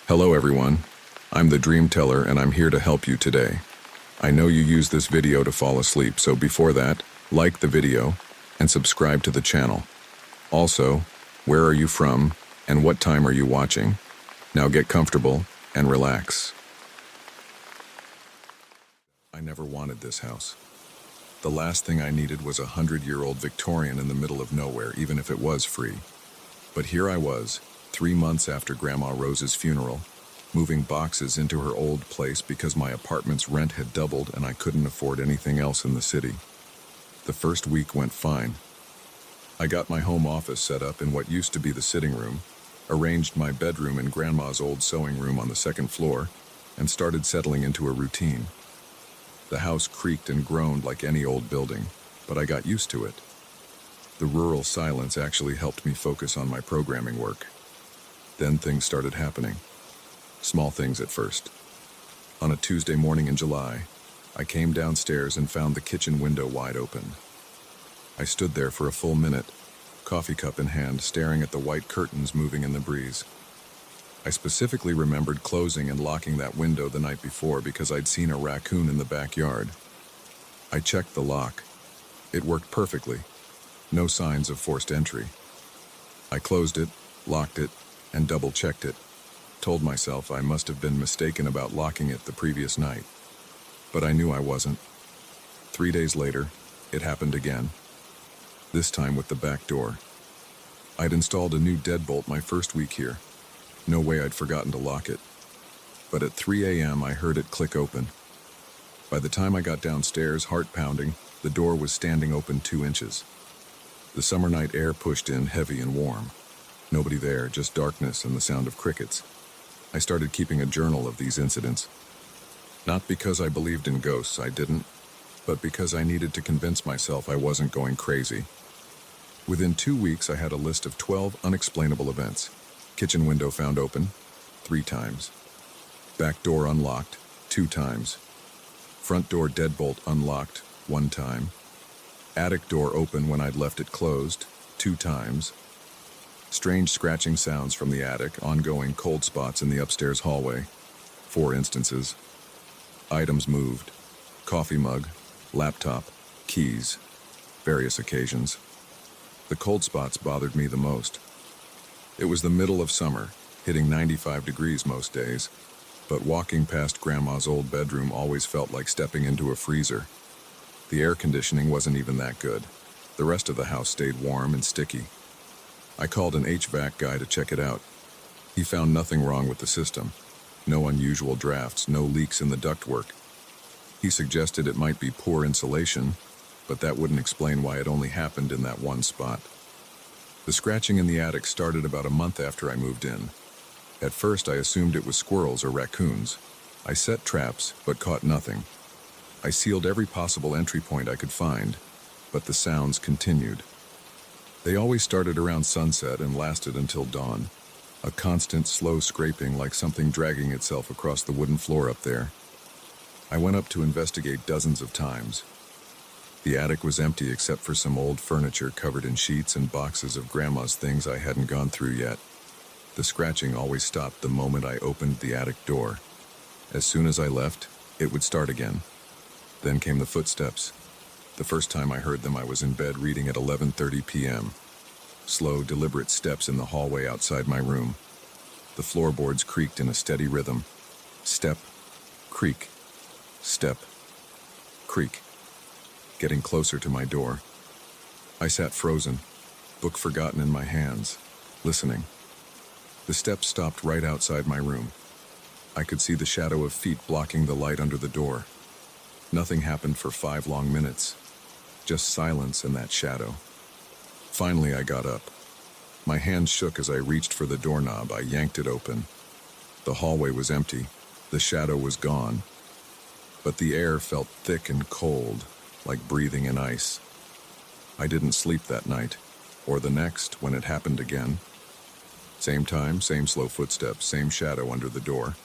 Hello everyone, I'm the DreamTeller and I'm here to help you today. I know you use this video to fall asleep, so before that, like the video and subscribe to the channel. Also, where are you from and what time are you watching? Now get comfortable and relax. I never wanted this house. The last thing I needed was a 100-year-old Victorian in the middle of nowhere, even if it was free. But here I was, 3 months after Grandma Rose's funeral, moving boxes into her old place because my apartment's rent had doubled and I couldn't afford anything else in the city. The first week went fine. I got my home office set up in what used to be the sitting room, arranged my bedroom in Grandma's old sewing room on the second floor, and started settling into a routine. The house creaked and groaned like any old building, but I got used to it. The rural silence actually helped me focus on my programming work. Then things started happening. Small things at first. On a Tuesday morning in July, I came downstairs and found the kitchen window wide open. I stood there for a full minute, coffee cup in hand, staring at the white curtains moving in the breeze. I specifically remembered closing and locking that window the night before because I'd seen a raccoon in the backyard. I checked the lock. It worked perfectly. No signs of forced entry. I closed it, locked it, and double-checked it. Told myself I must have been mistaken about locking it the previous night. But I knew I wasn't. 3 days later, it happened again. This time with the back door. I'd installed a new deadbolt my first week here. No way I'd forgotten to lock it. But at 3 a.m. I heard it click open. By the time I got downstairs, heart pounding, the door was standing open 2 inches. The summer night air pushed in heavy and warm. Nobody there, just darkness and the sound of crickets. I started keeping a journal of these incidents. Not because I believed in ghosts, I didn't, but because I needed to convince myself I wasn't going crazy. Within 2 weeks, I had a list of 12 unexplainable events. Kitchen window found open, 3 times. Back door unlocked, 2 times. Front door deadbolt unlocked, 1 time. Attic door open when I'd left it closed, 2 times. Strange scratching sounds from the attic, ongoing cold spots in the upstairs hallway, 4 instances. Items moved, coffee mug, laptop, keys, various occasions. The cold spots bothered me the most. It was the middle of summer, hitting 95 degrees most days, but walking past Grandma's old bedroom always felt like stepping into a freezer. The air conditioning wasn't even that good. The rest of the house stayed warm and sticky. I called an HVAC guy to check it out. He found nothing wrong with the system. No unusual drafts, no leaks in the ductwork. He suggested it might be poor insulation, but that wouldn't explain why it only happened in that one spot. The scratching in the attic started about a month after I moved in. At first, I assumed it was squirrels or raccoons. I set traps, but caught nothing. I sealed every possible entry point I could find, but the sounds continued. They always started around sunset and lasted until dawn. A constant, slow scraping like something dragging itself across the wooden floor up there. I went up to investigate dozens of times. The attic was empty except for some old furniture covered in sheets and boxes of Grandma's things I hadn't gone through yet. The scratching always stopped the moment I opened the attic door. As soon as I left, it would start again. Then came the footsteps. The first time I heard them, I was in bed reading at 11:30 p.m. Slow, deliberate steps in the hallway outside my room. The floorboards creaked in a steady rhythm. Step, creak, step, creak. Getting closer to my door. I sat frozen, book forgotten in my hands, listening. The steps stopped right outside my room. I could see the shadow of feet blocking the light under the door. Nothing happened for 5 long minutes. Just silence and that shadow. Finally, I got up. My hands shook as I reached for the doorknob. I yanked it open. The hallway was empty. The shadow was gone. But the air felt thick and cold, like breathing in ice. I didn't sleep that night, or the next when it happened again. Same time, same slow footsteps, same shadow under the door.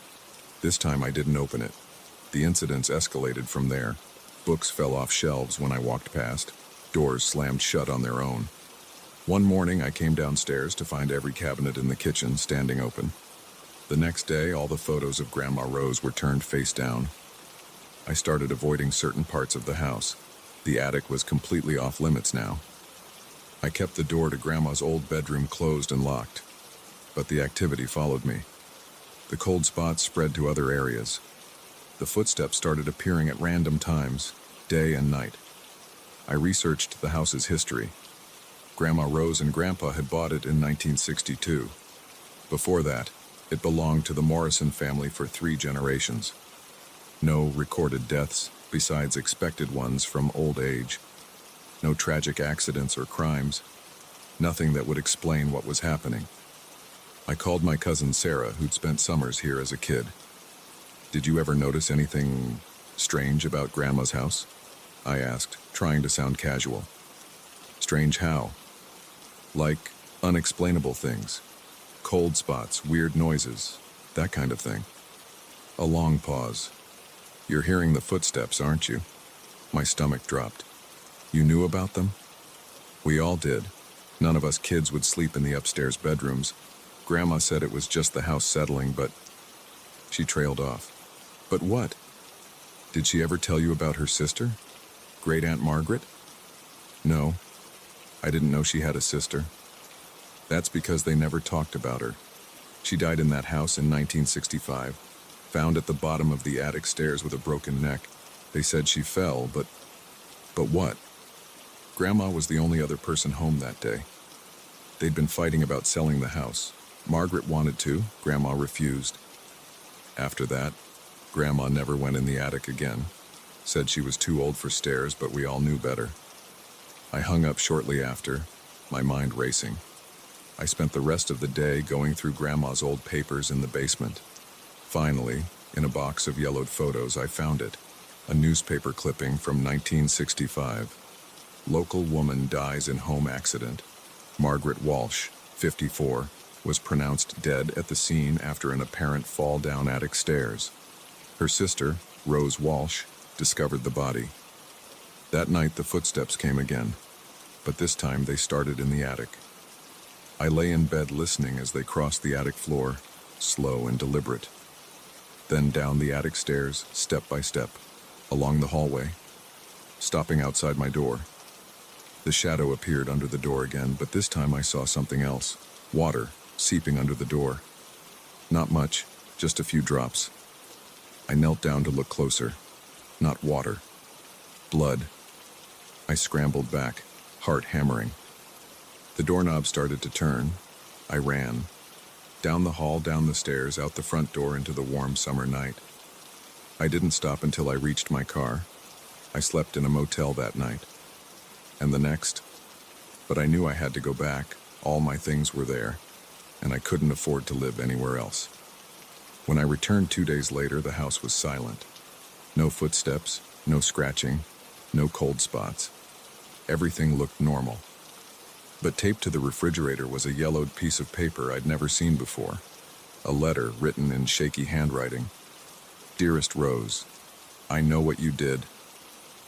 This time I didn't open it. The incidents escalated from there. Books fell off shelves when I walked past. Doors slammed shut on their own. One morning I came downstairs to find every cabinet in the kitchen standing open. The next day, all the photos of Grandma Rose were turned face down. I started avoiding certain parts of the house. The attic was completely off limits now. I kept the door to Grandma's old bedroom closed and locked, but the activity followed me. The cold spots spread to other areas. The footsteps started appearing at random times, day and night. I researched the house's history. Grandma Rose and Grandpa had bought it in 1962. Before that, it belonged to the Morrison family for 3 generations. No recorded deaths, besides expected ones from old age. No tragic accidents or crimes. Nothing that would explain what was happening. I called my cousin Sarah, who'd spent summers here as a kid. "Did you ever notice anything strange about Grandma's house?" I asked, trying to sound casual. "Strange how?" "Like unexplainable things. Cold spots, weird noises, that kind of thing." A long pause. "You're hearing the footsteps, aren't you?" My stomach dropped. "You knew about them?" "We all did. None of us kids would sleep in the upstairs bedrooms. Grandma said it was just the house settling, but..." She trailed off. "But what? Did she ever tell you about her sister? Great Aunt Margaret?" "No. I didn't know she had a sister." "That's because they never talked about her. She died in that house in 1965, found at the bottom of the attic stairs with a broken neck. They said she fell, but what? Grandma was the only other person home that day. They'd been fighting about selling the house. Margaret wanted to, Grandma refused. After that, Grandma never went in the attic again. Said she was too old for stairs, but we all knew better." I hung up shortly after, my mind racing. I spent the rest of the day going through Grandma's old papers in the basement. Finally, in a box of yellowed photos, I found it. A newspaper clipping from 1965. "Local woman dies in home accident. Margaret Walsh, 54, was pronounced dead at the scene after an apparent fall down attic stairs. Her sister, Rose Walsh, discovered the body. That night the footsteps came again, but this time they started in the attic. I lay in bed listening as they crossed the attic floor, slow and deliberate. Then down the attic stairs, step by step, along the hallway, stopping outside my door. The shadow appeared under the door again, but this time I saw something else. Water seeping under the door. Not much, just a few drops. I knelt down to look closer. Not water. Blood. I scrambled back, heart hammering. The doorknob started to turn. I ran. Down the hall, down the stairs, out the front door into the warm summer night. I didn't stop until I reached my car. I slept in a motel that night. And the next. But I knew I had to go back. All my things were there, and I couldn't afford to live anywhere else. When I returned 2 days later, the house was silent. No footsteps, no scratching, no cold spots. Everything looked normal. But taped to the refrigerator was a yellowed piece of paper I'd never seen before. A letter written in shaky handwriting. "Dearest Rose, I know what you did.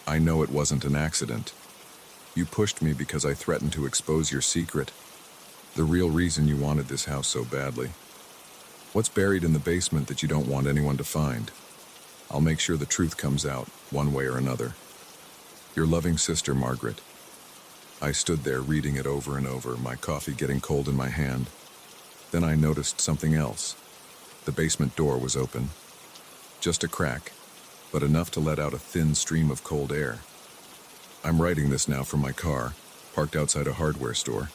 I know it wasn't an accident. You pushed me because I threatened to expose your secret. The real reason you wanted this house so badly. What's buried in the basement that you don't want anyone to find? I'll make sure the truth comes out, one way or another. Your loving sister, Margaret." I stood there reading it over and over, my coffee getting cold in my hand. Then I noticed something else. The basement door was open. Just a crack, but enough to let out a thin stream of cold air. I'm writing this now from my car, parked outside a hardware store.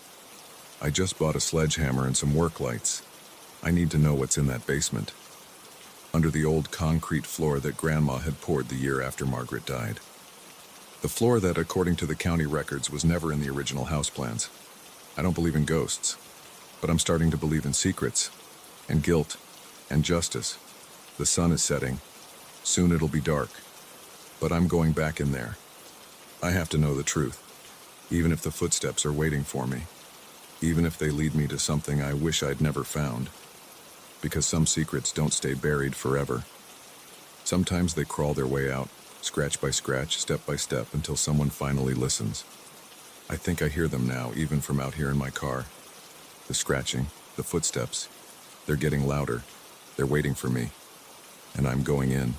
I just bought a sledgehammer and some work lights. I need to know what's in that basement. Under the old concrete floor that Grandma had poured the year after Margaret died. The floor that, according to the county records, was never in the original house plans. I don't believe in ghosts, but I'm starting to believe in secrets, and guilt, and justice. The sun is setting. Soon it'll be dark. But I'm going back in there. I have to know the truth, even if the footsteps are waiting for me. Even if they lead me to something I wish I'd never found. Because some secrets don't stay buried forever. Sometimes they crawl their way out, scratch by scratch, step by step, until someone finally listens. I think I hear them now, even from out here in my car. The scratching, the footsteps, they're getting louder. They're waiting for me, and I'm going in.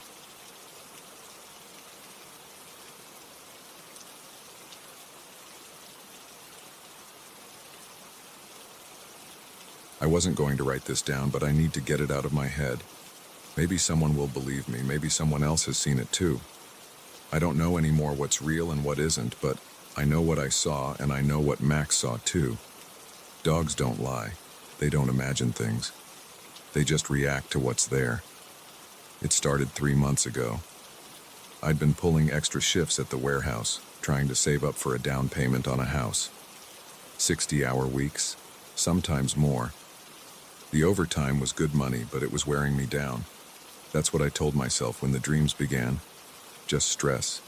I wasn't going to write this down, but I need to get it out of my head. Maybe someone will believe me, maybe someone else has seen it too. I don't know anymore what's real and what isn't, but I know what I saw, and I know what Max saw too. Dogs don't lie. They don't imagine things. They just react to what's there. It started 3 months ago. I'd been pulling extra shifts at the warehouse, trying to save up for a down payment on a house. 60-hour weeks, sometimes more. The overtime was good money, but it was wearing me down. That's what I told myself when the dreams began. Just stress.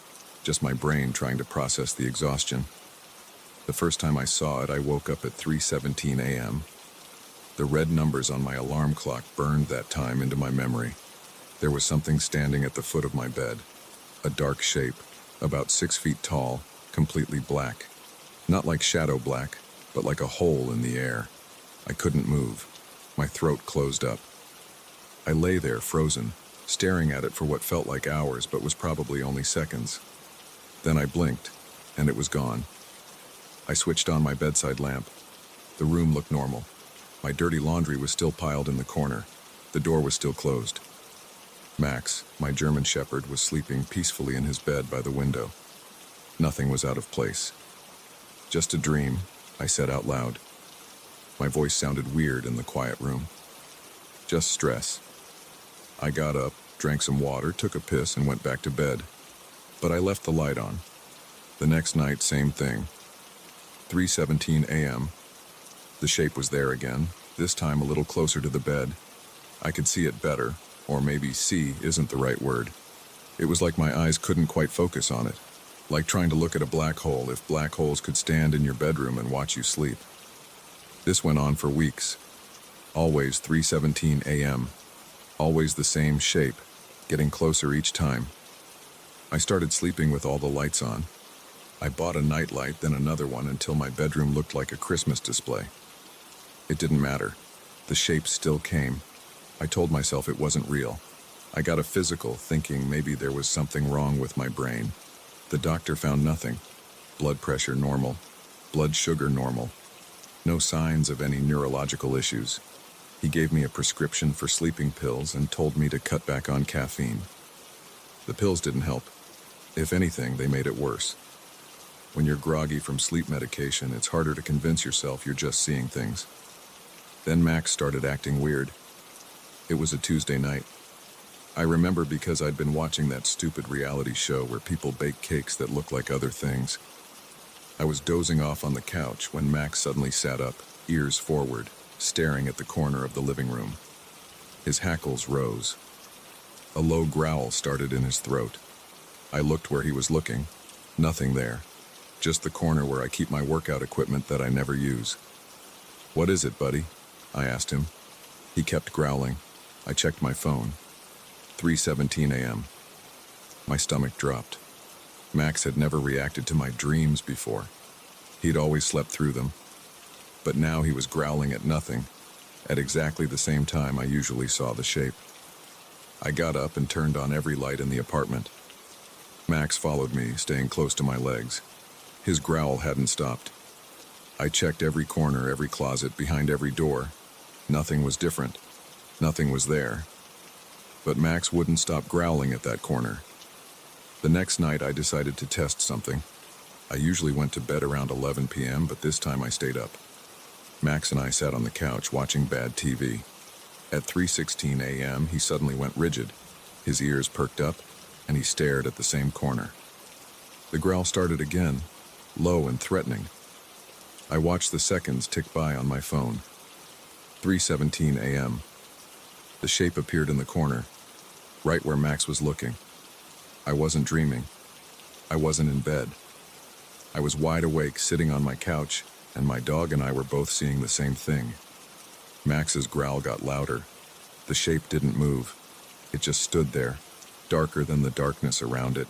Just my brain trying to process the exhaustion. The first time I saw it, I woke up at 3:17 a.m. The red numbers on my alarm clock burned that time into my memory. There was something standing at the foot of my bed. A dark shape, about 6 feet tall, completely black. Not like shadow black, but like a hole in the air. I couldn't move. My throat closed up. I lay there frozen, staring at it for what felt like hours but was probably only seconds. Then I blinked, and it was gone. I switched on my bedside lamp. The room looked normal. My dirty laundry was still piled in the corner. The door was still closed. Max, my German shepherd, was sleeping peacefully in his bed by the window. Nothing was out of place. Just a dream, I said out loud. My voice sounded weird in the quiet room. Just stress. I got up, drank some water, took a piss, and went back to bed. But I left the light on. The next night, same thing. 3:17 a.m. The shape was there again, this time a little closer to the bed. I could see it better, or maybe see isn't the right word. It was like my eyes couldn't quite focus on it, like trying to look at a black hole if black holes could stand in your bedroom and watch you sleep. This went on for weeks. Always 3:17 a.m. Always the same shape, getting closer each time. I started sleeping with all the lights on. I bought a nightlight, then another one, until my bedroom looked like a Christmas display. It didn't matter. The shape still came. I told myself it wasn't real. I got a physical, thinking maybe there was something wrong with my brain. The doctor found nothing. Blood pressure normal. Blood sugar normal. No signs of any neurological issues. He gave me a prescription for sleeping pills and told me to cut back on caffeine. The pills didn't help. If anything, they made it worse. When you're groggy from sleep medication, it's harder to convince yourself you're just seeing things. Then Max started acting weird. It was a Tuesday night. I remember because I'd been watching that stupid reality show where people bake cakes that look like other things. I was dozing off on the couch when Max suddenly sat up, ears forward, staring at the corner of the living room. His hackles rose. A low growl started in his throat. I looked where he was looking. Nothing there. Just the corner where I keep my workout equipment that I never use. "What is it, buddy?" I asked him. He kept growling. I checked my phone. 3:17 a.m. My stomach dropped. Max had never reacted to my dreams before. He'd always slept through them. But now he was growling at nothing, at exactly the same time I usually saw the shape. I got up and turned on every light in the apartment. Max followed me, staying close to my legs. His growl hadn't stopped. I checked every corner, every closet, behind every door. Nothing was different. Nothing was there. But Max wouldn't stop growling at that corner. The next night I decided to test something. I usually went to bed around 11 p.m., but this time I stayed up. Max and I sat on the couch watching bad TV. At 3:16 a.m., he suddenly went rigid. His ears perked up, and he stared at the same corner. The growl started again, low and threatening. I watched the seconds tick by on my phone. 3:17 a.m. The shape appeared in the corner, right where Max was looking. I wasn't dreaming. I wasn't in bed. I was wide awake, sitting on my couch, and my dog and I were both seeing the same thing. Max's growl got louder. The shape didn't move. It just stood there, darker than the darkness around it,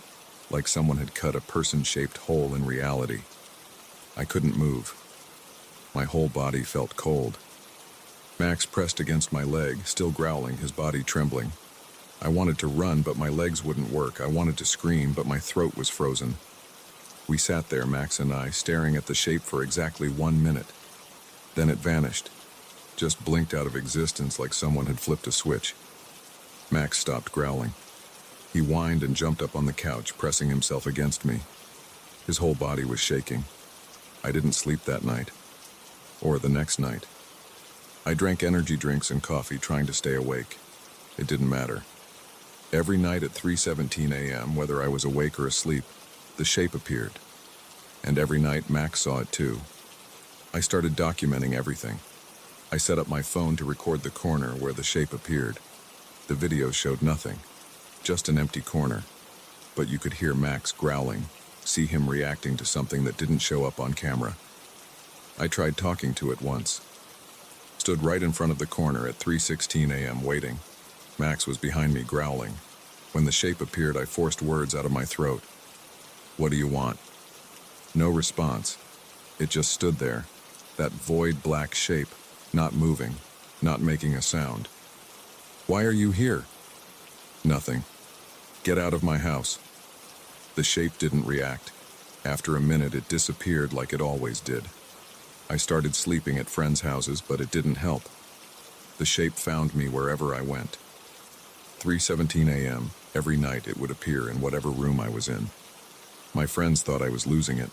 like someone had cut a person-shaped hole in reality. I couldn't move. My whole body felt cold. Max pressed against my leg, still growling, his body trembling. I wanted to run, but my legs wouldn't work. I wanted to scream, but my throat was frozen. We sat there, Max and I, staring at the shape for exactly 1 minute. Then it vanished, just blinked out of existence like someone had flipped a switch. Max stopped growling. He whined and jumped up on the couch, pressing himself against me. His whole body was shaking. I didn't sleep that night, or the next night. I drank energy drinks and coffee, trying to stay awake. It didn't matter. Every night at 3:17 a.m., whether I was awake or asleep, the shape appeared. And every night, Max saw it too. I started documenting everything. I set up my phone to record the corner where the shape appeared. The video showed nothing, just an empty corner. But you could hear Max growling, see him reacting to something that didn't show up on camera. I tried talking to it once. Stood right in front of the corner at 3:16 a.m. waiting. Max was behind me growling. When the shape appeared, I forced words out of my throat. "What do you want?" No response. It just stood there, that void black shape, not moving, not making a sound. "Why are you here?" "Nothing. Get out of my house." The shape didn't react. After a minute, it disappeared like it always did. I started sleeping at friends' houses, but it didn't help. The shape found me wherever I went. 3:17 a.m., every night it would appear in whatever room I was in. My friends thought I was losing it.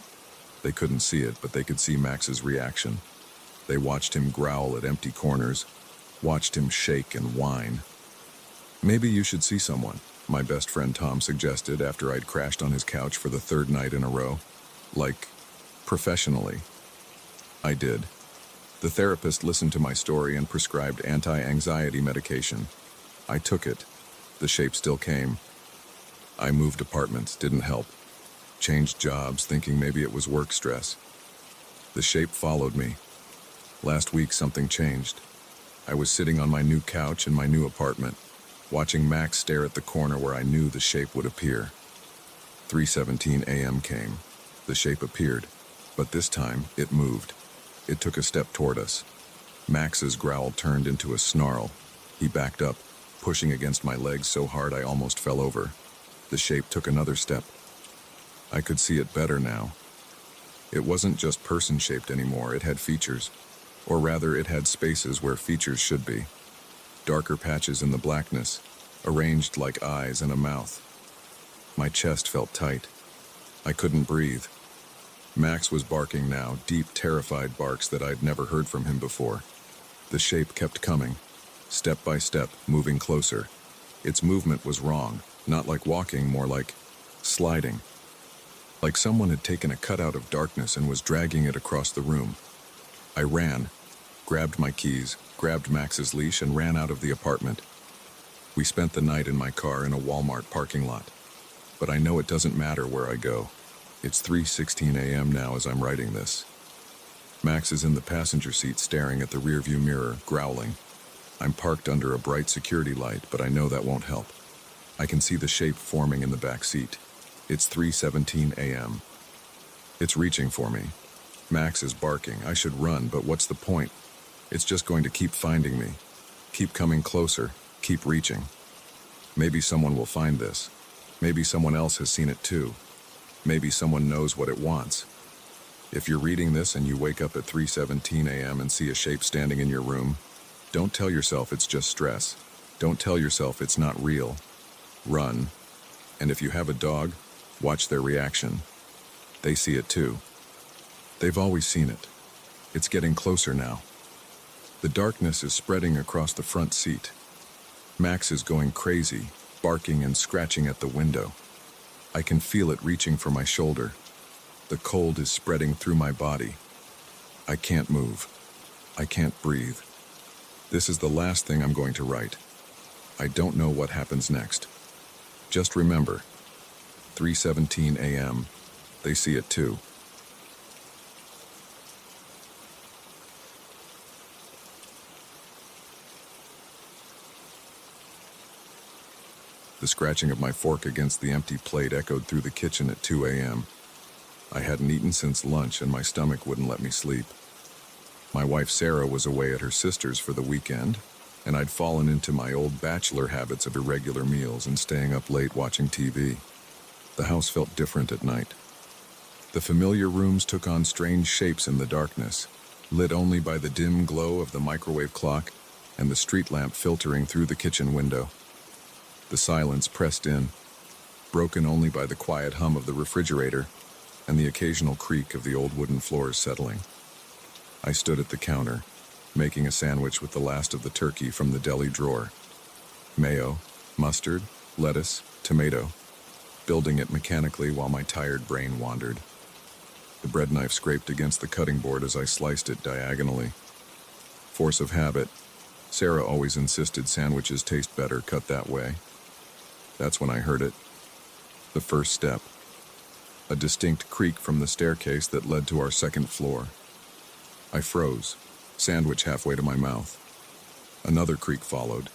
They couldn't see it, but they could see Max's reaction. They watched him growl at empty corners, watched him shake and whine. "Maybe you should see someone," my best friend Tom suggested after I'd crashed on his couch for the 3rd night in a row. Like, professionally. I did. The therapist listened to my story and prescribed anti-anxiety medication. I took it. The shape still came. I moved apartments, didn't help. Changed jobs, thinking maybe it was work stress. The shape followed me. Last week, something changed. I was sitting on my new couch in my new apartment, watching Max stare at the corner where I knew the shape would appear. 3:17 a.m. came. The shape appeared, but this time, it moved. It took a step toward us. Max's growl turned into a snarl. He backed up, pushing against my legs so hard I almost fell over. The shape took another step. I could see it better now. It wasn't just person-shaped anymore, it had features. Or rather, it had spaces where features should be. Darker patches in the blackness, arranged like eyes and a mouth. My chest felt tight. I couldn't breathe. Max was barking now, deep, terrified barks that I'd never heard from him before. The shape kept coming, step by step, moving closer. Its movement was wrong, not like walking, more like sliding. Like someone had taken a cutout of darkness and was dragging it across the room. I ran, grabbed my keys, grabbed Max's leash, and ran out of the apartment. We spent the night in my car in a Walmart parking lot. But I know it doesn't matter where I go. It's 3:16 a.m. now as I'm writing this. Max is in the passenger seat staring at the rearview mirror, growling. I'm parked under a bright security light, but I know that won't help. I can see the shape forming in the back seat. It's 3:17 a.m. It's reaching for me. Max is barking. I should run, but what's the point? It's just going to keep finding me. Keep coming closer. Keep reaching. Maybe someone will find this. Maybe someone else has seen it too. Maybe someone knows what it wants. If you're reading this and you wake up at 3:17 a.m. and see a shape standing in your room, don't tell yourself it's just stress. Don't tell yourself it's not real. Run. And if you have a dog, watch their reaction. They see it too. They've always seen it. It's getting closer now. The darkness is spreading across the front seat. Max is going crazy, barking and scratching at the window. I can feel it reaching for my shoulder. The cold is spreading through my body. I can't move. I can't breathe. This is the last thing I'm going to write. I don't know what happens next. Just remember, 3:17 a.m., they see it too. The scratching of my fork against the empty plate echoed through the kitchen at 2 a.m. I hadn't eaten since lunch and my stomach wouldn't let me sleep. My wife Sarah was away at her sister's for the weekend, and I'd fallen into my old bachelor habits of irregular meals and staying up late watching TV. The house felt different at night. The familiar rooms took on strange shapes in the darkness, lit only by the dim glow of the microwave clock and the street lamp filtering through the kitchen window. The silence pressed in, broken only by the quiet hum of the refrigerator and the occasional creak of the old wooden floors settling. I stood at the counter, making a sandwich with the last of the turkey from the deli drawer. Mayo, mustard, lettuce, tomato, building it mechanically while my tired brain wandered. The bread knife scraped against the cutting board as I sliced it diagonally. Force of habit, Sarah always insisted sandwiches taste better cut that way. That's when I heard it. The first step. A distinct creak from the staircase that led to our second floor. I froze, sandwich halfway to my mouth. Another creak followed,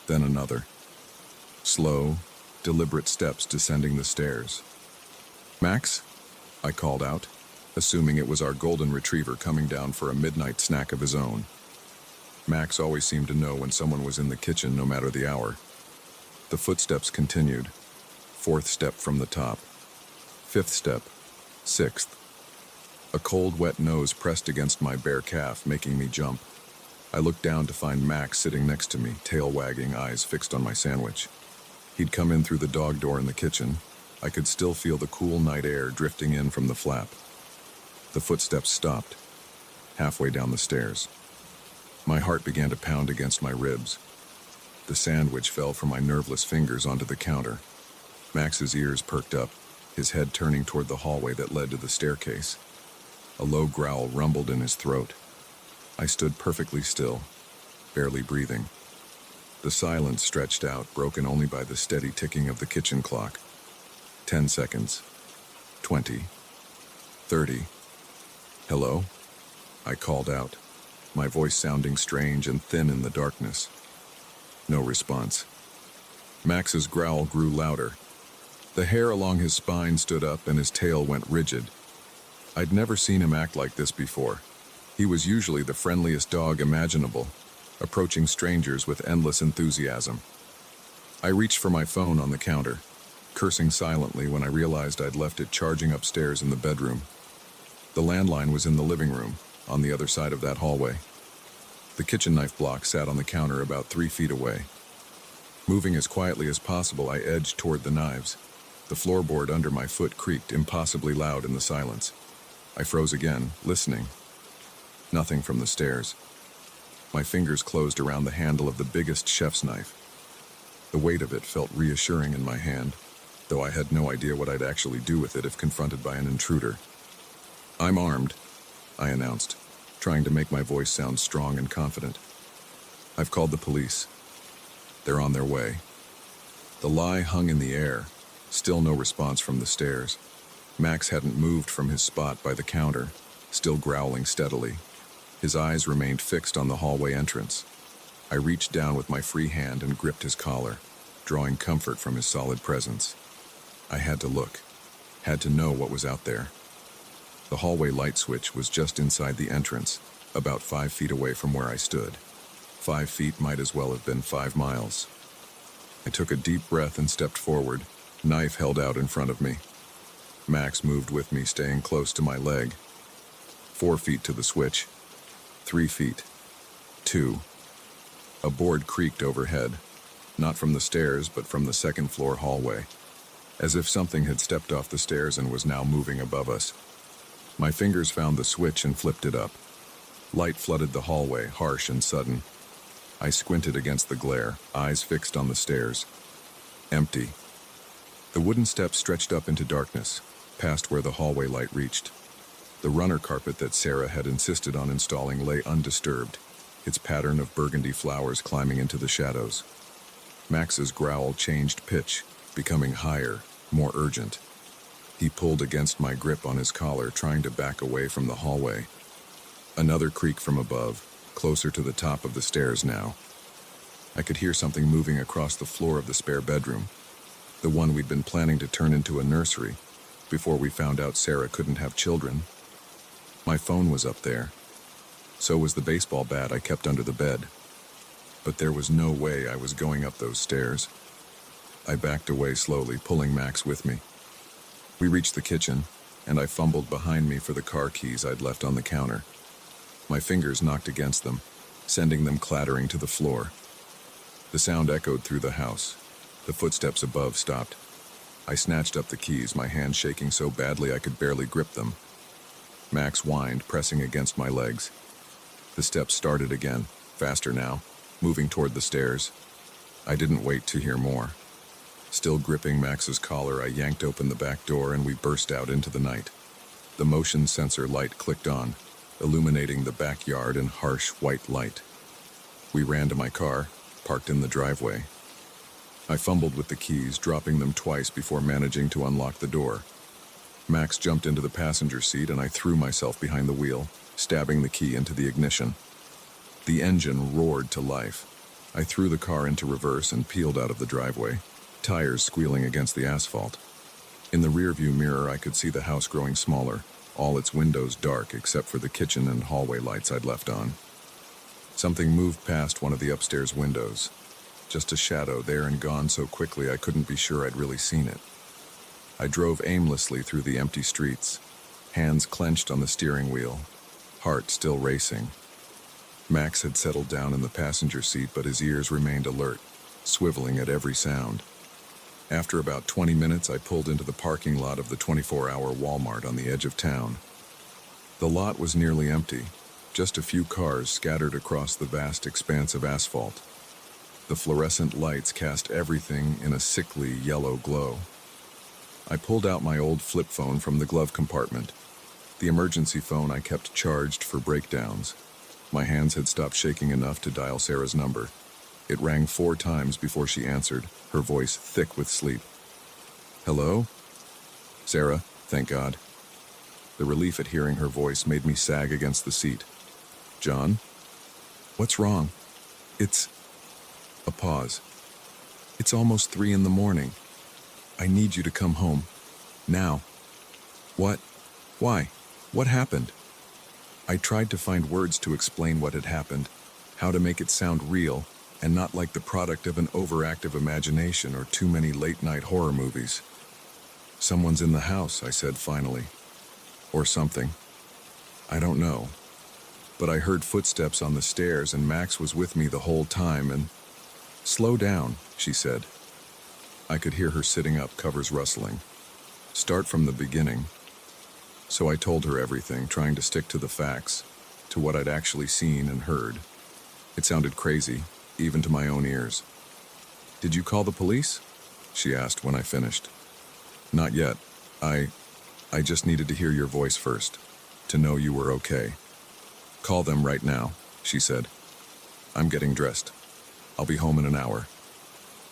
then another. Slow, deliberate steps descending the stairs. "Max?" I called out, assuming it was our golden retriever coming down for a midnight snack of his own. Max always seemed to know when someone was in the kitchen, no matter the hour. The footsteps continued. Fourth step from the top. Fifth step. Sixth. A cold, wet nose pressed against my bare calf, making me jump. I looked down to find Max sitting next to me, tail wagging, eyes fixed on my sandwich. He'd come in through the dog door in the kitchen. I could still feel the cool night air drifting in from the flap. The footsteps stopped, halfway down the stairs. My heart began to pound against my ribs. The sandwich fell from my nerveless fingers onto the counter. Max's ears perked up, his head turning toward the hallway that led to the staircase. A low growl rumbled in his throat. I stood perfectly still, barely breathing. The silence stretched out, broken only by the steady ticking of the kitchen clock. 10 seconds. 20. 30. "Hello?" I called out, my voice sounding strange and thin in the darkness. No response. Max's growl grew louder. The hair along his spine stood up and his tail went rigid. I'd never seen him act like this before. He was usually the friendliest dog imaginable, approaching strangers with endless enthusiasm. I reached for my phone on the counter, cursing silently when I realized I'd left it charging upstairs in the bedroom. The landline was in the living room, on the other side of that hallway. The kitchen knife block sat on the counter about 3 feet away. Moving as quietly as possible, I edged toward the knives. The floorboard under my foot creaked impossibly loud in the silence. I froze again, listening. Nothing from the stairs. My fingers closed around the handle of the biggest chef's knife. The weight of it felt reassuring in my hand, though I had no idea what I'd actually do with it if confronted by an intruder. "I'm armed," I announced, trying to make my voice sound strong and confident. "I've called the police. They're on their way." The lie hung in the air, still no response from the stairs. Max hadn't moved from his spot by the counter, still growling steadily. His eyes remained fixed on the hallway entrance. I reached down with my free hand and gripped his collar, drawing comfort from his solid presence. I had to look, had to know what was out there. The hallway light switch was just inside the entrance, about 5 feet away from where I stood. 5 feet might as well have been 5 miles. I took a deep breath and stepped forward, knife held out in front of me. Max moved with me, staying close to my leg. 4 feet to the switch. 3 feet. 2. A board creaked overhead, not from the stairs, but from the second floor hallway, as if something had stepped off the stairs and was now moving above us. My fingers found the switch and flipped it up. Light flooded the hallway, harsh and sudden. I squinted against the glare, eyes fixed on the stairs. Empty. The wooden steps stretched up into darkness, past where the hallway light reached. The runner carpet that Sarah had insisted on installing lay undisturbed, its pattern of burgundy flowers climbing into the shadows. Max's growl changed pitch, becoming higher, more urgent. He pulled against my grip on his collar, trying to back away from the hallway. Another creak from above, closer to the top of the stairs now. I could hear something moving across the floor of the spare bedroom, the one we'd been planning to turn into a nursery, before we found out Sarah couldn't have children. My phone was up there. So was the baseball bat I kept under the bed. But there was no way I was going up those stairs. I backed away slowly, pulling Max with me. We reached the kitchen, and I fumbled behind me for the car keys I'd left on the counter. My fingers knocked against them, sending them clattering to the floor. The sound echoed through the house. The footsteps above stopped. I snatched up the keys, my hand shaking so badly I could barely grip them. Max whined, pressing against my legs. The steps started again, faster now, moving toward the stairs. I didn't wait to hear more. Still gripping Max's collar, I yanked open the back door and we burst out into the night. The motion sensor light clicked on, illuminating the backyard in harsh white light. We ran to my car, parked in the driveway. I fumbled with the keys, dropping them twice before managing to unlock the door. Max jumped into the passenger seat and I threw myself behind the wheel, stabbing the key into the ignition. The engine roared to life. I threw the car into reverse and peeled out of the driveway, tires squealing against the asphalt. In the rearview mirror, I could see the house growing smaller, all its windows dark except for the kitchen and hallway lights I'd left on. Something moved past one of the upstairs windows. Just a shadow there and gone so quickly I couldn't be sure I'd really seen it. I drove aimlessly through the empty streets, hands clenched on the steering wheel, heart still racing. Max had settled down in the passenger seat, but his ears remained alert, swiveling at every sound. After about 20 minutes, I pulled into the parking lot of the 24-hour Walmart on the edge of town. The lot was nearly empty, just a few cars scattered across the vast expanse of asphalt. The fluorescent lights cast everything in a sickly yellow glow. I pulled out my old flip phone from the glove compartment, the emergency phone I kept charged for breakdowns. My hands had stopped shaking enough to dial Sarah's number. It rang 4 times before she answered, her voice thick with sleep. "Hello?" "Sarah, thank God." The relief at hearing her voice made me sag against the seat. "John? What's wrong?" "It's..." A pause. "It's almost 3 in the morning. I need you to come home. Now." "What? Why? What happened?" I tried to find words to explain what had happened, how to make it sound real, and not like the product of an overactive imagination or too many late-night horror movies. "Someone's in the house," I said finally. "Or something. I don't know. But I heard footsteps on the stairs and Max was with me the whole time and..." "Slow down," she said. I could hear her sitting up, covers rustling. "Start from the beginning." So I told her everything, trying to stick to the facts, to what I'd actually seen and heard. It sounded crazy, even to my own ears. "Did you call the police?" she asked when I finished. "Not yet. I just needed to hear your voice first, to know you were okay." "Call them right now," she said. "I'm getting dressed. I'll be home in an hour."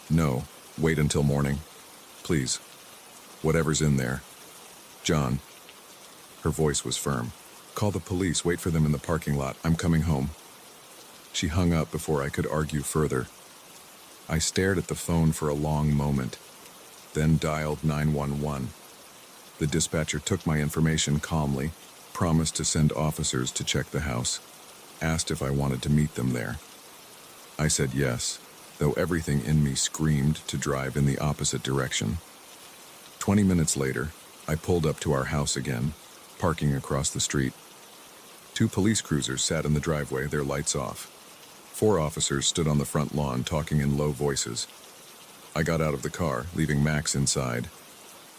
"No, wait until morning. Please. Whatever's in there. John." Her voice was firm. "Call the police, wait for them in the parking lot. I'm coming home." She hung up before I could argue further. I stared at the phone for a long moment, then dialed 911. The dispatcher took my information calmly, promised to send officers to check the house, asked if I wanted to meet them there. I said yes, though everything in me screamed to drive in the opposite direction. 20 minutes later, I pulled up to our house again, parking across the street. 2 police cruisers sat in the driveway, their lights off. 4 officers stood on the front lawn, talking in low voices. I got out of the car, leaving Max inside.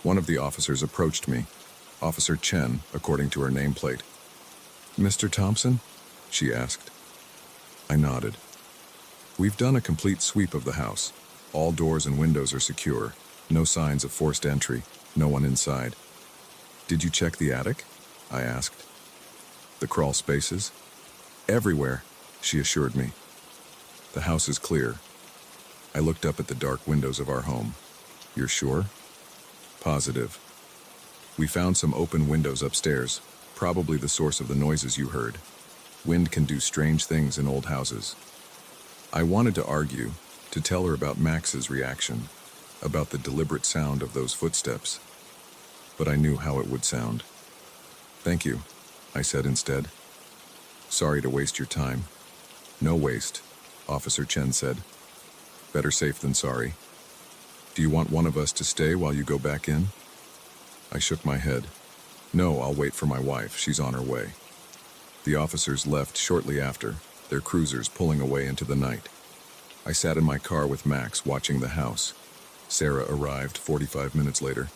One of the officers approached me, Officer Chen, according to her nameplate. "Mr. Thompson?" she asked. I nodded. "We've done a complete sweep of the house. All doors and windows are secure. No signs of forced entry. No one inside." "Did you check the attic?" I asked. "The crawl spaces?" "Everywhere," she assured me. "The house is clear." I looked up at the dark windows of our home. "You're sure?" "Positive. We found some open windows upstairs, probably the source of the noises you heard. Wind can do strange things in old houses." I wanted to argue, to tell her about Max's reaction, about the deliberate sound of those footsteps. But I knew how it would sound. "Thank you," I said instead. Sorry to waste your time. No waste, Officer Chen said. Better safe than sorry. Do you want one of us to stay while you go back in? I shook my head. No, I'll wait for my wife. She's on her way. The officers left shortly after, their cruisers pulling away into the night. I sat in my car with Max, watching the house. Sarah arrived 45 minutes later,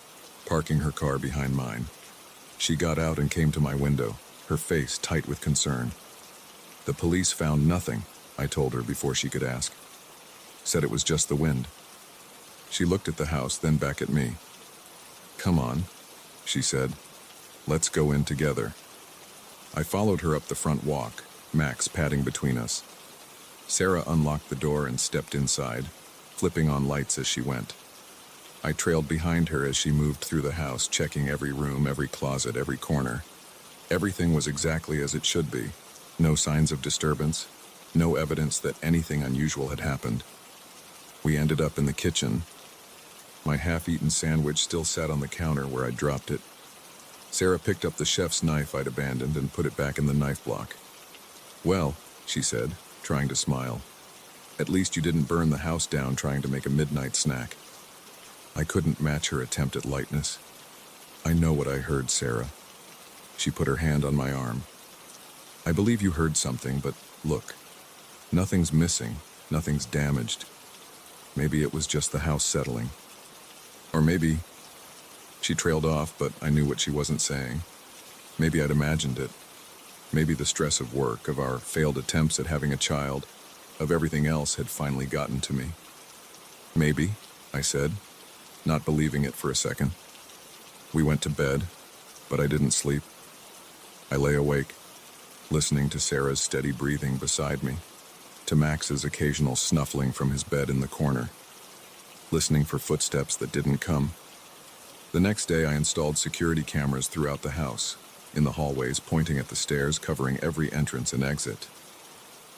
parking her car behind mine. She got out and came to my window, her face tight with concern. The police found nothing, I told her before she could ask. Said it was just the wind. She looked at the house, then back at me. Come on, she said. Let's go in together. I followed her up the front walk, Max padding between us. Sarah unlocked the door and stepped inside, flipping on lights as she went. I trailed behind her as she moved through the house, checking every room, every closet, every corner. Everything was exactly as it should be. No signs of disturbance, no evidence that anything unusual had happened. We ended up in the kitchen. My half-eaten sandwich still sat on the counter where I dropped it. Sarah picked up the chef's knife I'd abandoned and put it back in the knife block. Well, she said, trying to smile. At least you didn't burn the house down trying to make a midnight snack. I couldn't match her attempt at lightness. I know what I heard, Sarah. She put her hand on my arm. I believe you heard something, but look. Nothing's missing, nothing's damaged. Maybe it was just the house settling. Or maybe... She trailed off, but I knew what she wasn't saying. Maybe I'd imagined it. Maybe the stress of work, of our failed attempts at having a child, of everything else had finally gotten to me. Maybe, I said, not believing it for a second. We went to bed, but I didn't sleep. I lay awake, listening to Sarah's steady breathing beside me, to Max's occasional snuffling from his bed in the corner, listening for footsteps that didn't come. The next day I installed security cameras throughout the house, in the hallways pointing at the stairs, covering every entrance and exit.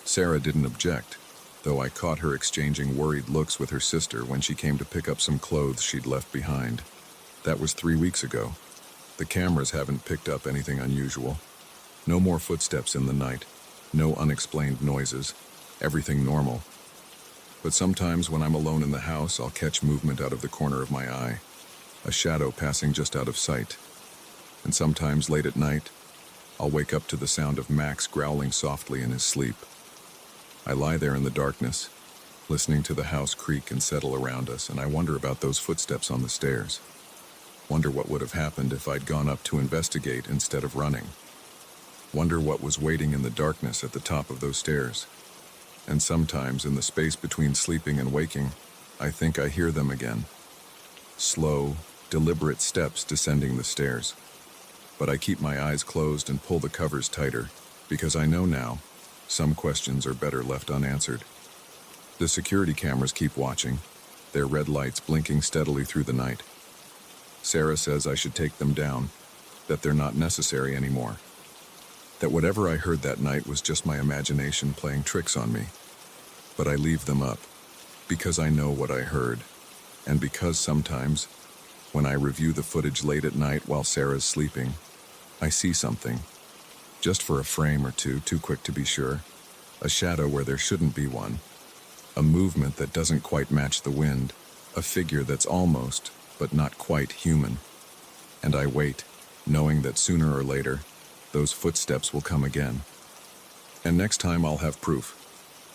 Sarah didn't object, though I caught her exchanging worried looks with her sister when she came to pick up some clothes she'd left behind. That was 3 weeks ago. The cameras haven't picked up anything unusual. No more footsteps in the night, no unexplained noises, everything normal. But sometimes when I'm alone in the house, I'll catch movement out of the corner of my eye, a shadow passing just out of sight. And sometimes late at night, I'll wake up to the sound of Max growling softly in his sleep. I lie there in the darkness, listening to the house creak and settle around us, and I wonder about those footsteps on the stairs. Wonder what would have happened if I'd gone up to investigate instead of running. Wonder what was waiting in the darkness at the top of those stairs. And sometimes, in the space between sleeping and waking, I think I hear them again. Slow, deliberate steps descending the stairs. But I keep my eyes closed and pull the covers tighter, because I know now, some questions are better left unanswered. The security cameras keep watching, their red lights blinking steadily through the night. Sarah says I should take them down, that they're not necessary anymore. That whatever I heard that night was just my imagination playing tricks on me. But I leave them up, because I know what I heard, and because sometimes, when I review the footage late at night while Sarah's sleeping, I see something. Just for a frame or two, too quick to be sure. A shadow where there shouldn't be one. A movement that doesn't quite match the wind. A figure that's almost, but not quite human. And I wait, knowing that sooner or later, those footsteps will come again. And next time I'll have proof.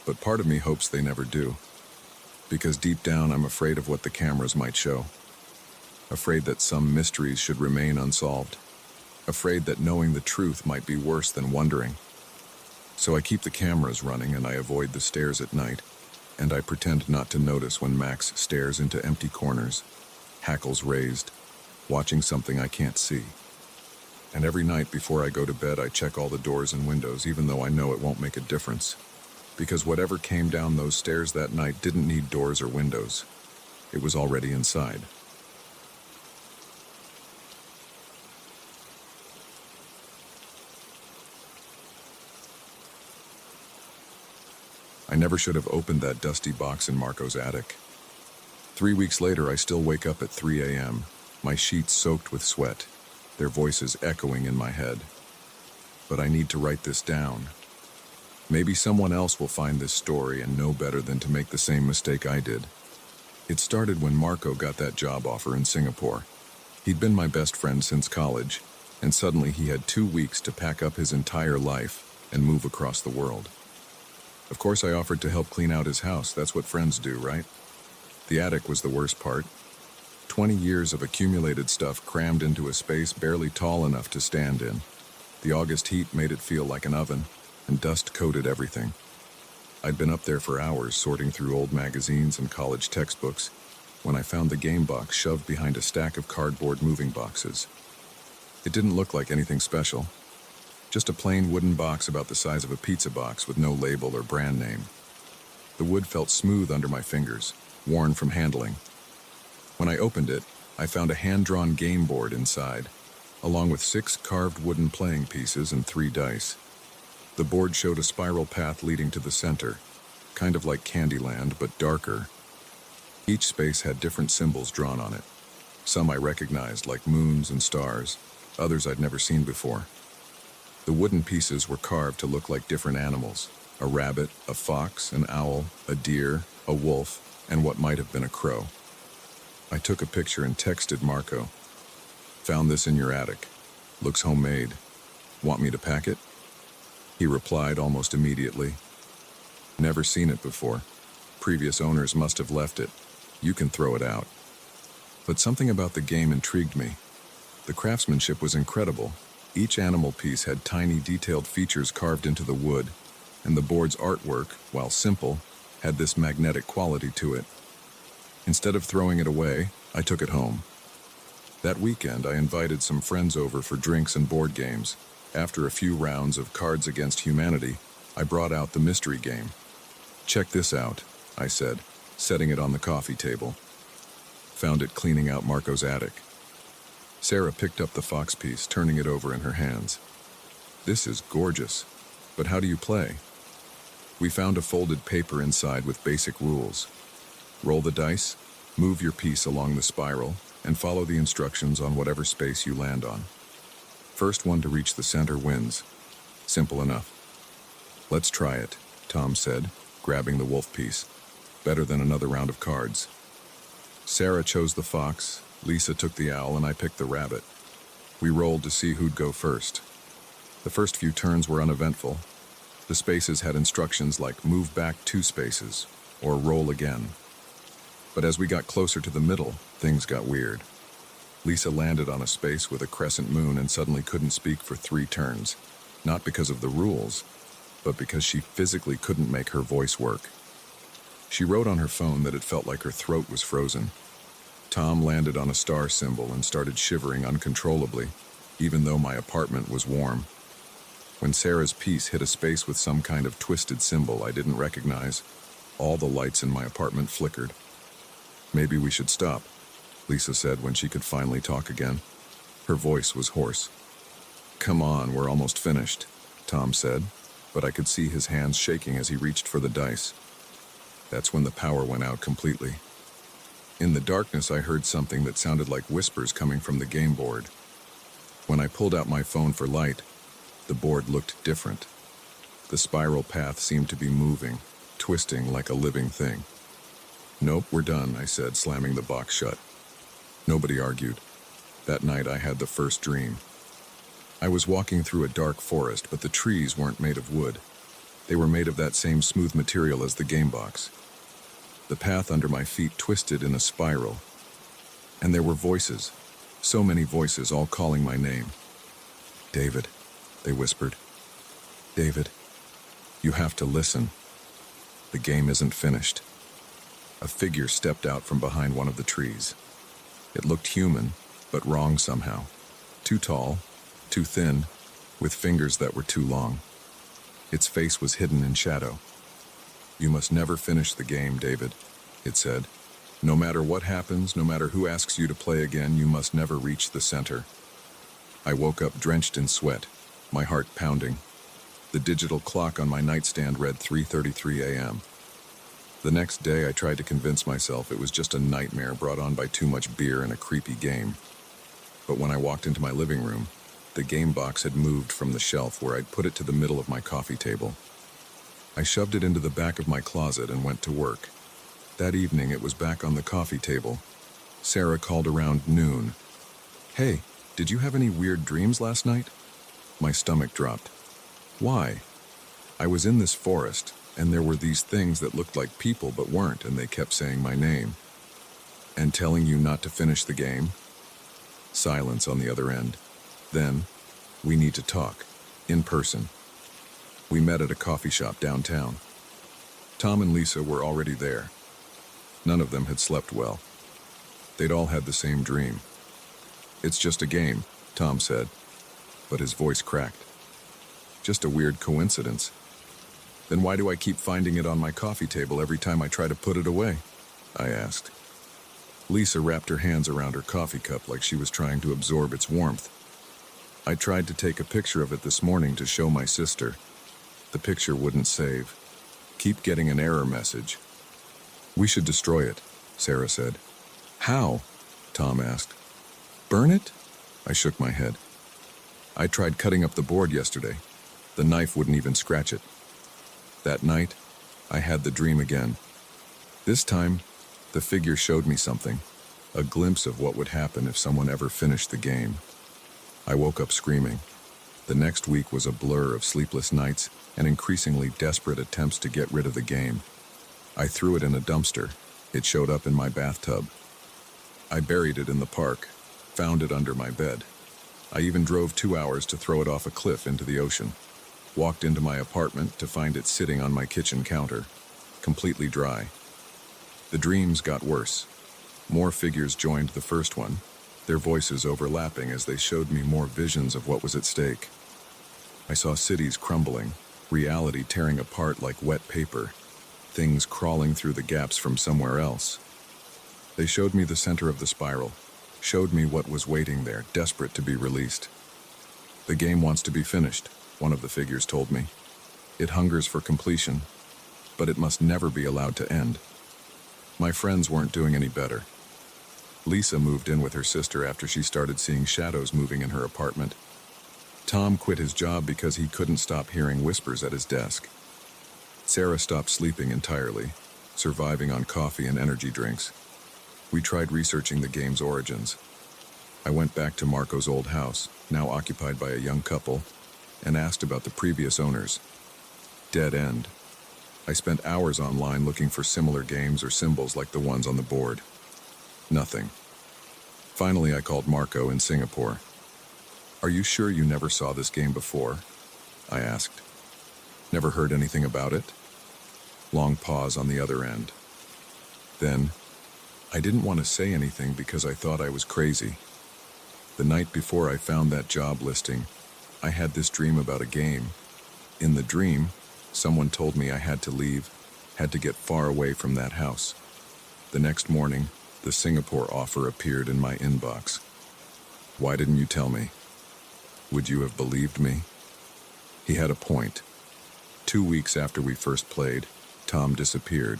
But part of me hopes they never do. Because deep down I'm afraid of what the cameras might show. Afraid that some mysteries should remain unsolved. Afraid that knowing the truth might be worse than wondering. So I keep the cameras running and I avoid the stairs at night, and I pretend not to notice when Max stares into empty corners, hackles raised, watching something I can't see. And every night before I go to bed I check all the doors and windows, even though I know it won't make a difference. Because whatever came down those stairs that night didn't need doors or windows. It was already inside. I never should have opened that dusty box in Marco's attic. 3 weeks later, I still wake up at 3 a.m., my sheets soaked with sweat, their voices echoing in my head. But I need to write this down, Maybe someone else will find this story and know better than to make the same mistake I did. It started when Marco got that job offer in Singapore. He'd been my best friend since college, and suddenly he had 2 weeks to pack up his entire life and move across the world. Of course, I offered to help clean out his house. That's what friends do, right? The attic was the worst part. 20 years of accumulated stuff crammed into a space barely tall enough to stand in. The August heat made it feel like an oven, and dust coated everything. I'd been up there for hours sorting through old magazines and college textbooks when I found the game box shoved behind a stack of cardboard moving boxes. It didn't look like anything special. Just a plain wooden box about the size of a pizza box with no label or brand name. The wood felt smooth under my fingers, worn from handling. When I opened it, I found a hand-drawn game board inside, along with 6 carved wooden playing pieces and 3 dice. The board showed a spiral path leading to the center, kind of like Candyland, but darker. Each space had different symbols drawn on it. Some I recognized, like moons and stars, others I'd never seen before. The wooden pieces were carved to look like different animals: a rabbit, a fox, an owl, a deer, a wolf, and what might have been a crow. I took a picture and texted Marco. "Found this in your attic. Looks homemade. Want me to pack it?" He replied almost immediately. "Never seen it before. Previous owners must have left it. You can throw it out." But something about the game intrigued me. The craftsmanship was incredible. Each animal piece had tiny detailed features carved into the wood, and the board's artwork, while simple, had this magnetic quality to it. Instead of throwing it away, I took it home. That weekend, I invited some friends over for drinks and board games. After a few rounds of Cards Against Humanity, I brought out the mystery game. "Check this out," I said, setting it on the coffee table. Found it cleaning out Marco's attic. Sarah picked up the fox piece, turning it over in her hands. "This is gorgeous, but how do you play?" We found a folded paper inside with basic rules. Roll the dice, move your piece along the spiral, and follow the instructions on whatever space you land on. First one to reach the center wins. Simple enough. "Let's try it," Tom said, grabbing the wolf piece. "Better than another round of cards." Sarah chose the fox, Lisa took the owl, and I picked the rabbit. We rolled to see who'd go first. The first few turns were uneventful. The spaces had instructions like move back 2 spaces, or roll again. But as we got closer to the middle, things got weird. Lisa landed on a space with a crescent moon and suddenly couldn't speak for 3 turns, not because of the rules, but because she physically couldn't make her voice work. She wrote on her phone that it felt like her throat was frozen. Tom landed on a star symbol and started shivering uncontrollably, even though my apartment was warm. When Sarah's piece hit a space with some kind of twisted symbol I didn't recognize, all the lights in my apartment flickered. "Maybe we should stop," Lisa said when she could finally talk again. Her voice was hoarse. "Come on, we're almost finished," Tom said, but I could see his hands shaking as he reached for the dice. That's when the power went out completely. In the darkness, I heard something that sounded like whispers coming from the game board. When I pulled out my phone for light, the board looked different. The spiral path seemed to be moving, twisting like a living thing. "Nope, we're done," I said, slamming the box shut. Nobody argued. That night I had the first dream. I was walking through a dark forest, but the trees weren't made of wood. They were made of that same smooth material as the game box. The path under my feet twisted in a spiral. And there were voices, so many voices, all calling my name. "David," they whispered. "David, you have to listen. The game isn't finished." A figure stepped out from behind one of the trees. It looked human, but wrong somehow. Too tall, too thin, with fingers that were too long. Its face was hidden in shadow. "You must never finish the game, David," it said. "No matter what happens, no matter who asks you to play again, you must never reach the center." I woke up drenched in sweat, my heart pounding. The digital clock on my nightstand read 3:33 a.m. The next day, I tried to convince myself it was just a nightmare brought on by too much beer and a creepy game. But when I walked into my living room, the game box had moved from the shelf where I'd put it to the middle of my coffee table. I shoved it into the back of my closet and went to work. That evening, it was back on the coffee table. Sarah called around noon. "Hey, did you have any weird dreams last night?" My stomach dropped. "Why?" "I was in this forest, and there were these things that looked like people but weren't, and they kept saying my name." "And telling you not to finish the game?" Silence on the other end. Then, "We need to talk. In person." We met at a coffee shop downtown. Tom and Lisa were already there. None of them had slept well. They'd all had the same dream. "It's just a game," Tom said, but his voice cracked. "Just a weird coincidence." "Then why do I keep finding it on my coffee table every time I try to put it away?" I asked. Lisa wrapped her hands around her coffee cup like she was trying to absorb its warmth. "I tried to take a picture of it this morning to show my sister. The picture wouldn't save. Keep getting an error message." "We should destroy it," Sarah said. "How?" Tom asked. "Burn it?" I shook my head. "I tried cutting up the board yesterday. The knife wouldn't even scratch it." That night, I had the dream again. This time, the figure showed me something, a glimpse of what would happen if someone ever finished the game. I woke up screaming. The next week was a blur of sleepless nights and increasingly desperate attempts to get rid of the game. I threw it in a dumpster. It showed up in my bathtub. I buried it in the park, found it under my bed. I even drove 2 hours to throw it off a cliff into the ocean. Walked into my apartment to find it sitting on my kitchen counter, completely dry. The dreams got worse. More figures joined the first one, their voices overlapping as they showed me more visions of what was at stake. I saw cities crumbling, reality tearing apart like wet paper, things crawling through the gaps from somewhere else. They showed me the center of the spiral, showed me what was waiting there, desperate to be released. "The game wants to be finished," one of the figures told me. "It hungers for completion, but it must never be allowed to end." My friends weren't doing any better. Lisa moved in with her sister after she started seeing shadows moving in her apartment. Tom quit his job because he couldn't stop hearing whispers at his desk. Sarah stopped sleeping entirely, surviving on coffee and energy drinks. We tried researching the game's origins. I went back to Marco's old house, now occupied by a young couple, and asked about the previous owners. Dead end. I spent hours online looking for similar games or symbols like the ones on the board. Nothing. Finally, I called Marco in Singapore. "Are you sure you never saw this game before?" I asked. "Never heard anything about it?" Long pause on the other end. Then, I didn't want to say anything because I thought I was crazy. The night before I found that job listing, I had this dream about a game. In the dream, someone told me I had to leave, had to get far away from that house. The next morning, the Singapore offer appeared in my inbox. Why didn't you tell me? Would you have believed me? He had a point. 2 weeks after we first played, Tom disappeared,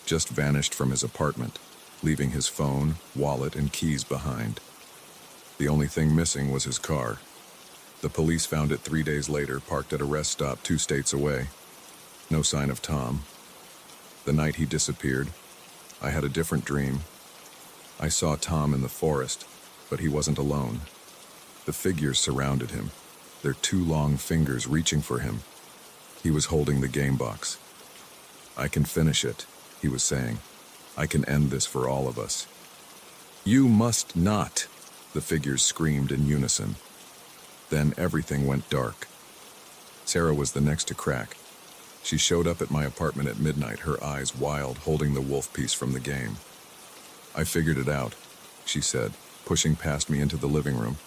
just vanished from his apartment, leaving his phone, wallet, and keys behind. The only thing missing was his car. The police found it 3 days later, parked at a rest stop 2 states away. No sign of Tom. The night he disappeared, I had a different dream. I saw Tom in the forest, but he wasn't alone. The figures surrounded him, their 2 long fingers reaching for him. He was holding the game box. "I can finish it," he was saying. "I can end this for all of us." "You must not," the figures screamed in unison. Then everything went dark. Sarah was the next to crack. She showed up at my apartment at midnight, her eyes wild, holding the wolf piece from the game. "I figured it out," she said, pushing past me into the living room.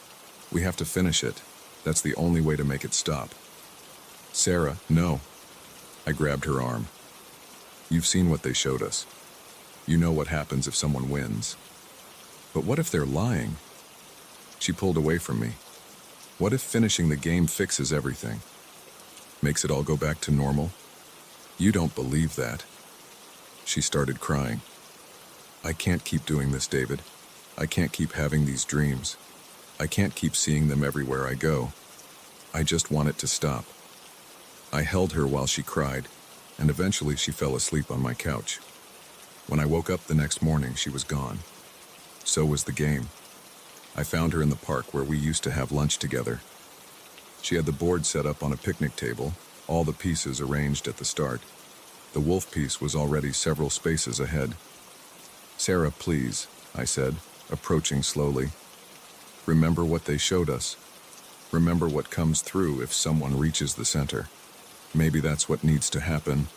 "We have to finish it. That's the only way to make it stop." "Sarah, no." I grabbed her arm. "You've seen what they showed us. You know what happens if someone wins. But what if they're lying?" She pulled away from me. "What if finishing the game fixes everything? Makes it all go back to normal? You don't believe that." She started crying. "I can't keep doing this, David. I can't keep having these dreams. I can't keep seeing them everywhere I go. I just want it to stop." I held her while she cried, and eventually she fell asleep on my couch. When I woke up the next morning, she was gone. So was the game. I found her in the park where we used to have lunch together. She had the board set up on a picnic table, all the pieces arranged at the start. The wolf piece was already several spaces ahead. "Sarah, please," I said, approaching slowly. "Remember what they showed us. Remember what comes through if someone reaches the center. Maybe that's what needs to happen."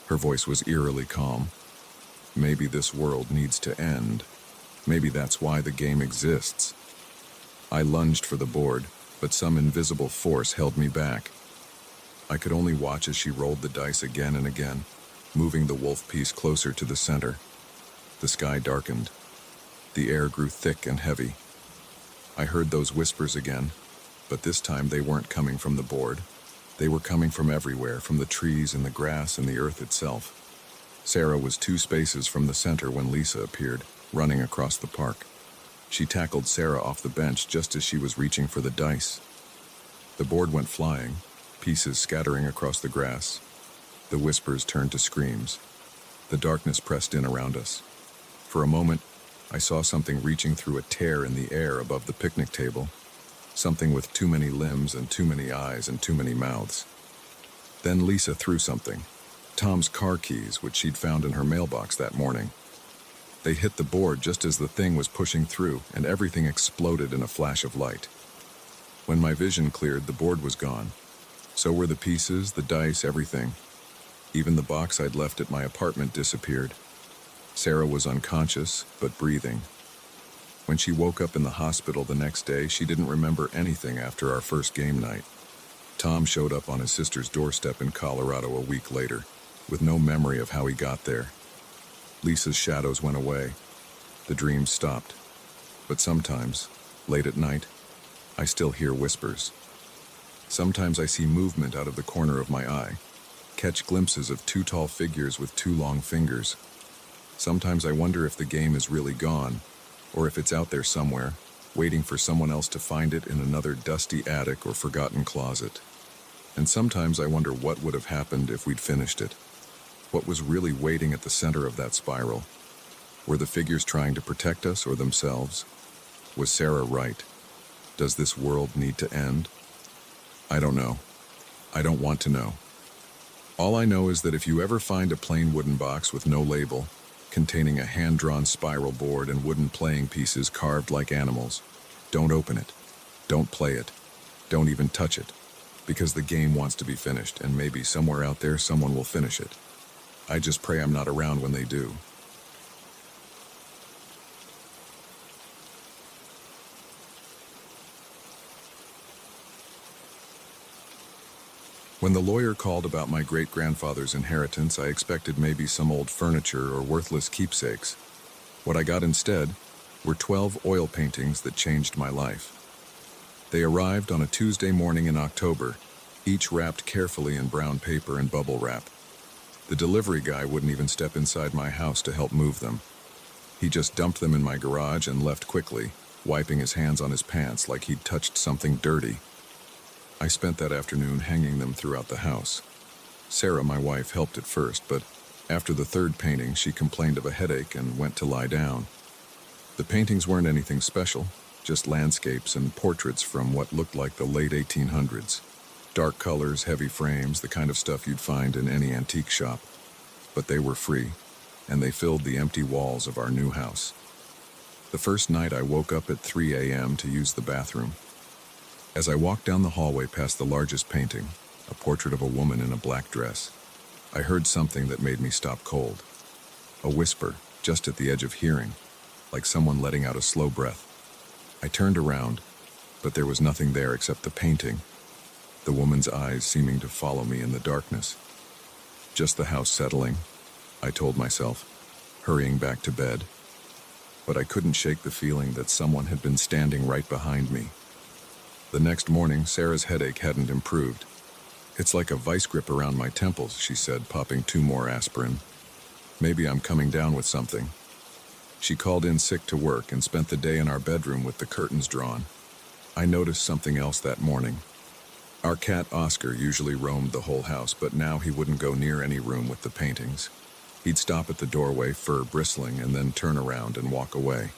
Her voice was eerily calm. "Maybe this world needs to end. Maybe that's why the game exists." I lunged for the board, but some invisible force held me back. I could only watch as she rolled the dice again and again, moving the wolf piece closer to the center. The sky darkened. The air grew thick and heavy. I heard those whispers again, but this time they weren't coming from the board. They were coming from everywhere, from the trees and the grass and the earth itself. Sarah was 2 spaces from the center when Lisa appeared, running across the park. She tackled Sarah off the bench just as she was reaching for the dice. The board went flying, pieces scattering across the grass. The whispers turned to screams. The darkness pressed in around us. For a moment, I saw something reaching through a tear in the air above the picnic table. Something with too many limbs and too many eyes and too many mouths. Then Lisa threw something. Tom's car keys, which she'd found in her mailbox that morning. They hit the board just as the thing was pushing through, and everything exploded in a flash of light. When my vision cleared, the board was gone. So were the pieces, the dice, everything. Even the box I'd left at my apartment disappeared. Sarah was unconscious, but breathing. When she woke up in the hospital the next day, she didn't remember anything after our first game night. Tom showed up on his sister's doorstep in Colorado a week later, with no memory of how he got there. Lisa's shadows went away. The dreams stopped. But sometimes, late at night, I still hear whispers. Sometimes I see movement out of the corner of my eye, catch glimpses of 2 tall figures with 2 long fingers. Sometimes I wonder if the game is really gone, or if it's out there somewhere, waiting for someone else to find it in another dusty attic or forgotten closet. And sometimes I wonder what would have happened if we'd finished it. What was really waiting at the center of that spiral? Were the figures trying to protect us or themselves? Was Sarah right? Does this world need to end? I don't know. I don't want to know. All I know is that if you ever find a plain wooden box with no label, containing a hand-drawn spiral board and wooden playing pieces carved like animals, don't open it. Don't play it. Don't even touch it. Because the game wants to be finished, and maybe somewhere out there someone will finish it. I just pray I'm not around when they do. When the lawyer called about my great-grandfather's inheritance, I expected maybe some old furniture or worthless keepsakes. What I got instead were 12 oil paintings that changed my life. They arrived on a Tuesday morning in October, each wrapped carefully in brown paper and bubble wrap. The delivery guy wouldn't even step inside my house to help move them. He just dumped them in my garage and left quickly, wiping his hands on his pants like he'd touched something dirty. I spent that afternoon hanging them throughout the house. Sarah, my wife, helped at first, but after the 3rd painting, she complained of a headache and went to lie down. The paintings weren't anything special, just landscapes and portraits from what looked like the late 1800s. Dark colors, heavy frames, the kind of stuff you'd find in any antique shop. But they were free, and they filled the empty walls of our new house. The first night I woke up at 3 a.m. to use the bathroom. As I walked down the hallway past the largest painting, a portrait of a woman in a black dress, I heard something that made me stop cold. A whisper, just at the edge of hearing, like someone letting out a slow breath. I turned around, but there was nothing there except the painting, the woman's eyes seeming to follow me in the darkness. Just the house settling, I told myself, hurrying back to bed. But I couldn't shake the feeling that someone had been standing right behind me. The next morning, Sarah's headache hadn't improved. "It's like a vice grip around my temples," she said, popping 2 more aspirin. "Maybe I'm coming down with something." She called in sick to work and spent the day in our bedroom with the curtains drawn. I noticed something else that morning. Our cat Oscar usually roamed the whole house, but now he wouldn't go near any room with the paintings. He'd stop at the doorway, fur bristling, and then turn around and walk away.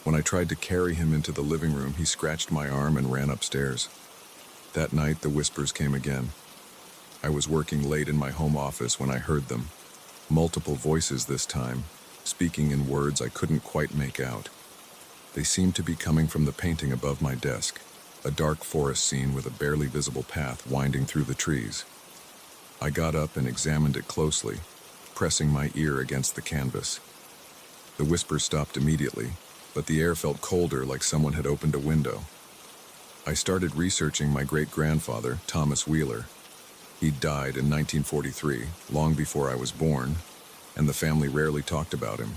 When I tried to carry him into the living room, he scratched my arm and ran upstairs. That night, the whispers came again. I was working late in my home office when I heard them. Multiple voices this time, speaking in words I couldn't quite make out. They seemed to be coming from the painting above my desk, a dark forest scene with a barely visible path winding through the trees. I got up and examined it closely, pressing my ear against the canvas. The whispers stopped immediately, but the air felt colder, like someone had opened a window. I started researching my great-grandfather, Thomas Wheeler. He'd died in 1943, long before I was born, and the family rarely talked about him.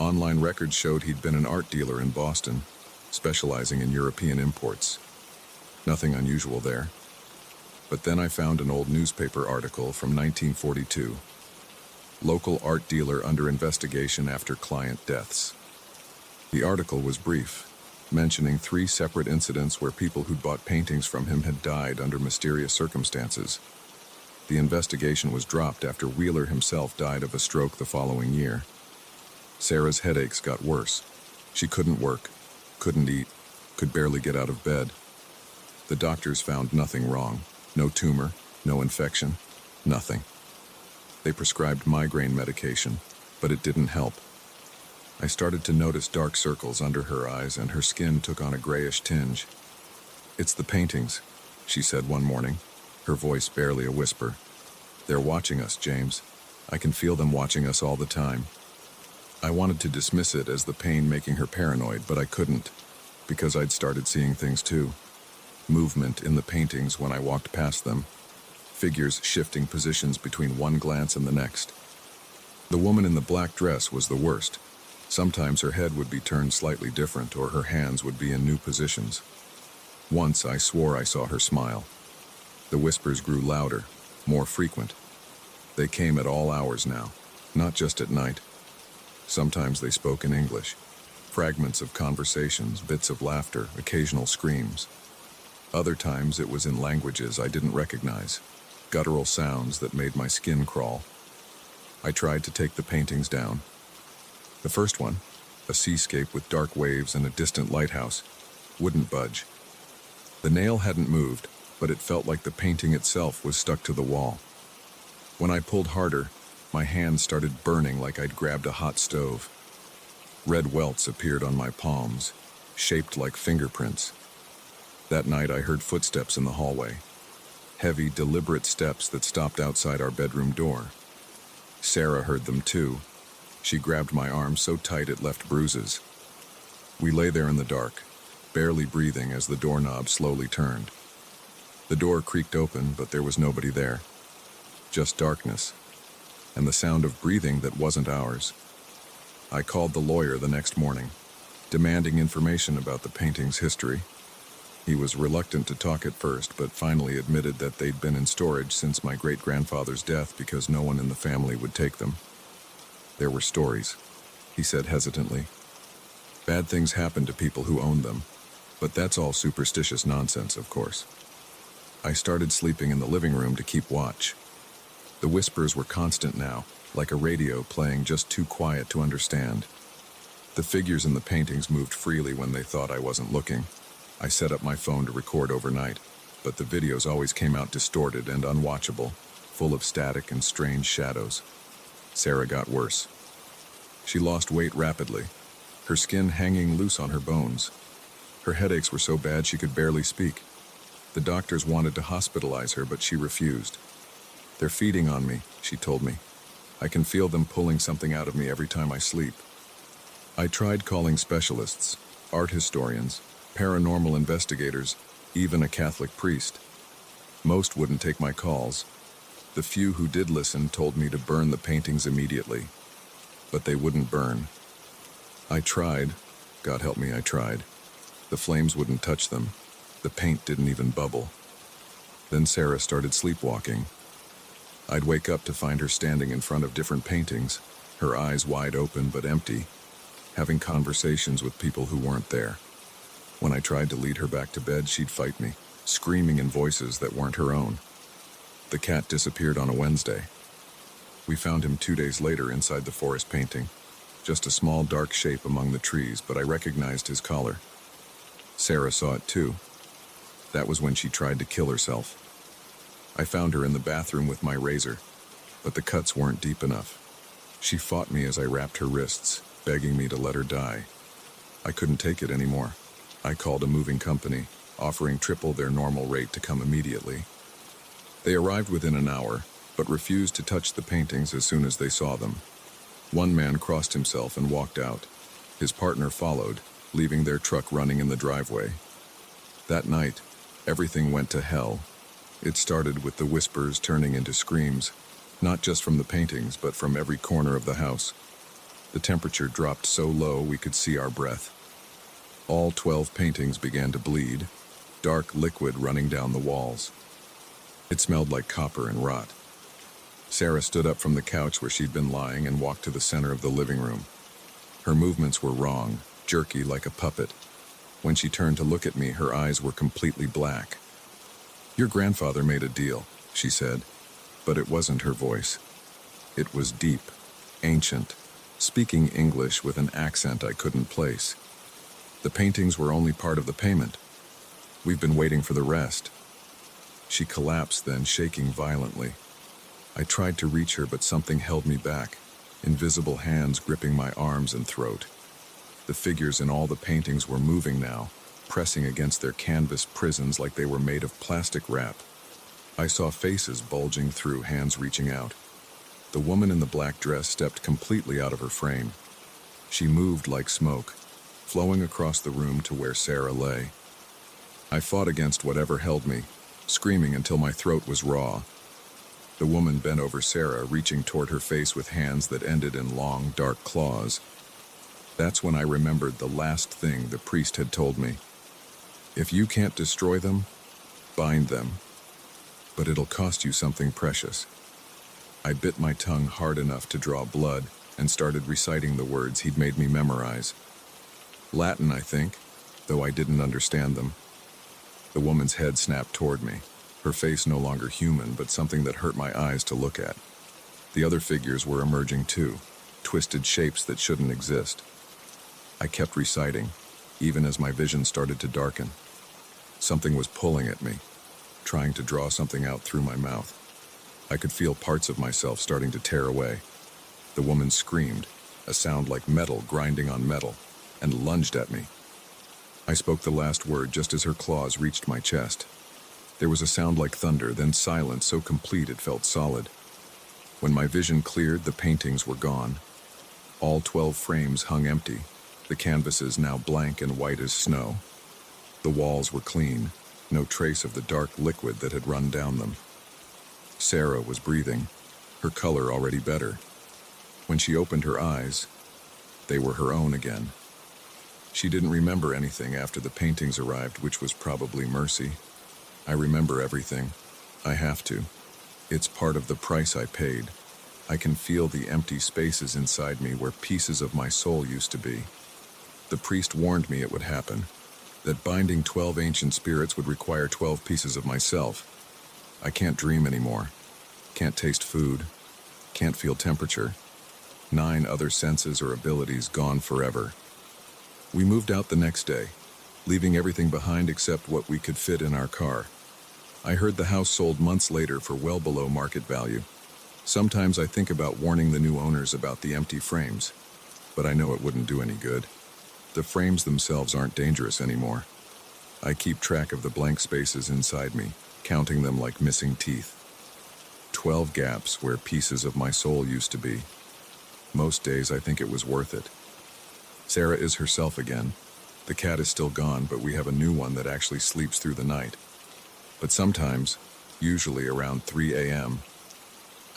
Online records showed he'd been an art dealer in Boston, specializing in European imports. Nothing unusual there. But then I found an old newspaper article from 1942. Local art dealer under investigation after client deaths. The article was brief, mentioning 3 separate incidents where people who'd bought paintings from him had died under mysterious circumstances. The investigation was dropped after Wheeler himself died of a stroke the following year. Sarah's headaches got worse. She couldn't work, couldn't eat, could barely get out of bed. The doctors found nothing wrong. No tumor, no infection, nothing. They prescribed migraine medication, but it didn't help. I started to notice dark circles under her eyes, and her skin took on a grayish tinge. "It's the paintings," she said one morning, her voice barely a whisper. "They're watching us, James. I can feel them watching us all the time." I wanted to dismiss it as the pain making her paranoid, but I couldn't, because I'd started seeing things too. Movement in the paintings when I walked past them, figures shifting positions between one glance and the next. The woman in the black dress was the worst. Sometimes her head would be turned slightly different, or her hands would be in new positions. Once I swore I saw her smile. The whispers grew louder, more frequent. They came at all hours now, not just at night. Sometimes they spoke in English. Fragments of conversations, bits of laughter, occasional screams. Other times it was in languages I didn't recognize, guttural sounds that made my skin crawl. I tried to take the paintings down. The first one, a seascape with dark waves and a distant lighthouse, wouldn't budge. The nail hadn't moved, but it felt like the painting itself was stuck to the wall. When I pulled harder, my hands started burning like I'd grabbed a hot stove. Red welts appeared on my palms, shaped like fingerprints. That night I heard footsteps in the hallway. Heavy, deliberate steps that stopped outside our bedroom door. Sarah heard them too. She grabbed my arm so tight it left bruises. We lay there in the dark, barely breathing as the doorknob slowly turned. The door creaked open, but there was nobody there. Just darkness, and the sound of breathing that wasn't ours. I called the lawyer the next morning, demanding information about the painting's history. He was reluctant to talk at first, but finally admitted that they'd been in storage since my great-grandfather's death because no one in the family would take them. There were stories, he said hesitantly. Bad things happen to people who own them, but that's all superstitious nonsense, of course. I started sleeping in the living room to keep watch. The whispers were constant now, like a radio playing just too quiet to understand. The figures in the paintings moved freely when they thought I wasn't looking. I set up my phone to record overnight, but the videos always came out distorted and unwatchable, full of static and strange shadows. Sarah got worse. She lost weight rapidly, her skin hanging loose on her bones. Her headaches were so bad she could barely speak. The doctors wanted to hospitalize her, but she refused. "They're feeding on me," she told me. "I can feel them pulling something out of me every time I sleep." I tried calling specialists, art historians, paranormal investigators, even a Catholic priest. Most wouldn't take my calls. The few who did listen told me to burn the paintings immediately. But they wouldn't burn. I tried. God help me, I tried. The flames wouldn't touch them. The paint didn't even bubble. Then Sarah started sleepwalking. I'd wake up to find her standing in front of different paintings, her eyes wide open but empty, having conversations with people who weren't there. When I tried to lead her back to bed, she'd fight me. screaming in voices that weren't her own. The cat disappeared on a Wednesday. We found him 2 days later inside the forest painting, just a small dark shape among the trees, but I recognized his collar. Sarah saw it too. That was when she tried to kill herself. I found her in the bathroom with my razor, but the cuts weren't deep enough. She fought me as I wrapped her wrists, begging me to let her die. I couldn't take it anymore. I called a moving company, offering triple their normal rate to come immediately. They arrived within an hour, but refused to touch the paintings as soon as they saw them. One man crossed himself and walked out. His partner followed, leaving their truck running in the driveway. That night, everything went to hell. It started with the whispers turning into screams, not just from the paintings, but from every corner of the house. The temperature dropped so low we could see our breath. All 12 paintings began to bleed, dark liquid running down the walls. It smelled like copper and rot. Sarah stood up from the couch where she'd been lying and walked to the center of the living room. Her movements were wrong, jerky like a puppet. When she turned to look at me, her eyes were completely black. "Your grandfather made a deal," she said, but it wasn't her voice. It was deep, ancient, speaking English with an accent I couldn't place. The paintings were only part of the payment. We've been waiting for the rest. She collapsed then, shaking violently. I tried to reach her, but something held me back, invisible hands gripping my arms and throat. The figures in all the paintings were moving now, pressing against their canvas prisons like they were made of plastic wrap. I saw faces bulging through, hands reaching out. The woman in the black dress stepped completely out of her frame. She moved like smoke, flowing across the room to where Sarah lay. I fought against whatever held me, screaming until my throat was raw. The woman bent over Sarah, reaching toward her face with hands that ended in long, dark claws. That's when I remembered the last thing the priest had told me. If you can't destroy them, bind them. But it'll cost you something precious. I bit my tongue hard enough to draw blood and started reciting the words he'd made me memorize. Latin, I think, though I didn't understand them. The woman's head snapped toward me, her face no longer human, but something that hurt my eyes to look at. The other figures were emerging too, twisted shapes that shouldn't exist. I kept reciting, even as my vision started to darken. Something was pulling at me, trying to draw something out through my mouth. I could feel parts of myself starting to tear away. The woman screamed, a sound like metal grinding on metal, and lunged at me. I spoke the last word just as her claws reached my chest. There was a sound like thunder, then silence so complete it felt solid. When my vision cleared, the paintings were gone. All 12 frames hung empty, the canvases now blank and white as snow. The walls were clean, no trace of the dark liquid that had run down them. Sarah was breathing, her color already better. When she opened her eyes, they were her own again. She didn't remember anything after the paintings arrived, which was probably mercy. I remember everything. I have to. It's part of the price I paid. I can feel the empty spaces inside me where pieces of my soul used to be. The priest warned me it would happen, that binding 12 ancient spirits would require 12 pieces of myself. I can't dream anymore, can't taste food, can't feel temperature. 9 other senses or abilities gone forever. We moved out the next day, leaving everything behind except what we could fit in our car. I heard the house sold months later for well below market value. Sometimes I think about warning the new owners about the empty frames, but I know it wouldn't do any good. The frames themselves aren't dangerous anymore. I keep track of the blank spaces inside me, counting them like missing teeth. 12 gaps where pieces of my soul used to be. Most days I think it was worth it. Sarah is herself again. The cat is still gone, but we have a new one that actually sleeps through the night. But sometimes, usually around 3 a.m.,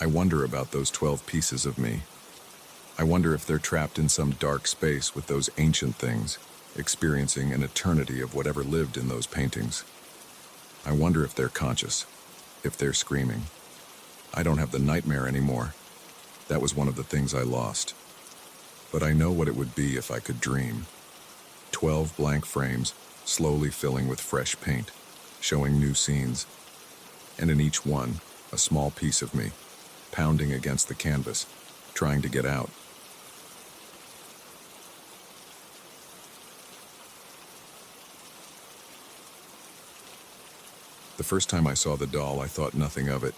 I wonder about those 12 pieces of me. I wonder if they're trapped in some dark space with those ancient things, experiencing an eternity of whatever lived in those paintings. I wonder if they're conscious, if they're screaming. I don't have the nightmare anymore. That was one of the things I lost. But I know what it would be if I could dream. 12 blank frames, slowly filling with fresh paint. showing new scenes, and in each one, a small piece of me, pounding against the canvas, trying to get out. The first time I saw the doll, I thought nothing of it.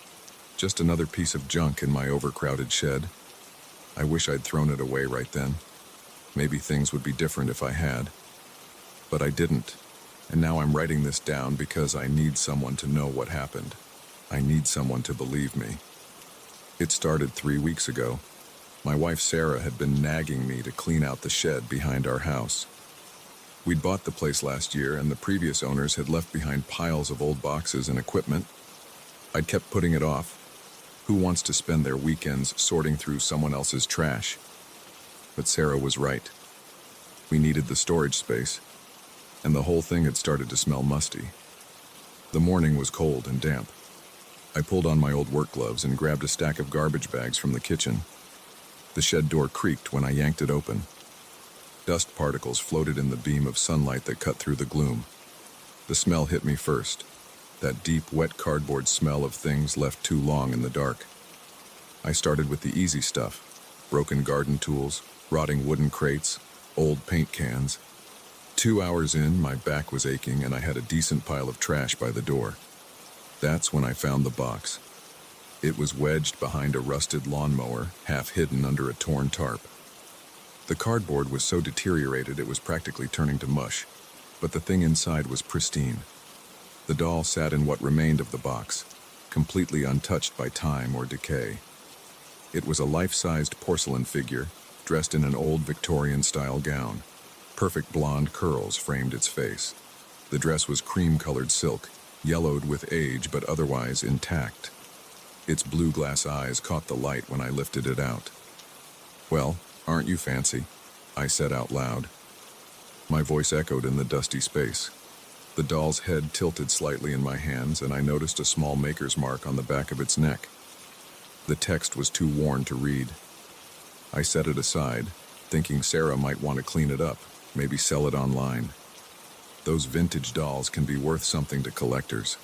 Just another piece of junk in my overcrowded shed. I wish I'd thrown it away right then. Maybe things would be different if I had. But I didn't. And now I'm writing this down because I need someone to know what happened. I need someone to believe me. It started 3 weeks ago. My wife Sarah had been nagging me to clean out the shed behind our house. We'd bought the place last year, and the previous owners had left behind piles of old boxes and equipment. I'd kept putting it off. Who wants to spend their weekends sorting through someone else's trash? But Sarah was right. We needed the storage space, and the whole thing had started to smell musty. The morning was cold and damp. I pulled on my old work gloves and grabbed a stack of garbage bags from the kitchen. The shed door creaked when I yanked it open. Dust particles floated in the beam of sunlight that cut through the gloom. The smell hit me first, that deep, wet cardboard smell of things left too long in the dark. I started with the easy stuff: broken garden tools, rotting wooden crates, old paint cans. 2 hours in, my back was aching and I had a decent pile of trash by the door. That's when I found the box. It was wedged behind a rusted lawnmower, half hidden under a torn tarp. The cardboard was so deteriorated it was practically turning to mush, but the thing inside was pristine. The doll sat in what remained of the box, completely untouched by time or decay. It was a life-sized porcelain figure, dressed in an old Victorian-style gown. Perfect blonde curls framed its face. The dress was cream-colored silk, yellowed with age but otherwise intact. Its blue glass eyes caught the light when I lifted it out. "Well, aren't you fancy?" I said out loud. My voice echoed in the dusty space. The doll's head tilted slightly in my hands, and I noticed a small maker's mark on the back of its neck. The text was too worn to read. I set it aside, thinking Sarah might want to clean it up, maybe sell it online. Those vintage dolls can be worth something to collectors.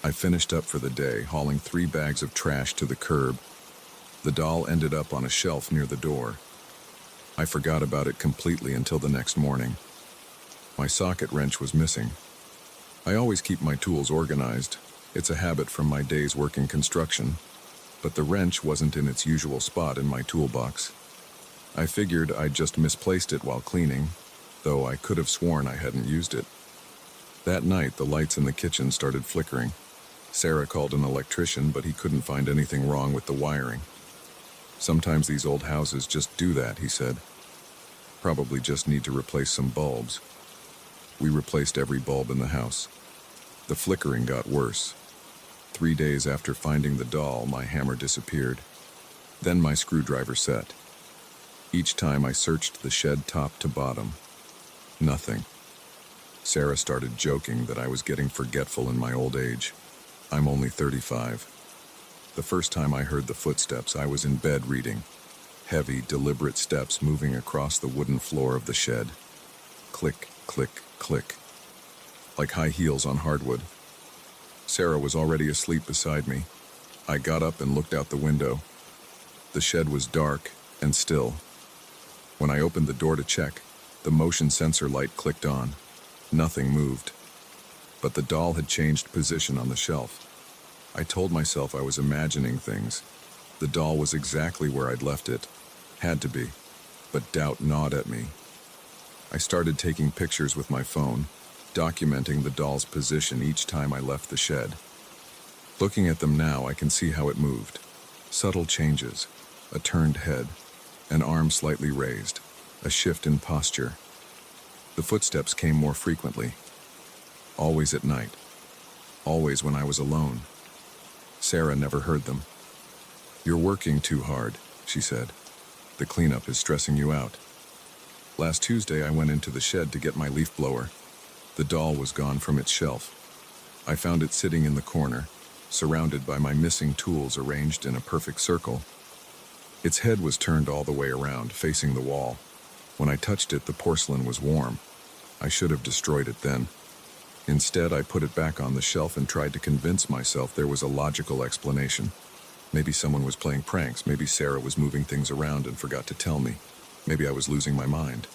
I finished up for the day, hauling 3 bags of trash to the curb. The doll ended up on a shelf near the door. I forgot about it completely until the next morning. My socket wrench was missing. I always keep my tools organized. It's a habit from my days working construction. But the wrench wasn't in its usual spot in my toolbox. I figured I'd just misplaced it while cleaning, though I could have sworn I hadn't used it. That night, the lights in the kitchen started flickering. Sarah called an electrician, but he couldn't find anything wrong with the wiring. "Sometimes these old houses just do that," he said. "Probably just need to replace some bulbs." We replaced every bulb in the house. The flickering got worse. 3 days after finding the doll, my hammer disappeared. Then my screwdriver set. Each time I searched the shed top to bottom. Nothing. Sarah started joking that I was getting forgetful in my old age. I'm only 35. The first time I heard the footsteps, I was in bed reading. Heavy, deliberate steps moving across the wooden floor of the shed. Click, click, click. Like high heels on hardwood. Sarah was already asleep beside me. I got up and looked out the window. The shed was dark and still. When I opened the door to check, the motion sensor light clicked on. Nothing moved. But the doll had changed position on the shelf. I told myself I was imagining things. The doll was exactly where I'd left it. Had to be. But doubt gnawed at me. I started taking pictures with my phone, documenting the doll's position each time I left the shed. Looking at them now, I can see how it moved. Subtle changes. A turned head. An arm slightly raised. A shift in posture. The footsteps came more frequently. Always at night. Always when I was alone. Sarah never heard them. "You're working too hard," she said. "The cleanup is stressing you out." Last Tuesday, I went into the shed to get my leaf blower. The doll was gone from its shelf. I found it sitting in the corner, surrounded by my missing tools arranged in a perfect circle. Its head was turned all the way around, facing the wall. When I touched it, the porcelain was warm. I should have destroyed it then. Instead, I put it back on the shelf and tried to convince myself there was a logical explanation. Maybe someone was playing pranks, maybe Sarah was moving things around and forgot to tell me. Maybe I was losing my mind.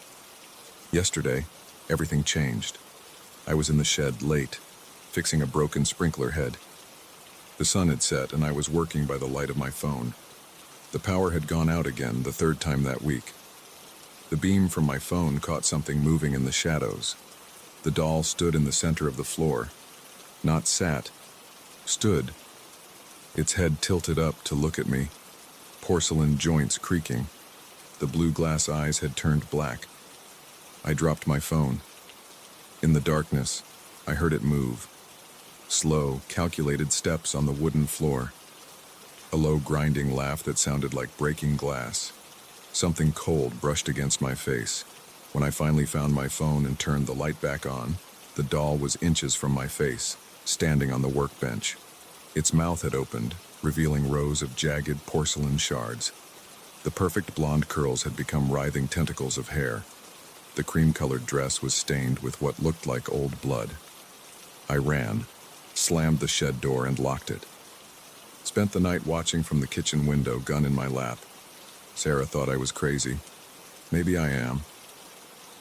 Yesterday, everything changed. I was in the shed late, fixing a broken sprinkler head. The sun had set and I was working by the light of my phone. The power had gone out again, the third time that week. The beam from my phone caught something moving in the shadows. The doll stood in the center of the floor. Not sat, stood. Its head tilted up to look at me, porcelain joints creaking. The blue glass eyes had turned black. I dropped my phone. In the darkness, I heard it move. Slow, calculated steps on the wooden floor. A low grinding laugh that sounded like breaking glass. Something cold brushed against my face. When I finally found my phone and turned the light back on, the doll was inches from my face, standing on the workbench. Its mouth had opened, revealing rows of jagged porcelain shards. The perfect blonde curls had become writhing tentacles of hair. The cream-colored dress was stained with what looked like old blood. I ran, slammed the shed door and locked it. Spent the night watching from the kitchen window, gun in my lap. Sarah thought I was crazy. Maybe I am.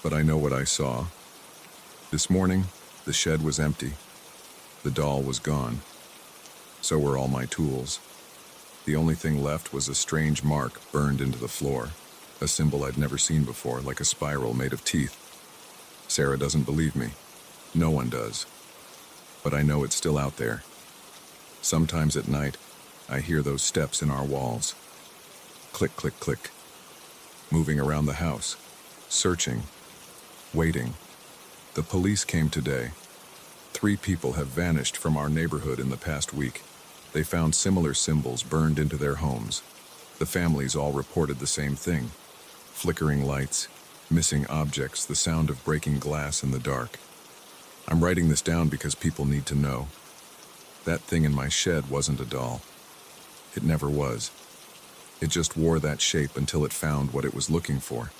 But I know what I saw. This morning, the shed was empty. The doll was gone. So were all my tools. The only thing left was a strange mark burned into the floor, a symbol I'd never seen before, like a spiral made of teeth. Sarah doesn't believe me. No one does. But I know it's still out there. Sometimes at night, I hear those steps in our walls. Click, click, click. Moving around the house, searching, waiting. The police came today. 3 people have vanished from our neighborhood in the past week. They found similar symbols burned into their homes. The families all reported the same thing. Flickering lights, missing objects, the sound of breaking glass in the dark. I'm writing this down because people need to know. That thing in my shed wasn't a doll. It never was. It just wore that shape until it found what it was looking for.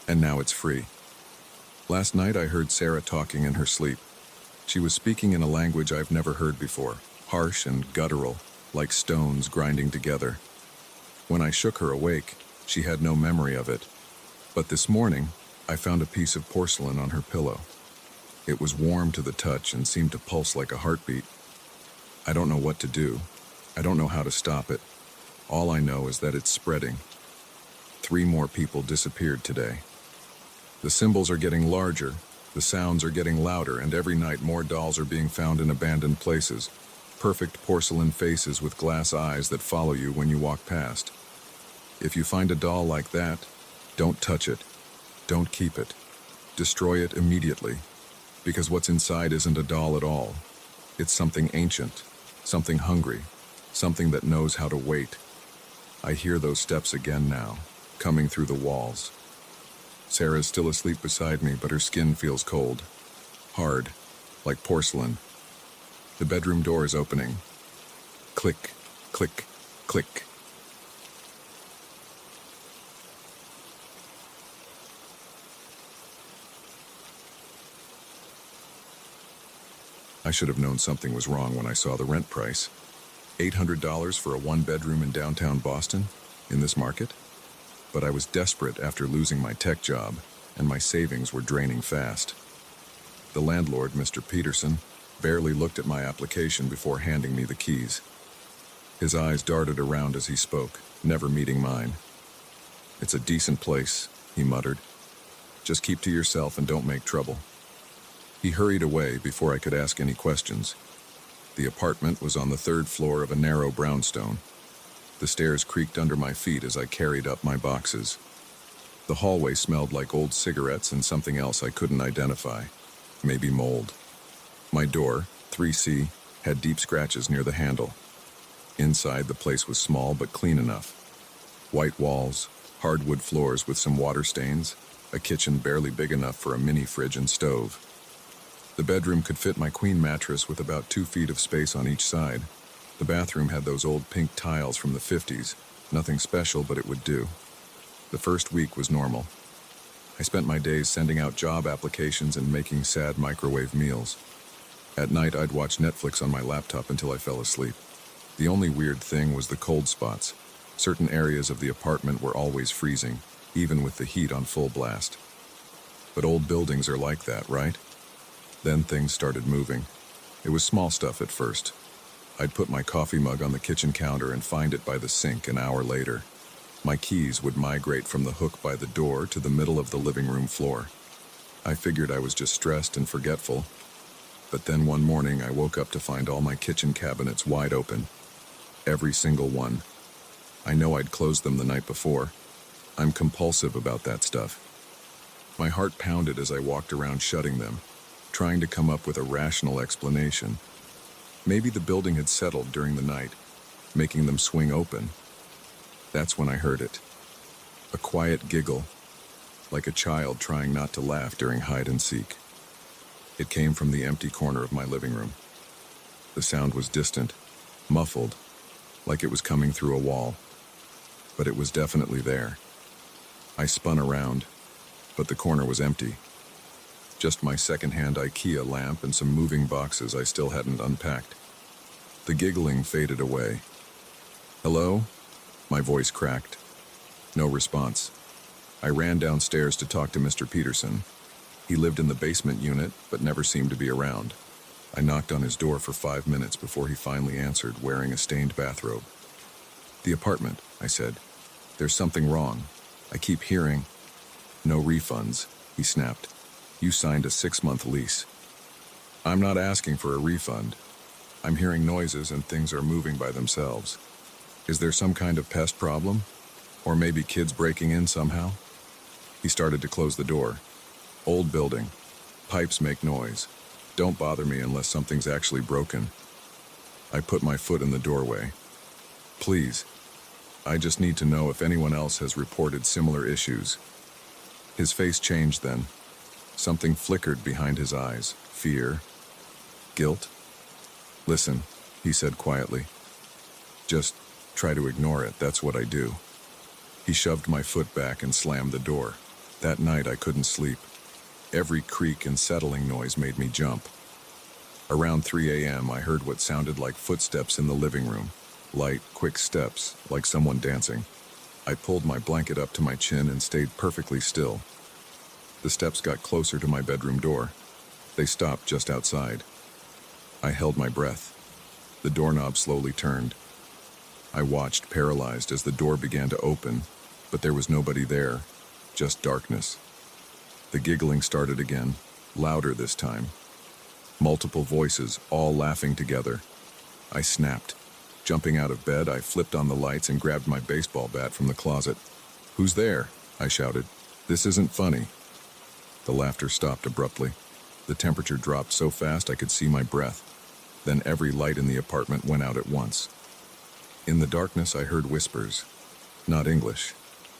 And now it's free. Last night I heard Sarah talking in her sleep. She was speaking in a language I've never heard before, harsh and guttural, like stones grinding together. When I shook her awake, she had no memory of it. But this morning, I found a piece of porcelain on her pillow. It was warm to the touch and seemed to pulse like a heartbeat. I don't know what to do. I don't know how to stop it. All I know is that it's spreading. 3 more people disappeared today. The symbols are getting larger, the sounds are getting louder, and every night more dolls are being found in abandoned places. Perfect porcelain faces with glass eyes that follow you when you walk past. If you find a doll like that, don't touch it. Don't keep it. Destroy it immediately. Because what's inside isn't a doll at all. It's something ancient, something hungry, something that knows how to wait. I hear those steps again now, coming through the walls. Sarah's still asleep beside me, but her skin feels cold. Hard, like porcelain. The bedroom door is opening. Click, click, click. I should have known something was wrong when I saw the rent price. $800 for a 1-bedroom in downtown Boston, in this market? But I was desperate after losing my tech job, and my savings were draining fast. The landlord, Mr. Peterson, barely looked at my application before handing me the keys. His eyes darted around as he spoke, never meeting mine. "It's a decent place," he muttered. "Just keep to yourself and don't make trouble." He hurried away before I could ask any questions. The apartment was on the 3rd floor of a narrow brownstone. The stairs creaked under my feet as I carried up my boxes. The hallway smelled like old cigarettes and something else I couldn't identify. Maybe mold. My door, 3C, had deep scratches near the handle. Inside, the place was small but clean enough. White walls, hardwood floors with some water stains, a kitchen barely big enough for a mini fridge and stove. The bedroom could fit my queen mattress with about 2 feet of space on each side. The bathroom had those old pink tiles from the 50s. Nothing special, but it would do. The first week was normal. I spent my days sending out job applications and making sad microwave meals. At night, I'd watch Netflix on my laptop until I fell asleep. The only weird thing was the cold spots. Certain areas of the apartment were always freezing, even with the heat on full blast. But old buildings are like that, right? Then things started moving. It was small stuff at first. I'd put my coffee mug on the kitchen counter and find it by the sink an hour later. My keys would migrate from the hook by the door to the middle of the living room floor. I figured I was just stressed and forgetful. But then one morning I woke up to find all my kitchen cabinets wide open. Every single one. I know I'd closed them the night before. I'm compulsive about that stuff. My heart pounded as I walked around shutting them, trying to come up with a rational explanation. Maybe the building had settled during the night, making them swing open. That's when I heard it. A quiet giggle, like a child trying not to laugh during hide and seek. It came from the empty corner of my living room. The sound was distant, muffled, like it was coming through a wall. But it was definitely there. I spun around, but the corner was empty. Just my second-hand IKEA lamp and some moving boxes I still hadn't unpacked. The giggling faded away. "Hello?" My voice cracked. No response. I ran downstairs to talk to Mr. Peterson. He lived in the basement unit, but never seemed to be around. I knocked on his door for 5 minutes before he finally answered, wearing a stained bathrobe. "The apartment," I said. "There's something wrong. I keep hearing—" "No refunds," he snapped. "You signed a 6-month lease." "I'm not asking for a refund. I'm hearing noises and things are moving by themselves. Is there some kind of pest problem? Or maybe kids breaking in somehow?" He started to close the door. "Old building. Pipes make noise. Don't bother me unless something's actually broken." I put my foot in the doorway. "Please. I just need to know if anyone else has reported similar issues." His face changed then. Something flickered behind his eyes. Fear? Guilt? "Listen," he said quietly. "Just try to ignore it. That's what I do." He shoved my foot back and slammed the door. That night I couldn't sleep. Every creak and settling noise made me jump. Around 3 a.m. I heard what sounded like footsteps in the living room. Light, quick steps, like someone dancing. I pulled my blanket up to my chin and stayed perfectly still. The steps got closer to my bedroom door. They stopped just outside. I held my breath. The doorknob slowly turned. I watched, paralyzed, as the door began to open, but there was nobody there, just darkness. The giggling started again, louder this time. Multiple voices, all laughing together. I snapped. Jumping out of bed, I flipped on the lights and grabbed my baseball bat from the closet. "Who's there?" I shouted. "This isn't funny." The laughter stopped abruptly. The temperature dropped so fast I could see my breath. Then every light in the apartment went out at once. In the darkness, I heard whispers. Not English.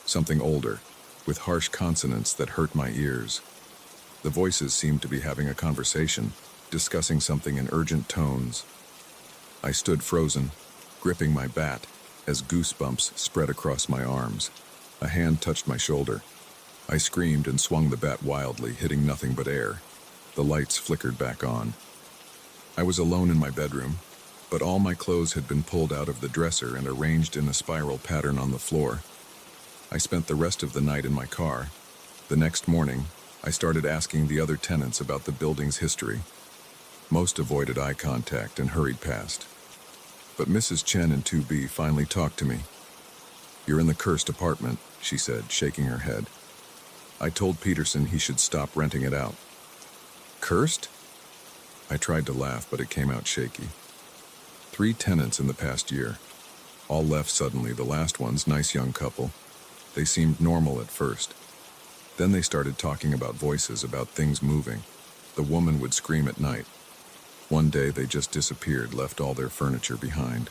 Something older, with harsh consonants that hurt my ears. The voices seemed to be having a conversation, discussing something in urgent tones. I stood frozen, gripping my bat, as goosebumps spread across my arms. A hand touched my shoulder. I screamed and swung the bat wildly, hitting nothing but air. The lights flickered back on. I was alone in my bedroom, but all my clothes had been pulled out of the dresser and arranged in a spiral pattern on the floor. I spent the rest of the night in my car. The next morning, I started asking the other tenants about the building's history. Most avoided eye contact and hurried past. But Mrs. Chen in 2B finally talked to me. "You're in the cursed apartment," she said, shaking her head. "I told Peterson he should stop renting it out." "Cursed?" I tried to laugh, but it came out shaky. 3 tenants in the past year. All left suddenly, the last ones, nice young couple. They seemed normal at first. Then they started talking about voices, about things moving. The woman would scream at night. One day they just disappeared, left all their furniture behind.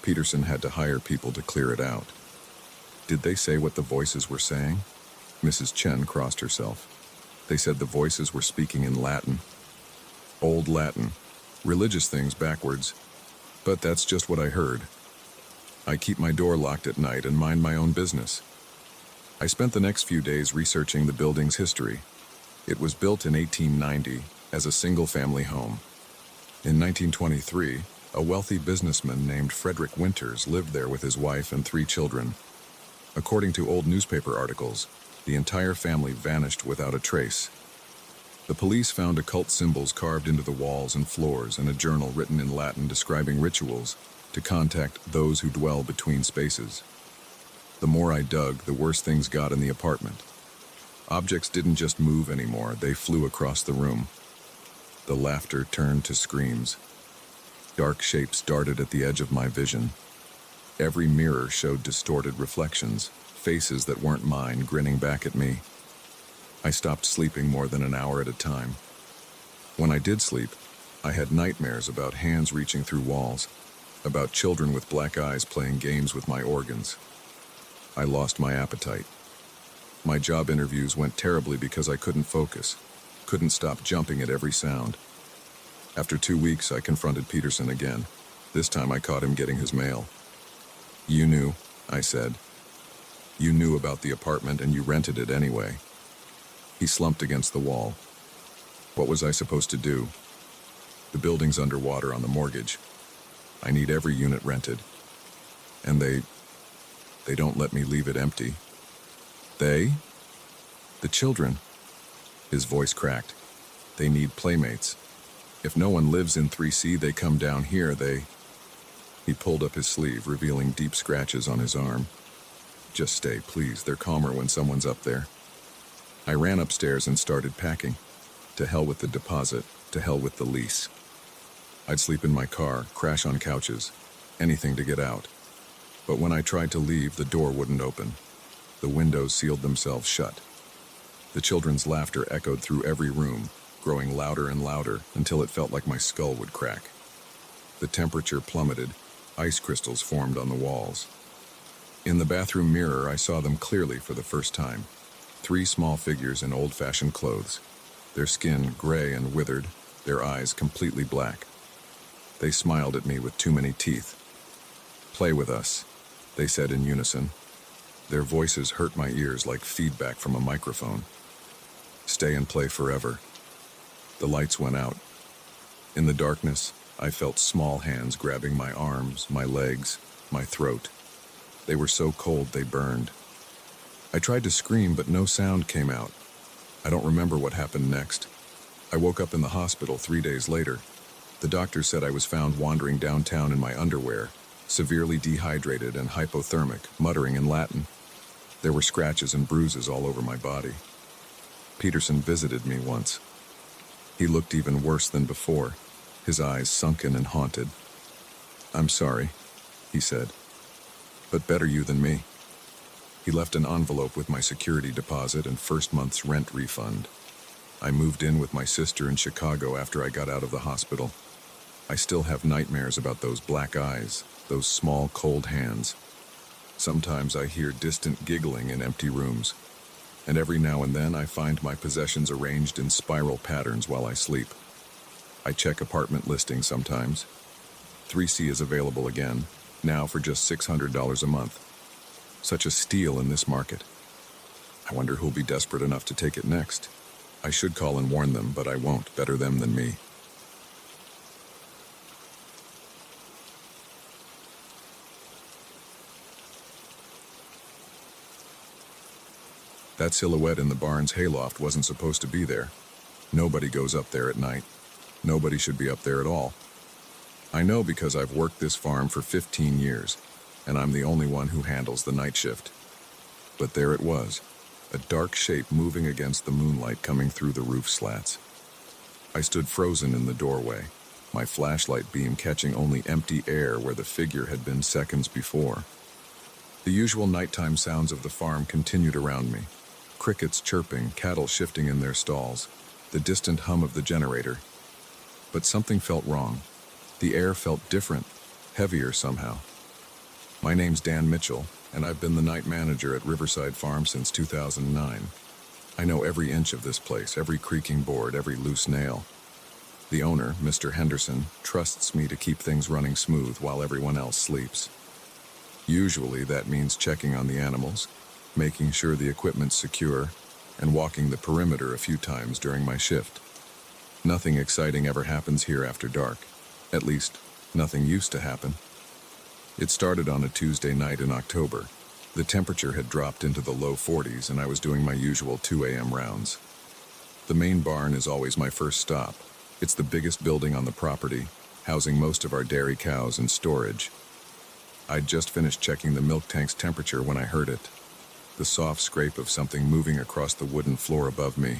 Peterson had to hire people to clear it out. Did they say what the voices were saying? Mrs. Chen crossed herself. They said the voices were speaking in Latin. Old Latin. Religious things backwards. But that's just what I heard. I keep my door locked at night and mind my own business. I spent the next few days researching the building's history. It was built in 1890 as a single-family home. In 1923, a wealthy businessman named Frederick Winters lived there with his wife and 3 children. According to old newspaper articles, the entire family vanished without a trace. The police found occult symbols carved into the walls and floors and a journal written in Latin describing rituals to contact those who dwell between spaces. The more I dug, the worse things got in the apartment. Objects didn't just move anymore, they flew across the room. The laughter turned to screams. Dark shapes darted at the edge of my vision. Every mirror showed distorted reflections, faces that weren't mine grinning back at me. I stopped sleeping more than an hour at a time. When I did sleep, I had nightmares about hands reaching through walls, about children with black eyes playing games with my organs. I lost my appetite. My job interviews went terribly because I couldn't focus, couldn't stop jumping at every sound. After 2 weeks, I confronted Peterson again. This time I caught him getting his mail. "You knew," I said. "You knew about the apartment and you rented it anyway." He slumped against the wall. What was I supposed to do? The building's underwater on the mortgage. I need every unit rented. And they don't let me leave it empty. They? The children. His voice cracked. They need playmates. If no one lives in 3C, they come down here, He pulled up his sleeve, revealing deep scratches on his arm. "Just stay, please. They're calmer when someone's up there." I ran upstairs and started packing. To hell with the deposit, to hell with the lease. I'd sleep in my car, crash on couches, anything to get out. But when I tried to leave, the door wouldn't open. The windows sealed themselves shut. The children's laughter echoed through every room, growing louder and louder until it felt like my skull would crack. The temperature plummeted. Ice crystals formed on the walls. In the bathroom mirror, I saw them clearly for the first time. 3 small figures in old-fashioned clothes, their skin gray and withered, their eyes completely black. They smiled at me with too many teeth. "Play with us," they said in unison. Their voices hurt my ears like feedback from a microphone. "Stay and play forever." The lights went out. In the darkness, I felt small hands grabbing my arms, my legs, my throat. They were so cold they burned. I tried to scream, but no sound came out. I don't remember what happened next. I woke up in the hospital 3 days later. The doctor said I was found wandering downtown in my underwear, severely dehydrated and hypothermic, muttering in Latin. There were scratches and bruises all over my body. Peterson visited me once. He looked even worse than before, his eyes sunken and haunted. "I'm sorry," he said, "but better you than me." He left an envelope with my security deposit and first month's rent refund. I moved in with my sister in Chicago after I got out of the hospital. I still have nightmares about those black eyes, those small, cold hands. Sometimes I hear distant giggling in empty rooms, and every now and then I find my possessions arranged in spiral patterns while I sleep. I check apartment listings sometimes. 3C is available again, now for just $600 a month. Such a steal in this market. I wonder who'll be desperate enough to take it next. I should call and warn them, but I won't. Better them than me. That silhouette in the barn's hayloft wasn't supposed to be there. Nobody goes up there at night. Nobody should be up there at all. I know because I've worked this farm for 15 years, and I'm the only one who handles the night shift. But there it was, a dark shape moving against the moonlight coming through the roof slats. I stood frozen in the doorway, my flashlight beam catching only empty air where the figure had been seconds before. The usual nighttime sounds of the farm continued around me. Crickets chirping, cattle shifting in their stalls, the distant hum of the generator. But something felt wrong. The air felt different, heavier somehow. My name's Dan Mitchell, and I've been the night manager at Riverside Farm since 2009. I know every inch of this place, every creaking board, every loose nail. The owner, Mr. Henderson, trusts me to keep things running smooth while everyone else sleeps. Usually that means checking on the animals, making sure the equipment's secure, and walking the perimeter a few times during my shift. Nothing exciting ever happens here after dark. At least, nothing used to happen. It started on a Tuesday night in October. The temperature had dropped into the low 40s and I was doing my usual 2 a.m. rounds. The main barn is always my first stop. It's the biggest building on the property, housing most of our dairy cows and storage. I'd just finished checking the milk tank's temperature when I heard it. The soft scrape of something moving across the wooden floor above me.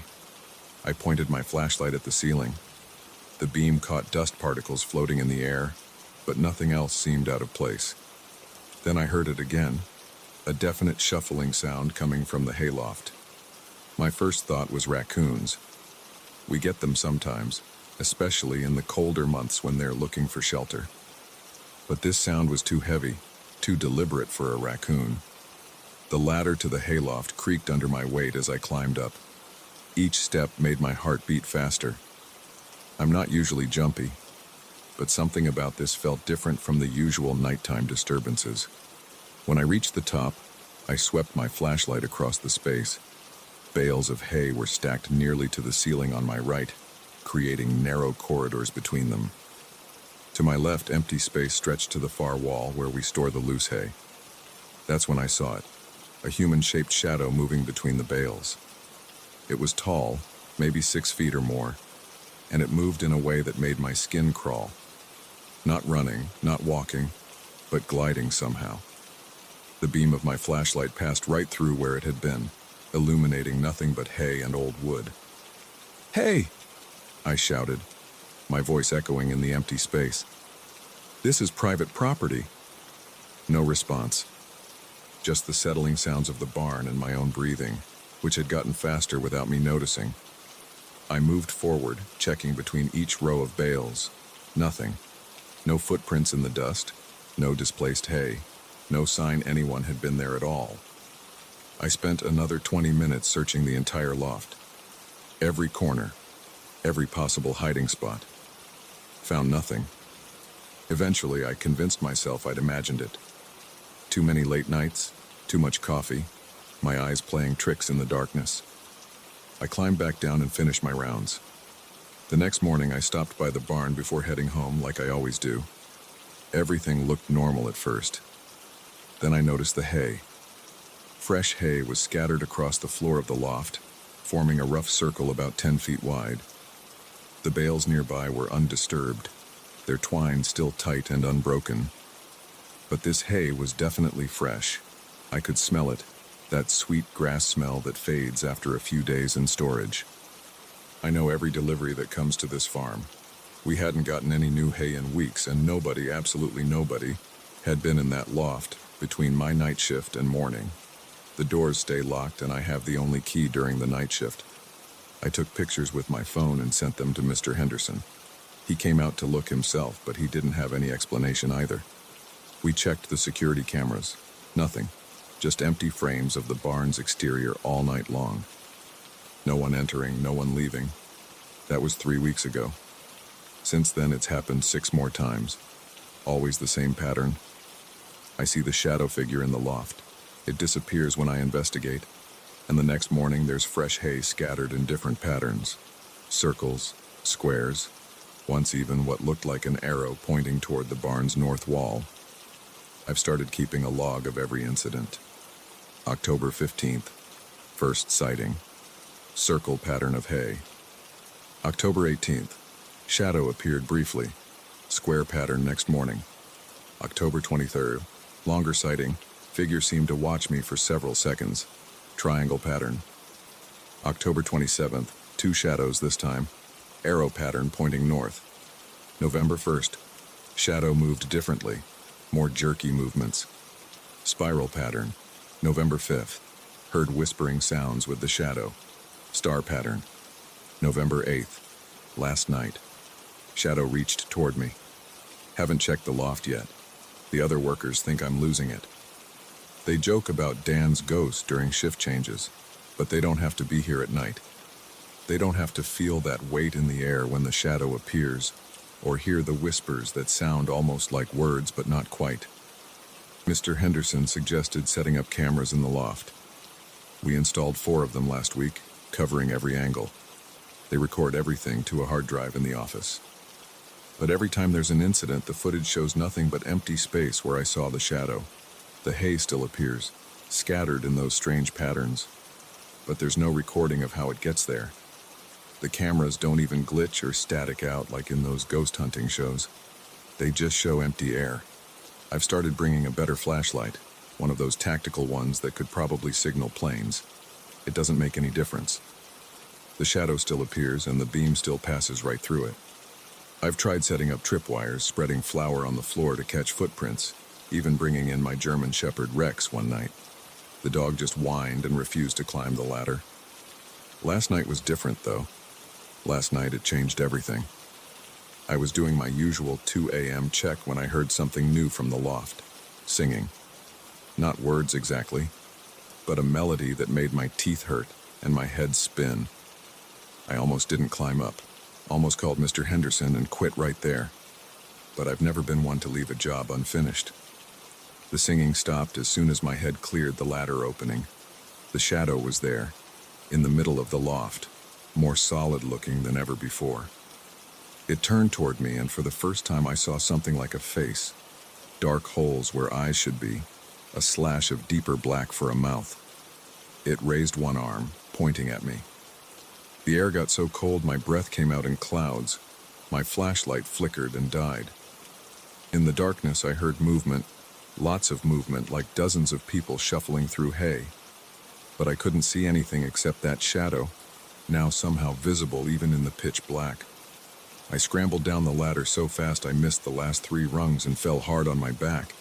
I pointed my flashlight at the ceiling. The beam caught dust particles floating in the air, but nothing else seemed out of place. Then I heard it again, a definite shuffling sound coming from the hayloft. My first thought was raccoons. We get them sometimes, especially in the colder months when they're looking for shelter. But this sound was too heavy, too deliberate for a raccoon. The ladder to the hayloft creaked under my weight as I climbed up. Each step made my heart beat faster. I'm not usually jumpy, but something about this felt different from the usual nighttime disturbances. When I reached the top, I swept my flashlight across the space. Bales of hay were stacked nearly to the ceiling on my right, creating narrow corridors between them. To my left, empty space stretched to the far wall where we store the loose hay. That's when I saw it, a human-shaped shadow moving between the bales. It was tall, maybe 6 feet or more, and it moved in a way that made my skin crawl. Not running, not walking, but gliding somehow. The beam of my flashlight passed right through where it had been, illuminating nothing but hay and old wood. "Hey!" I shouted, my voice echoing in the empty space. "This is private property." No response. Just the settling sounds of the barn and my own breathing, which had gotten faster without me noticing. I moved forward, checking between each row of bales. Nothing. No footprints in the dust, no displaced hay, no sign anyone had been there at all. I spent another 20 minutes searching the entire loft. Every corner, every possible hiding spot. Found nothing. Eventually, I convinced myself I'd imagined it. Too many late nights, too much coffee, my eyes playing tricks in the darkness. I climbed back down and finished my rounds. The next morning, I stopped by the barn before heading home like I always do. Everything looked normal at first. Then I noticed the hay. Fresh hay was scattered across the floor of the loft, forming a rough circle about 10 feet wide. The bales nearby were undisturbed, their twine still tight and unbroken. But this hay was definitely fresh. I could smell it, that sweet grass smell that fades after a few days in storage. I know every delivery that comes to this farm. We hadn't gotten any new hay in weeks, and nobody, absolutely nobody, had been in that loft between my night shift and morning. The doors stay locked and I have the only key during the night shift. I took pictures with my phone and sent them to Mr. Henderson. He came out to look himself, but he didn't have any explanation either. We checked the security cameras. Nothing. Just empty frames of the barn's exterior all night long. No one entering, no one leaving. That was 3 weeks ago. Since then, it's happened 6 more times. Always the same pattern. I see the shadow figure in the loft. It disappears when I investigate, and the next morning there's fresh hay scattered in different patterns. Circles, squares, once even what looked like an arrow pointing toward the barn's north wall. I've started keeping a log of every incident. October 15th, first sighting. Circle pattern of hay. October 18th, shadow appeared briefly. Square pattern next morning. October 23rd, longer sighting. Figure seemed to watch me for several seconds. Triangle pattern. October 27th, 2 shadows this time. Arrow pattern pointing north. November 1st, shadow moved differently. More jerky movements. Spiral pattern. November 5th, heard whispering sounds with the shadow. Star pattern. November 8th, last night. Shadow reached toward me. Haven't checked the loft yet. The other workers think I'm losing it. They joke about Dan's ghost during shift changes, but they don't have to be here at night. They don't have to feel that weight in the air when the shadow appears, or hear the whispers that sound almost like words but not quite. Mr. Henderson suggested setting up cameras in the loft. We installed 4 of them last week, covering every angle. They record everything to a hard drive in the office. But every time there's an incident, the footage shows nothing but empty space where I saw the shadow. The hay still appears, scattered in those strange patterns, but there's no recording of how it gets there. The cameras don't even glitch or static out like in those ghost hunting shows. They just show empty air. I've started bringing a better flashlight, one of those tactical ones that could probably signal planes. It doesn't make any difference. The shadow still appears and the beam still passes right through it. I've tried setting up tripwires, spreading flour on the floor to catch footprints, even bringing in my German Shepherd Rex one night. The dog just whined and refused to climb the ladder. Last night was different, though. Last night it changed everything. I was doing my usual 2 a.m. check when I heard something new from the loft. Singing. Not words exactly, but a melody that made my teeth hurt and my head spin. I almost didn't climb up. Almost called Mr. Henderson and quit right there. But I've never been one to leave a job unfinished. The singing stopped as soon as my head cleared the ladder opening. The shadow was there, in the middle of the loft, more solid looking than ever before. It turned toward me, and for the first time I saw something like a face. Dark holes where eyes should be, a slash of deeper black for a mouth. It raised one arm, pointing at me. The air got so cold my breath came out in clouds. My flashlight flickered and died. In the darkness I heard movement, lots of movement, like dozens of people shuffling through hay. But I couldn't see anything except that shadow, now somehow visible even in the pitch black. I scrambled down the ladder so fast I missed the last 3 rungs and fell hard on my back.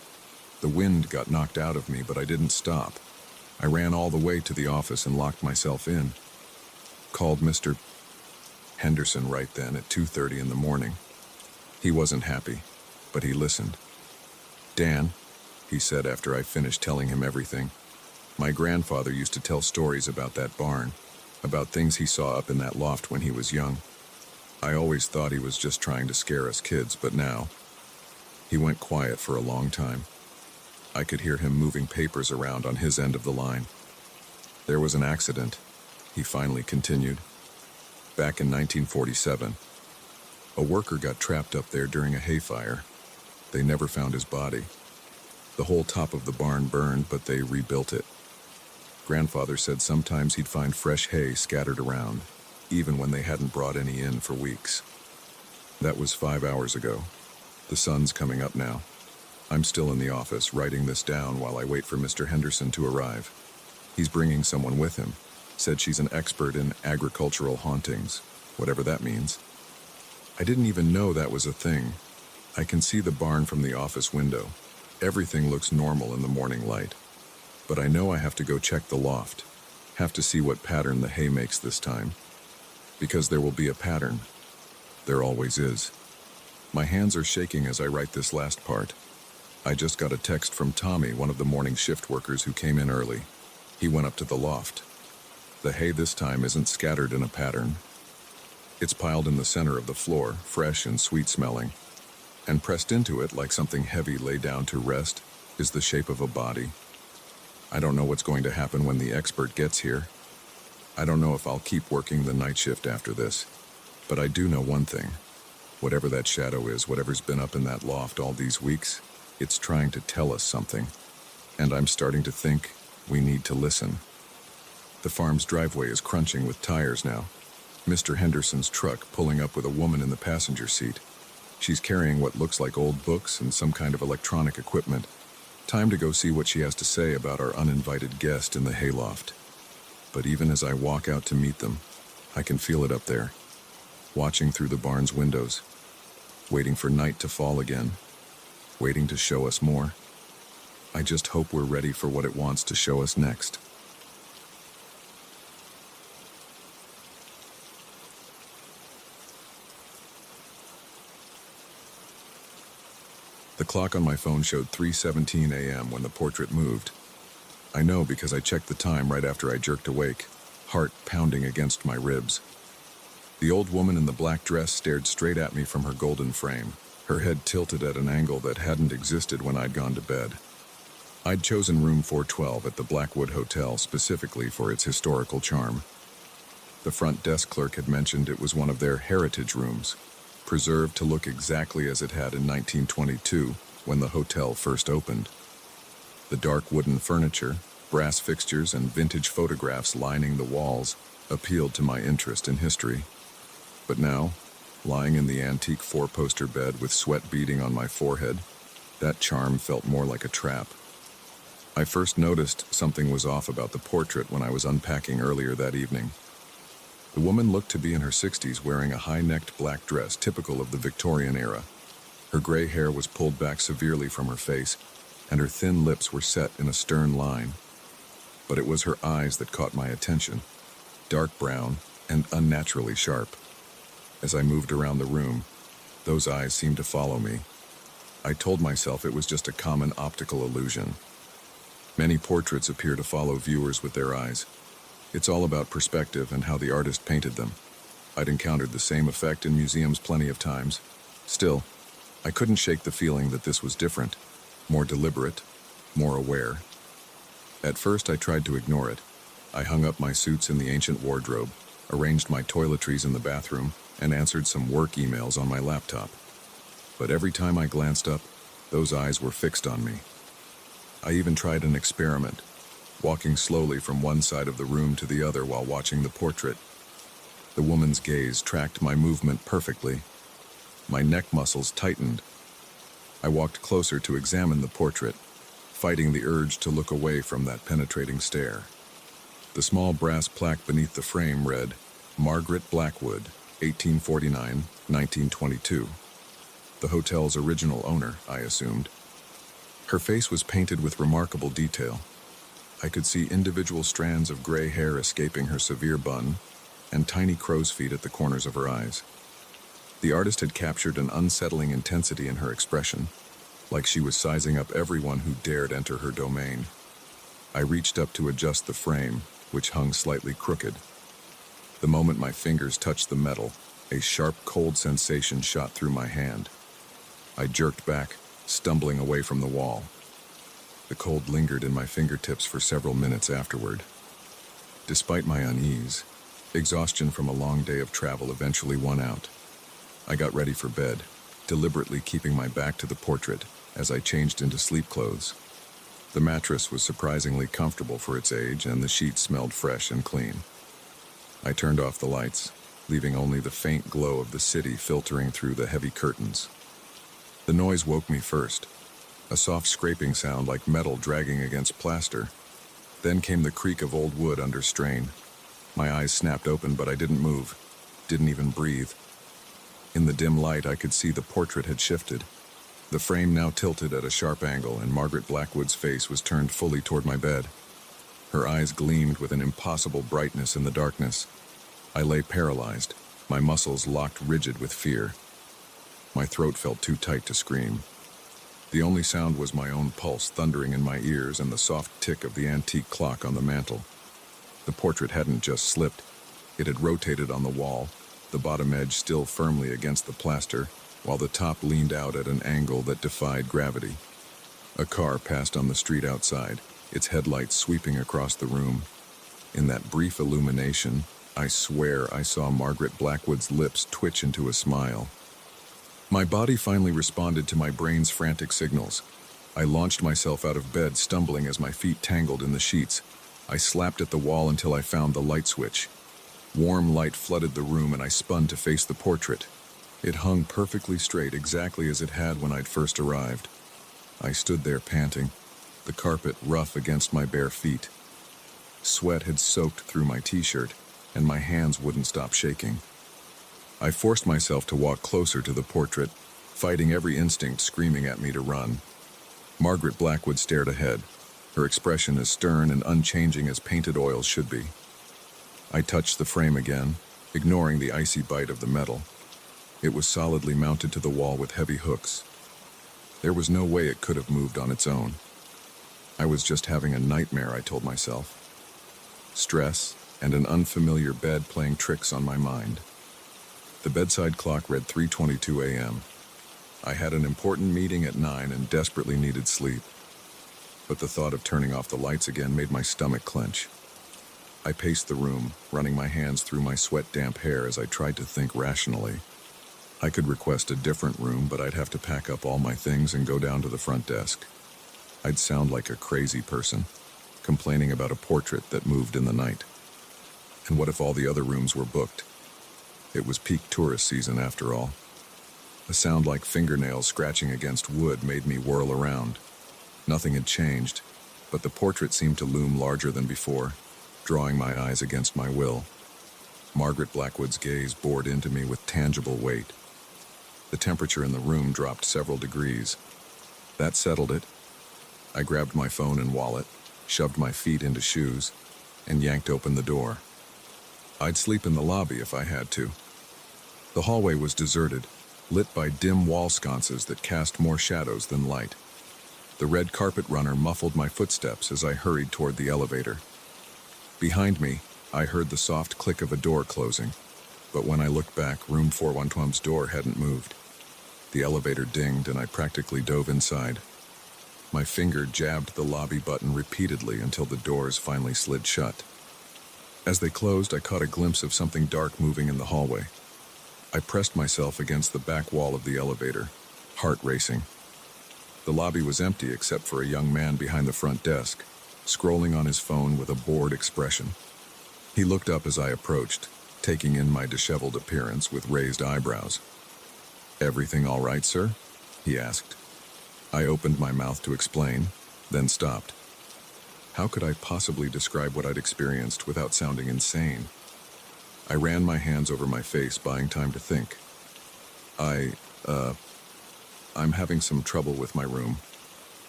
The wind got knocked out of me, but I didn't stop. I ran all the way to the office and locked myself in. Called Mr. Henderson right then at 2:30 in the morning. He wasn't happy, but he listened. "Dan," he said after I finished telling him everything, "my grandfather used to tell stories about that barn, about things he saw up in that loft when he was young. I always thought he was just trying to scare us kids, but now..." He went quiet for a long time. I could hear him moving papers around on his end of the line. "There was an accident," he finally continued. "Back in 1947. A worker got trapped up there during a hay fire. They never found his body. The whole top of the barn burned, but they rebuilt it. Grandfather said sometimes he'd find fresh hay scattered around, even when they hadn't brought any in for weeks. That was 5 hours ago. The sun's coming up now. I'm still in the office, writing this down while I wait for Mr. Henderson to arrive. He's bringing someone with him. Said she's an expert in agricultural hauntings, whatever that means. I didn't even know that was a thing. I can see the barn from the office window. Everything looks normal in the morning light. But I know I have to go check the loft. Have to see what pattern the hay makes this time. Because there will be a pattern. There always is. My hands are shaking as I write this last part. I just got a text from Tommy, one of the morning shift workers who came in early. He went up to the loft. The hay this time isn't scattered in a pattern. It's piled in the center of the floor, fresh and sweet-smelling. And pressed into it, like something heavy laid down to rest, is the shape of a body. I don't know what's going to happen when the expert gets here. I don't know if I'll keep working the night shift after this. But I do know one thing. Whatever that shadow is, whatever's been up in that loft all these weeks, it's trying to tell us something. And I'm starting to think we need to listen. The farm's driveway is crunching with tires now. Mr. Henderson's truck pulling up with a woman in the passenger seat. She's carrying what looks like old books and some kind of electronic equipment. Time to go see what she has to say about our uninvited guest in the hayloft. But even as I walk out to meet them, I can feel it up there, watching through the barn's windows, waiting for night to fall again, waiting to show us more. I just hope we're ready for what it wants to show us next. The clock on my phone showed 3:17 a.m. when the portrait moved. I know because I checked the time right after I jerked awake, heart pounding against my ribs. The old woman in the black dress stared straight at me from her golden frame, her head tilted at an angle that hadn't existed when I'd gone to bed. I'd chosen room 412 at the Blackwood Hotel specifically for its historical charm. The front desk clerk had mentioned it was one of their heritage rooms, preserved to look exactly as it had in 1922 when the hotel first opened. The dark wooden furniture, brass fixtures, and vintage photographs lining the walls appealed to my interest in history. But now, lying in the antique four-poster bed with sweat beading on my forehead, that charm felt more like a trap. I first noticed something was off about the portrait when I was unpacking earlier that evening. The woman looked to be in her 60s, wearing a high-necked black dress typical of the Victorian era. Her gray hair was pulled back severely from her face, and her thin lips were set in a stern line. But it was her eyes that caught my attention, dark brown and unnaturally sharp. As I moved around the room, those eyes seemed to follow me. I told myself it was just a common optical illusion. Many portraits appear to follow viewers with their eyes. It's all about perspective and how the artist painted them. I'd encountered the same effect in museums plenty of times. Still, I couldn't shake the feeling that this was different, more deliberate, more aware. At first, I tried to ignore it. I hung up my suits in the ancient wardrobe, arranged my toiletries in the bathroom, and answered some work emails on my laptop. But every time I glanced up, those eyes were fixed on me. I even tried an experiment, walking slowly from one side of the room to the other while watching the portrait. The woman's gaze tracked my movement perfectly. My neck muscles tightened. I walked closer to examine the portrait, fighting the urge to look away from that penetrating stare. The small brass plaque beneath the frame read, "Margaret Blackwood, 1849-1922. The hotel's original owner, I assumed. Her face was painted with remarkable detail. I could see individual strands of gray hair escaping her severe bun, and tiny crow's feet at the corners of her eyes. The artist had captured an unsettling intensity in her expression, like she was sizing up everyone who dared enter her domain. I reached up to adjust the frame, which hung slightly crooked. The moment my fingers touched the metal, a sharp, cold sensation shot through my hand. I jerked back, stumbling away from the wall. The cold lingered in my fingertips for several minutes afterward. Despite my unease, exhaustion from a long day of travel eventually won out. I got ready for bed, deliberately keeping my back to the portrait as I changed into sleep clothes. The mattress was surprisingly comfortable for its age, and the sheets smelled fresh and clean. I turned off the lights, leaving only the faint glow of the city filtering through the heavy curtains. The noise woke me first, a soft scraping sound like metal dragging against plaster. Then came the creak of old wood under strain. My eyes snapped open, but I didn't move, didn't even breathe. In the dim light, I could see the portrait had shifted. The frame now tilted at a sharp angle, and Margaret Blackwood's face was turned fully toward my bed. Her eyes gleamed with an impossible brightness in the darkness. I lay paralyzed, my muscles locked rigid with fear. My throat felt too tight to scream. The only sound was my own pulse thundering in my ears and the soft tick of the antique clock on the mantel. The portrait hadn't just slipped. It had rotated on the wall, the bottom edge still firmly against the plaster, while the top leaned out at an angle that defied gravity. A car passed on the street outside, its headlights sweeping across the room. In that brief illumination, I swear I saw Margaret Blackwood's lips twitch into a smile. My body finally responded to my brain's frantic signals. I launched myself out of bed, stumbling as my feet tangled in the sheets. I slapped at the wall until I found the light switch. Warm light flooded the room, and I spun to face the portrait. It hung perfectly straight, exactly as it had when I'd first arrived. I stood there panting, the carpet rough against my bare feet. Sweat had soaked through my t-shirt, and my hands wouldn't stop shaking. I forced myself to walk closer to the portrait, fighting every instinct screaming at me to run. Margaret Blackwood stared ahead, her expression as stern and unchanging as painted oils should be. I touched the frame again, ignoring the icy bite of the metal. It was solidly mounted to the wall with heavy hooks. There was no way it could have moved on its own. I was just having a nightmare, I told myself. Stress and an unfamiliar bed playing tricks on my mind. The bedside clock read 3:22 a.m. I had an important meeting at 9 and desperately needed sleep. But the thought of turning off the lights again made my stomach clench. I paced the room, running my hands through my sweat-damp hair as I tried to think rationally. I could request a different room, but I'd have to pack up all my things and go down to the front desk. I'd sound like a crazy person, complaining about a portrait that moved in the night. And what if all the other rooms were booked? It was peak tourist season after all. A sound like fingernails scratching against wood made me whirl around. Nothing had changed, but the portrait seemed to loom larger than before, drawing my eyes against my will. Margaret Blackwood's gaze bored into me with tangible weight. The temperature in the room dropped several degrees. That settled it. I grabbed my phone and wallet, shoved my feet into shoes, and yanked open the door. I'd sleep in the lobby if I had to. The hallway was deserted, lit by dim wall sconces that cast more shadows than light. The red carpet runner muffled my footsteps as I hurried toward the elevator. Behind me, I heard the soft click of a door closing, but when I looked back, room 412's door hadn't moved. The elevator dinged and I practically dove inside. My finger jabbed the lobby button repeatedly until the doors finally slid shut. As they closed, I caught a glimpse of something dark moving in the hallway. I pressed myself against the back wall of the elevator, heart racing. The lobby was empty except for a young man behind the front desk, scrolling on his phone with a bored expression. He looked up as I approached, taking in my disheveled appearance with raised eyebrows. "Everything all right, sir?" he asked. I opened my mouth to explain, then stopped. How could I possibly describe what I'd experienced without sounding insane? I ran my hands over my face, buying time to think. I'm having some trouble with my room,"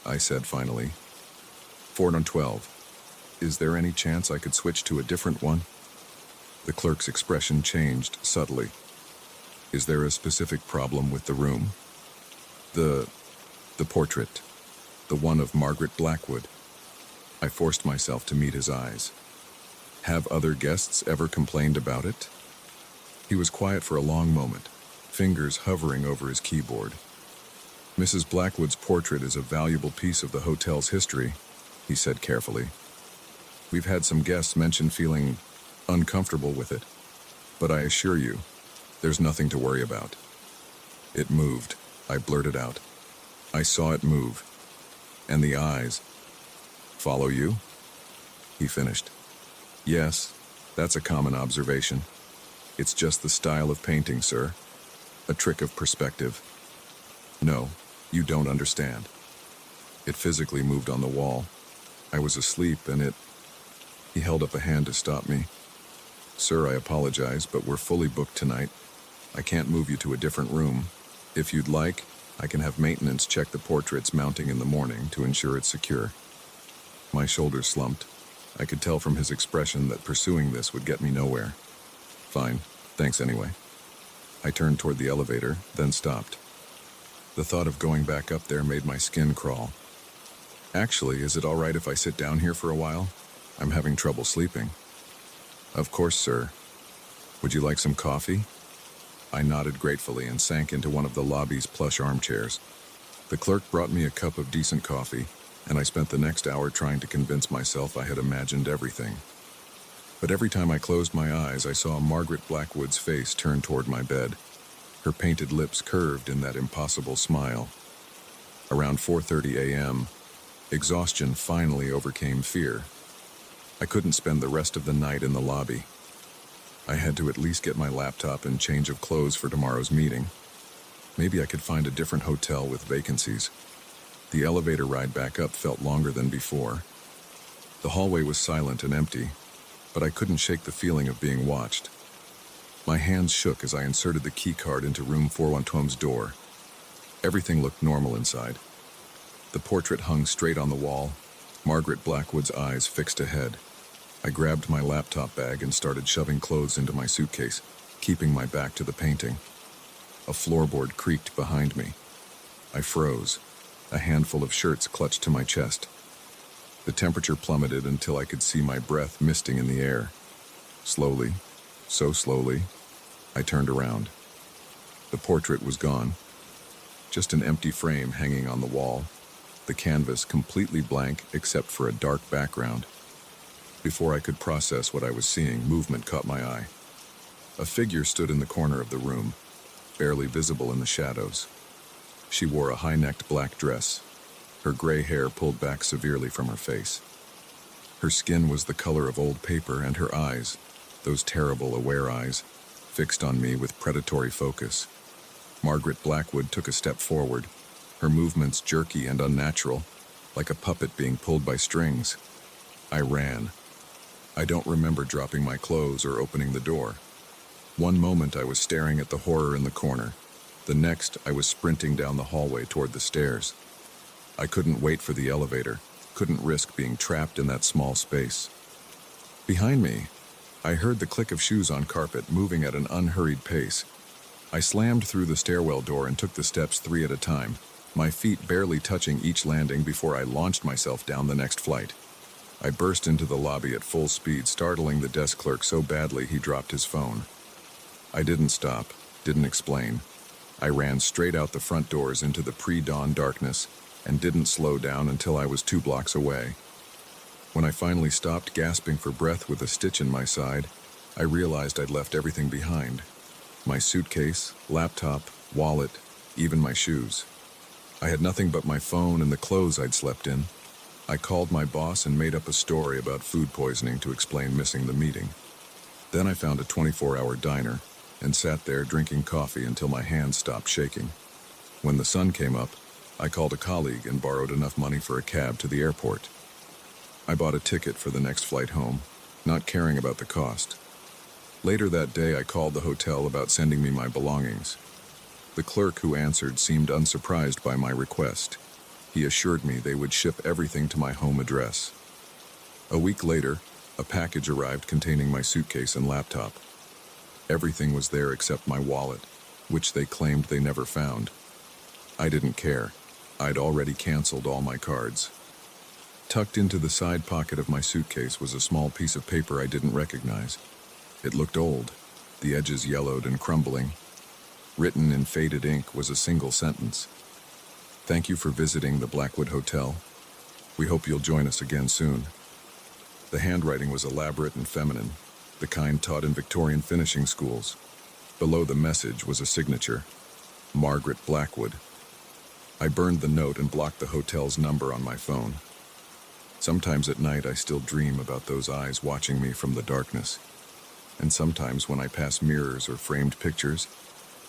I said finally. 412. Is there any chance I could switch to a different one?" The clerk's expression changed subtly. "Is there a specific problem with the room?" The portrait. The one of Margaret Blackwood." I forced myself to meet his eyes. "Have other guests ever complained about it?" He was quiet for a long moment, fingers hovering over his keyboard. "Mrs. Blackwood's portrait is a valuable piece of the hotel's history," he said carefully. "We've had some guests mention feeling uncomfortable with it, but I assure you, there's nothing to worry about." "It moved," I blurted out. "I saw it move. And the eyes." "Follow you?" he finished. "Yes, that's a common observation. It's just the style of painting, sir. A trick of perspective." "No, you don't understand. It physically moved on the wall. I was asleep and it..." He held up a hand to stop me. "Sir, I apologize, but we're fully booked tonight. I can't move you to a different room. If you'd like, I can have maintenance check the portrait's mounting in the morning to ensure it's secure." My shoulders slumped. I could tell from his expression that pursuing this would get me nowhere. "Fine, thanks anyway." I turned toward the elevator, then stopped. The thought of going back up there made my skin crawl. "Actually, is it all right if I sit down here for a while? I'm having trouble sleeping." "Of course, sir. Would you like some coffee?" I nodded gratefully and sank into one of the lobby's plush armchairs. The clerk brought me a cup of decent coffee, and I spent the next hour trying to convince myself I had imagined everything. But every time I closed my eyes, I saw Margaret Blackwood's face turn toward my bed. Her painted lips curved in that impossible smile. Around 4:30 a.m., exhaustion finally overcame fear. I couldn't spend the rest of the night in the lobby. I had to at least get my laptop and change of clothes for tomorrow's meeting. Maybe I could find a different hotel with vacancies. The elevator ride back up felt longer than before. The hallway was silent and empty, but I couldn't shake the feeling of being watched. My hands shook as I inserted the key card into room 412's door. Everything looked normal inside. The portrait hung straight on the wall, Margaret Blackwood's eyes fixed ahead. I grabbed my laptop bag and started shoving clothes into my suitcase, keeping my back to the painting. A floorboard creaked behind me. I froze. A handful of shirts clutched to my chest. The temperature plummeted until I could see my breath misting in the air. Slowly, so slowly, I turned around. The portrait was gone. Just an empty frame hanging on the wall, the canvas completely blank except for a dark background. Before I could process what I was seeing, movement caught my eye. A figure stood in the corner of the room. barely visible in the shadows. She wore a high-necked black dress, her gray hair pulled back severely from her face. Her skin was the color of old paper, and her eyes, those terrible, aware eyes, fixed on me with predatory focus. Margaret Blackwood took a step forward, her movements jerky and unnatural, like a puppet being pulled by strings. I ran. I don't remember dropping my clothes or opening the door. One moment I was staring at the horror in the corner. The next, I was sprinting down the hallway toward the stairs. I couldn't wait for the elevator, couldn't risk being trapped in that small space. Behind me, I heard the click of shoes on carpet moving at an unhurried pace. I slammed through the stairwell door and took the steps 3 at a time, my feet barely touching each landing before I launched myself down the next flight. I burst into the lobby at full speed, startling the desk clerk so badly he dropped his phone. I didn't stop, didn't explain. I ran straight out the front doors into the pre-dawn darkness and didn't slow down until I was 2 blocks away. When I finally stopped, gasping for breath with a stitch in my side, I realized I'd left everything behind. My suitcase, laptop, wallet, even my shoes. I had nothing but my phone and the clothes I'd slept in. I called my boss and made up a story about food poisoning to explain missing the meeting. Then I found a 24-hour diner and sat there drinking coffee until my hands stopped shaking. When the sun came up, I called a colleague and borrowed enough money for a cab to the airport. I bought a ticket for the next flight home, not caring about the cost. Later that day, I called the hotel about sending me my belongings. The clerk who answered seemed unsurprised by my request. He assured me they would ship everything to my home address. A week later, a package arrived containing my suitcase and laptop. Everything was there except my wallet, which they claimed they never found. I didn't care. I'd already canceled all my cards. Tucked into the side pocket of my suitcase was a small piece of paper I didn't recognize. It looked old, the edges yellowed and crumbling. Written in faded ink was a single sentence. "Thank you for visiting the Blackwood Hotel. We hope you'll join us again soon." The handwriting was elaborate and feminine, the kind taught in Victorian finishing schools. Below the message was a signature, Margaret Blackwood. I burned the note and blocked the hotel's number on my phone. Sometimes at night I still dream about those eyes watching me from the darkness. And sometimes when I pass mirrors or framed pictures,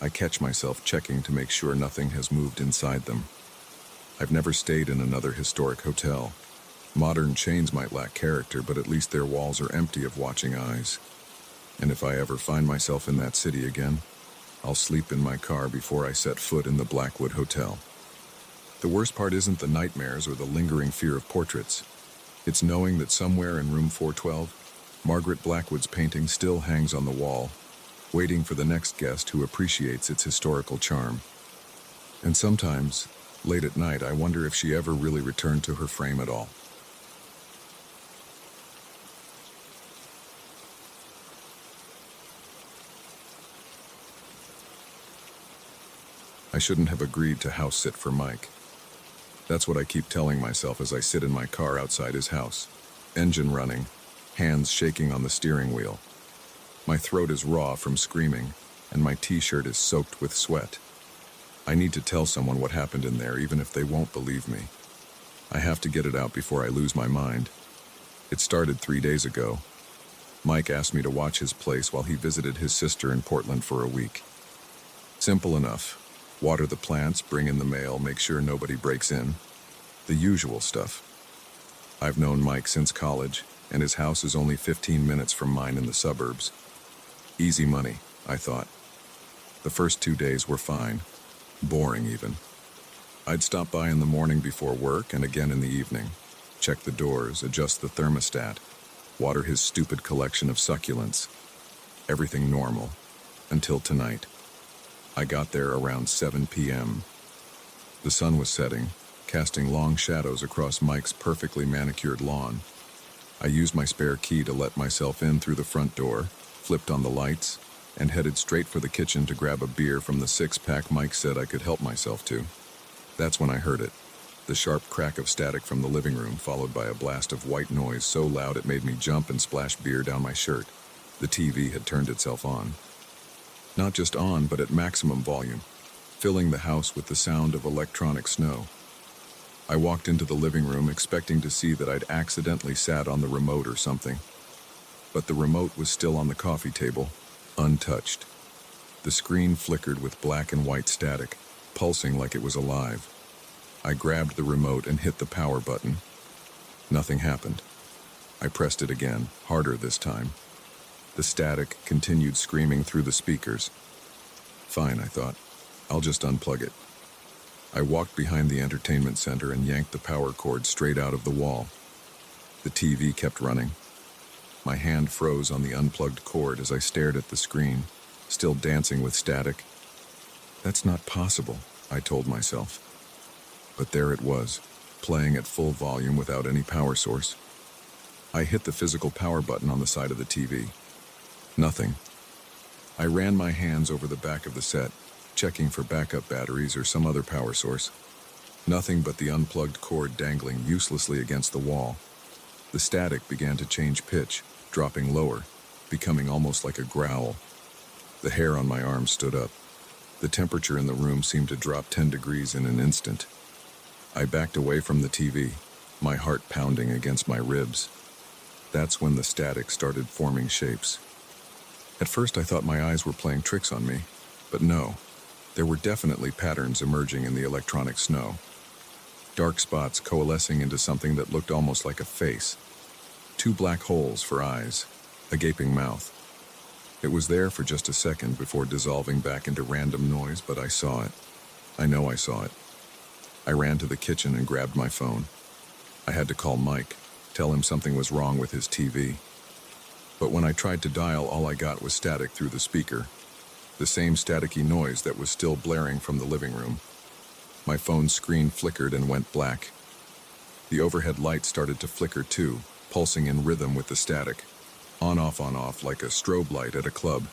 I catch myself checking to make sure nothing has moved inside them. I've never stayed in another historic hotel. Modern chains might lack character, but at least their walls are empty of watching eyes. And if I ever find myself in that city again, I'll sleep in my car before I set foot in the Blackwood Hotel. The worst part isn't the nightmares or the lingering fear of portraits. It's knowing that somewhere in room 412, Margaret Blackwood's painting still hangs on the wall, waiting for the next guest who appreciates its historical charm. And sometimes, late at night, I wonder if she ever really returned to her frame at all. I shouldn't have agreed to house sit for Mike. That's what I keep telling myself as I sit in my car outside his house, engine running, hands shaking on the steering wheel. My throat is raw from screaming, and my t-shirt is soaked with sweat. I need to tell someone what happened in there, even if they won't believe me. I have to get it out before I lose my mind. It started 3 days ago. Mike asked me to watch his place while he visited his sister in Portland for a week. Simple enough. Water the plants, bring in the mail, make sure nobody breaks in. The usual stuff. I've known Mike since college, and his house is only 15 minutes from mine in the suburbs. Easy money, I thought. The first 2 days were fine. Boring, even. I'd stop by in the morning before work and again in the evening. Check the doors, adjust the thermostat, water his stupid collection of succulents. Everything normal. Until tonight. I got there around 7 p.m. The sun was setting, casting long shadows across Mike's perfectly manicured lawn. I used my spare key to let myself in through the front door, flipped on the lights, and headed straight for the kitchen to grab a beer from the 6-pack Mike said I could help myself to. That's when I heard it, the sharp crack of static from the living room, followed by a blast of white noise so loud it made me jump and splash beer down my shirt. The TV had turned itself on. Not just on, but at maximum volume, filling the house with the sound of electronic snow. I walked into the living room expecting to see that I'd accidentally sat on the remote or something. But the remote was still on the coffee table, untouched. The screen flickered with black and white static, pulsing like it was alive. I grabbed the remote and hit the power button. Nothing happened. I pressed it again, harder this time. The static continued screaming through the speakers. Fine, I thought. I'll just unplug it. I walked behind the entertainment center and yanked the power cord straight out of the wall. The TV kept running. My hand froze on the unplugged cord as I stared at the screen, still dancing with static. That's not possible, I told myself. But there it was, playing at full volume without any power source. I hit the physical power button on the side of the TV. Nothing. I ran my hands over the back of the set, checking for backup batteries or some other power source. Nothing but the unplugged cord dangling uselessly against the wall. The static began to change pitch, dropping lower, becoming almost like a growl. The hair on my arm stood up. The temperature in the room seemed to drop 10 degrees in an instant. I backed away from the TV, my heart pounding against my ribs. That's when the static started forming shapes. At first I thought my eyes were playing tricks on me, but no. There were definitely patterns emerging in the electronic snow. Dark spots coalescing into something that looked almost like a face. 2 black holes for eyes, a gaping mouth. It was there for just a second before dissolving back into random noise, but I saw it. I know I saw it. I ran to the kitchen and grabbed my phone. I had to call Mike, tell him something was wrong with his TV. But when I tried to dial, all I got was static through the speaker. The same staticky noise that was still blaring from the living room. My phone's screen flickered and went black. The overhead light started to flicker too, pulsing in rhythm with the static. On off like a strobe light at a club.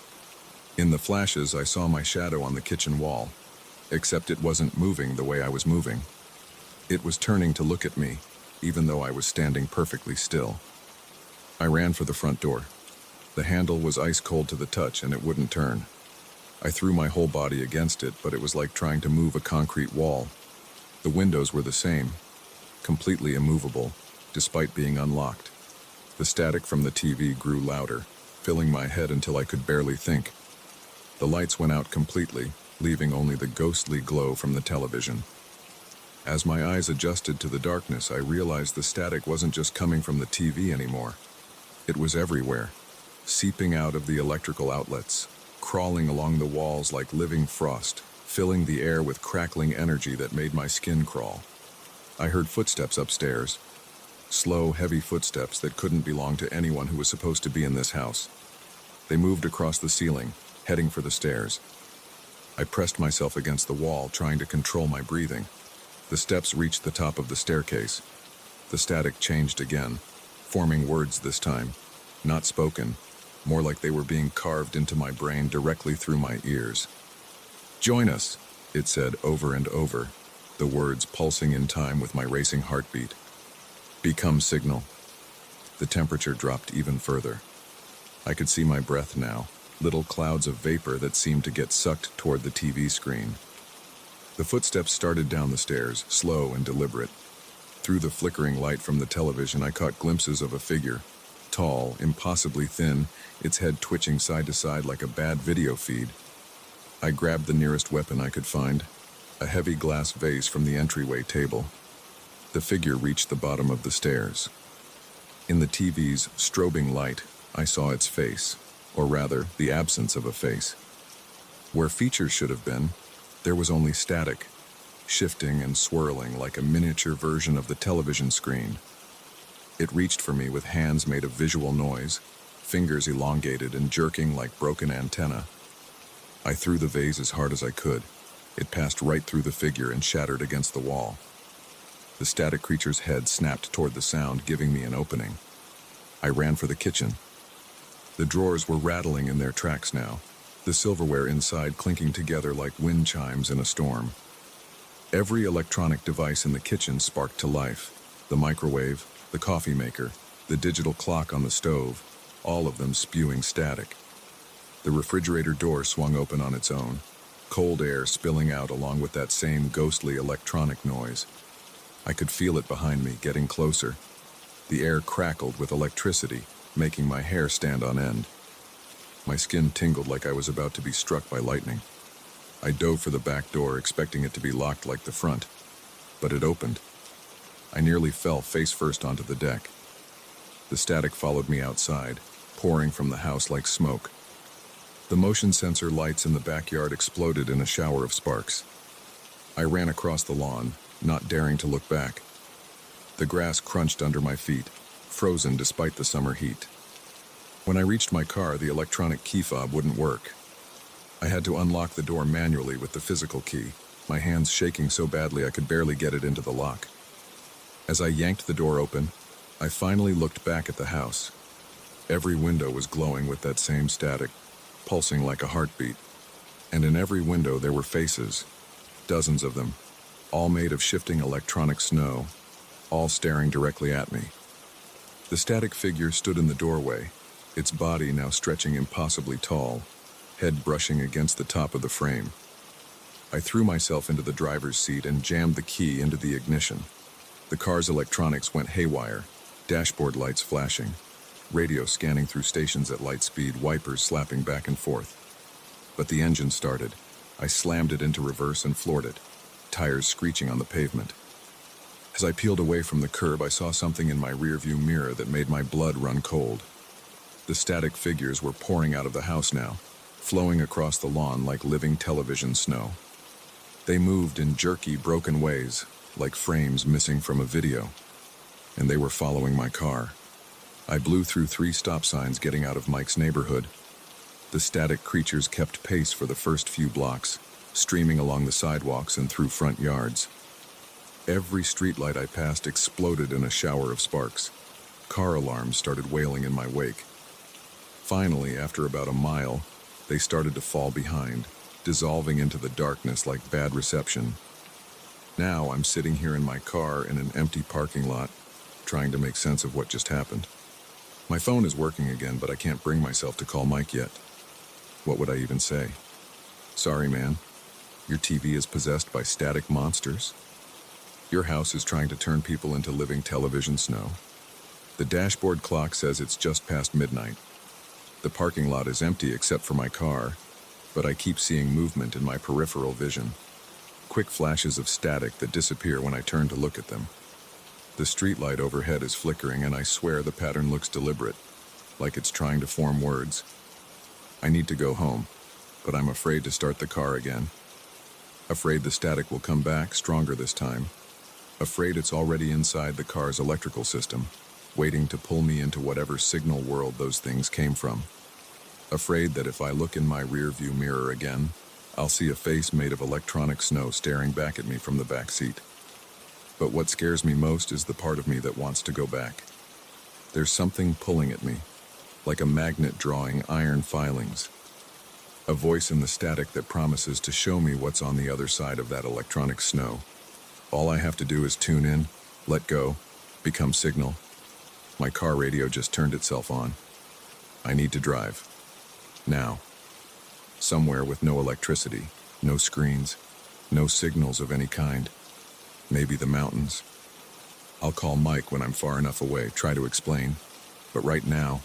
In the flashes, I saw my shadow on the kitchen wall, except it wasn't moving the way I was moving. It was turning to look at me, even though I was standing perfectly still. I ran for the front door. The handle was ice cold to the touch and it wouldn't turn. I threw my whole body against it, but it was like trying to move a concrete wall. The windows were the same, completely immovable, despite being unlocked. The static from the TV grew louder, filling my head until I could barely think. The lights went out completely, leaving only the ghostly glow from the television. As my eyes adjusted to the darkness, I realized the static wasn't just coming from the TV anymore. It was everywhere, seeping out of the electrical outlets, crawling along the walls like living frost, filling the air with crackling energy that made my skin crawl. I heard footsteps upstairs. Slow, heavy footsteps that couldn't belong to anyone who was supposed to be in this house. They moved across the ceiling, heading for the stairs. I pressed myself against the wall, trying to control my breathing. The steps reached the top of the staircase. The static changed again, forming words this time, not spoken, more like they were being carved into my brain directly through my ears. "Join us," it said over and over, the words pulsing in time with my racing heartbeat. "Become signal." The temperature dropped even further. I could see my breath now, little clouds of vapor that seemed to get sucked toward the TV screen. The footsteps started down the stairs, slow and deliberate. Through the flickering light from the television, I caught glimpses of a figure, tall, impossibly thin, its head twitching side to side like a bad video feed. I grabbed the nearest weapon I could find, a heavy glass vase from the entryway table. The figure reached the bottom of the stairs. In the TV's strobing light, I saw its face, or rather, the absence of a face. Where features should have been, there was only static, shifting and swirling like a miniature version of the television screen. It reached for me with hands made of visual noise, fingers elongated and jerking like broken antenna. I threw the vase as hard as I could. It passed right through the figure and shattered against the wall. The static creature's head snapped toward the sound, giving me an opening. I ran for the kitchen. The drawers were rattling in their tracks now, the silverware inside clinking together like wind chimes in a storm. Every electronic device in the kitchen sparked to life. The microwave, the coffee maker, the digital clock on the stove, all of them spewing static. The refrigerator door swung open on its own, cold air spilling out along with that same ghostly electronic noise. I could feel it behind me, getting closer. The air crackled with electricity, making my hair stand on end. My skin tingled like I was about to be struck by lightning. I dove for the back door, expecting it to be locked like the front, but it opened. I nearly fell face first onto the deck. The static followed me outside, pouring from the house like smoke. The motion sensor lights in the backyard exploded in a shower of sparks. I ran across the lawn, not daring to look back. The grass crunched under my feet, frozen despite the summer heat. When I reached my car, the electronic key fob wouldn't work. I had to unlock the door manually with the physical key, my hands shaking so badly I could barely get it into the lock. As I yanked the door open, I finally looked back at the house. Every window was glowing with that same static, pulsing like a heartbeat. And in every window there were faces, dozens of them, all made of shifting electronic snow, all staring directly at me. The static figure stood in the doorway, its body now stretching impossibly tall, head brushing against the top of the frame. I threw myself into the driver's seat and jammed the key into the ignition. The car's electronics went haywire, dashboard lights flashing, radio scanning through stations at light speed, wipers slapping back and forth. But the engine started. I slammed it into reverse and floored it, tires screeching on the pavement. As I peeled away from the curb, I saw something in my rearview mirror that made my blood run cold. The static figures were pouring out of the house now, flowing across the lawn like living television snow. They moved in jerky, broken ways, like frames missing from a video, and they were following my car. I blew through 3 stop signs getting out of Mike's neighborhood. The static creatures kept pace for the first few blocks, streaming along the sidewalks and through front yards. Every streetlight I passed exploded in a shower of sparks. Car alarms started wailing in my wake. Finally, after about a mile, they started to fall behind, dissolving into the darkness like bad reception. Now I'm sitting here in my car in an empty parking lot, trying to make sense of what just happened. My phone is working again, but I can't bring myself to call Mike yet. What would I even say? Sorry, man. Your TV is possessed by static monsters? Your house is trying to turn people into living television snow? The dashboard clock says it's just past midnight. The parking lot is empty except for my car, but I keep seeing movement in my peripheral vision. Quick flashes of static that disappear when I turn to look at them. The streetlight overhead is flickering, and I swear the pattern looks deliberate, like it's trying to form words. I need to go home, but I'm afraid to start the car again. Afraid the static will come back stronger this time. Afraid it's already inside the car's electrical system, waiting to pull me into whatever signal world those things came from. Afraid that if I look in my rearview mirror again, I'll see a face made of electronic snow staring back at me from the back seat. But what scares me most is the part of me that wants to go back. There's something pulling at me, like a magnet drawing iron filings. A voice in the static that promises to show me what's on the other side of that electronic snow. All I have to do is tune in, let go, become signal. My car radio just turned itself on. I need to drive. Now. Somewhere with no electricity, no screens, no signals of any kind. Maybe the mountains. I'll call Mike when I'm far enough away, try to explain. But right now,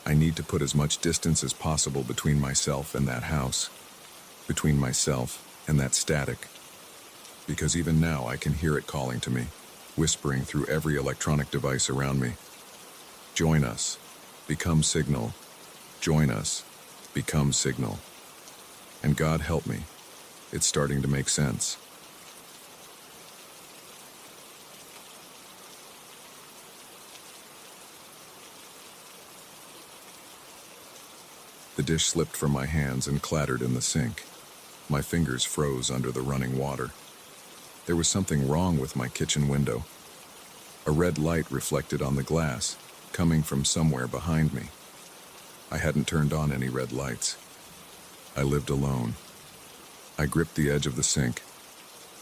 I need to put as much distance as possible between myself and that house. Between myself and that static. Because even now I can hear it calling to me, whispering through every electronic device around me. Join us. Become signal. Join us. Become signal. And God help me, it's starting to make sense. The dish slipped from my hands and clattered in the sink. My fingers froze under the running water. There was something wrong with my kitchen window. A red light reflected on the glass, coming from somewhere behind me. I hadn't turned on any red lights. I lived alone. I gripped the edge of the sink.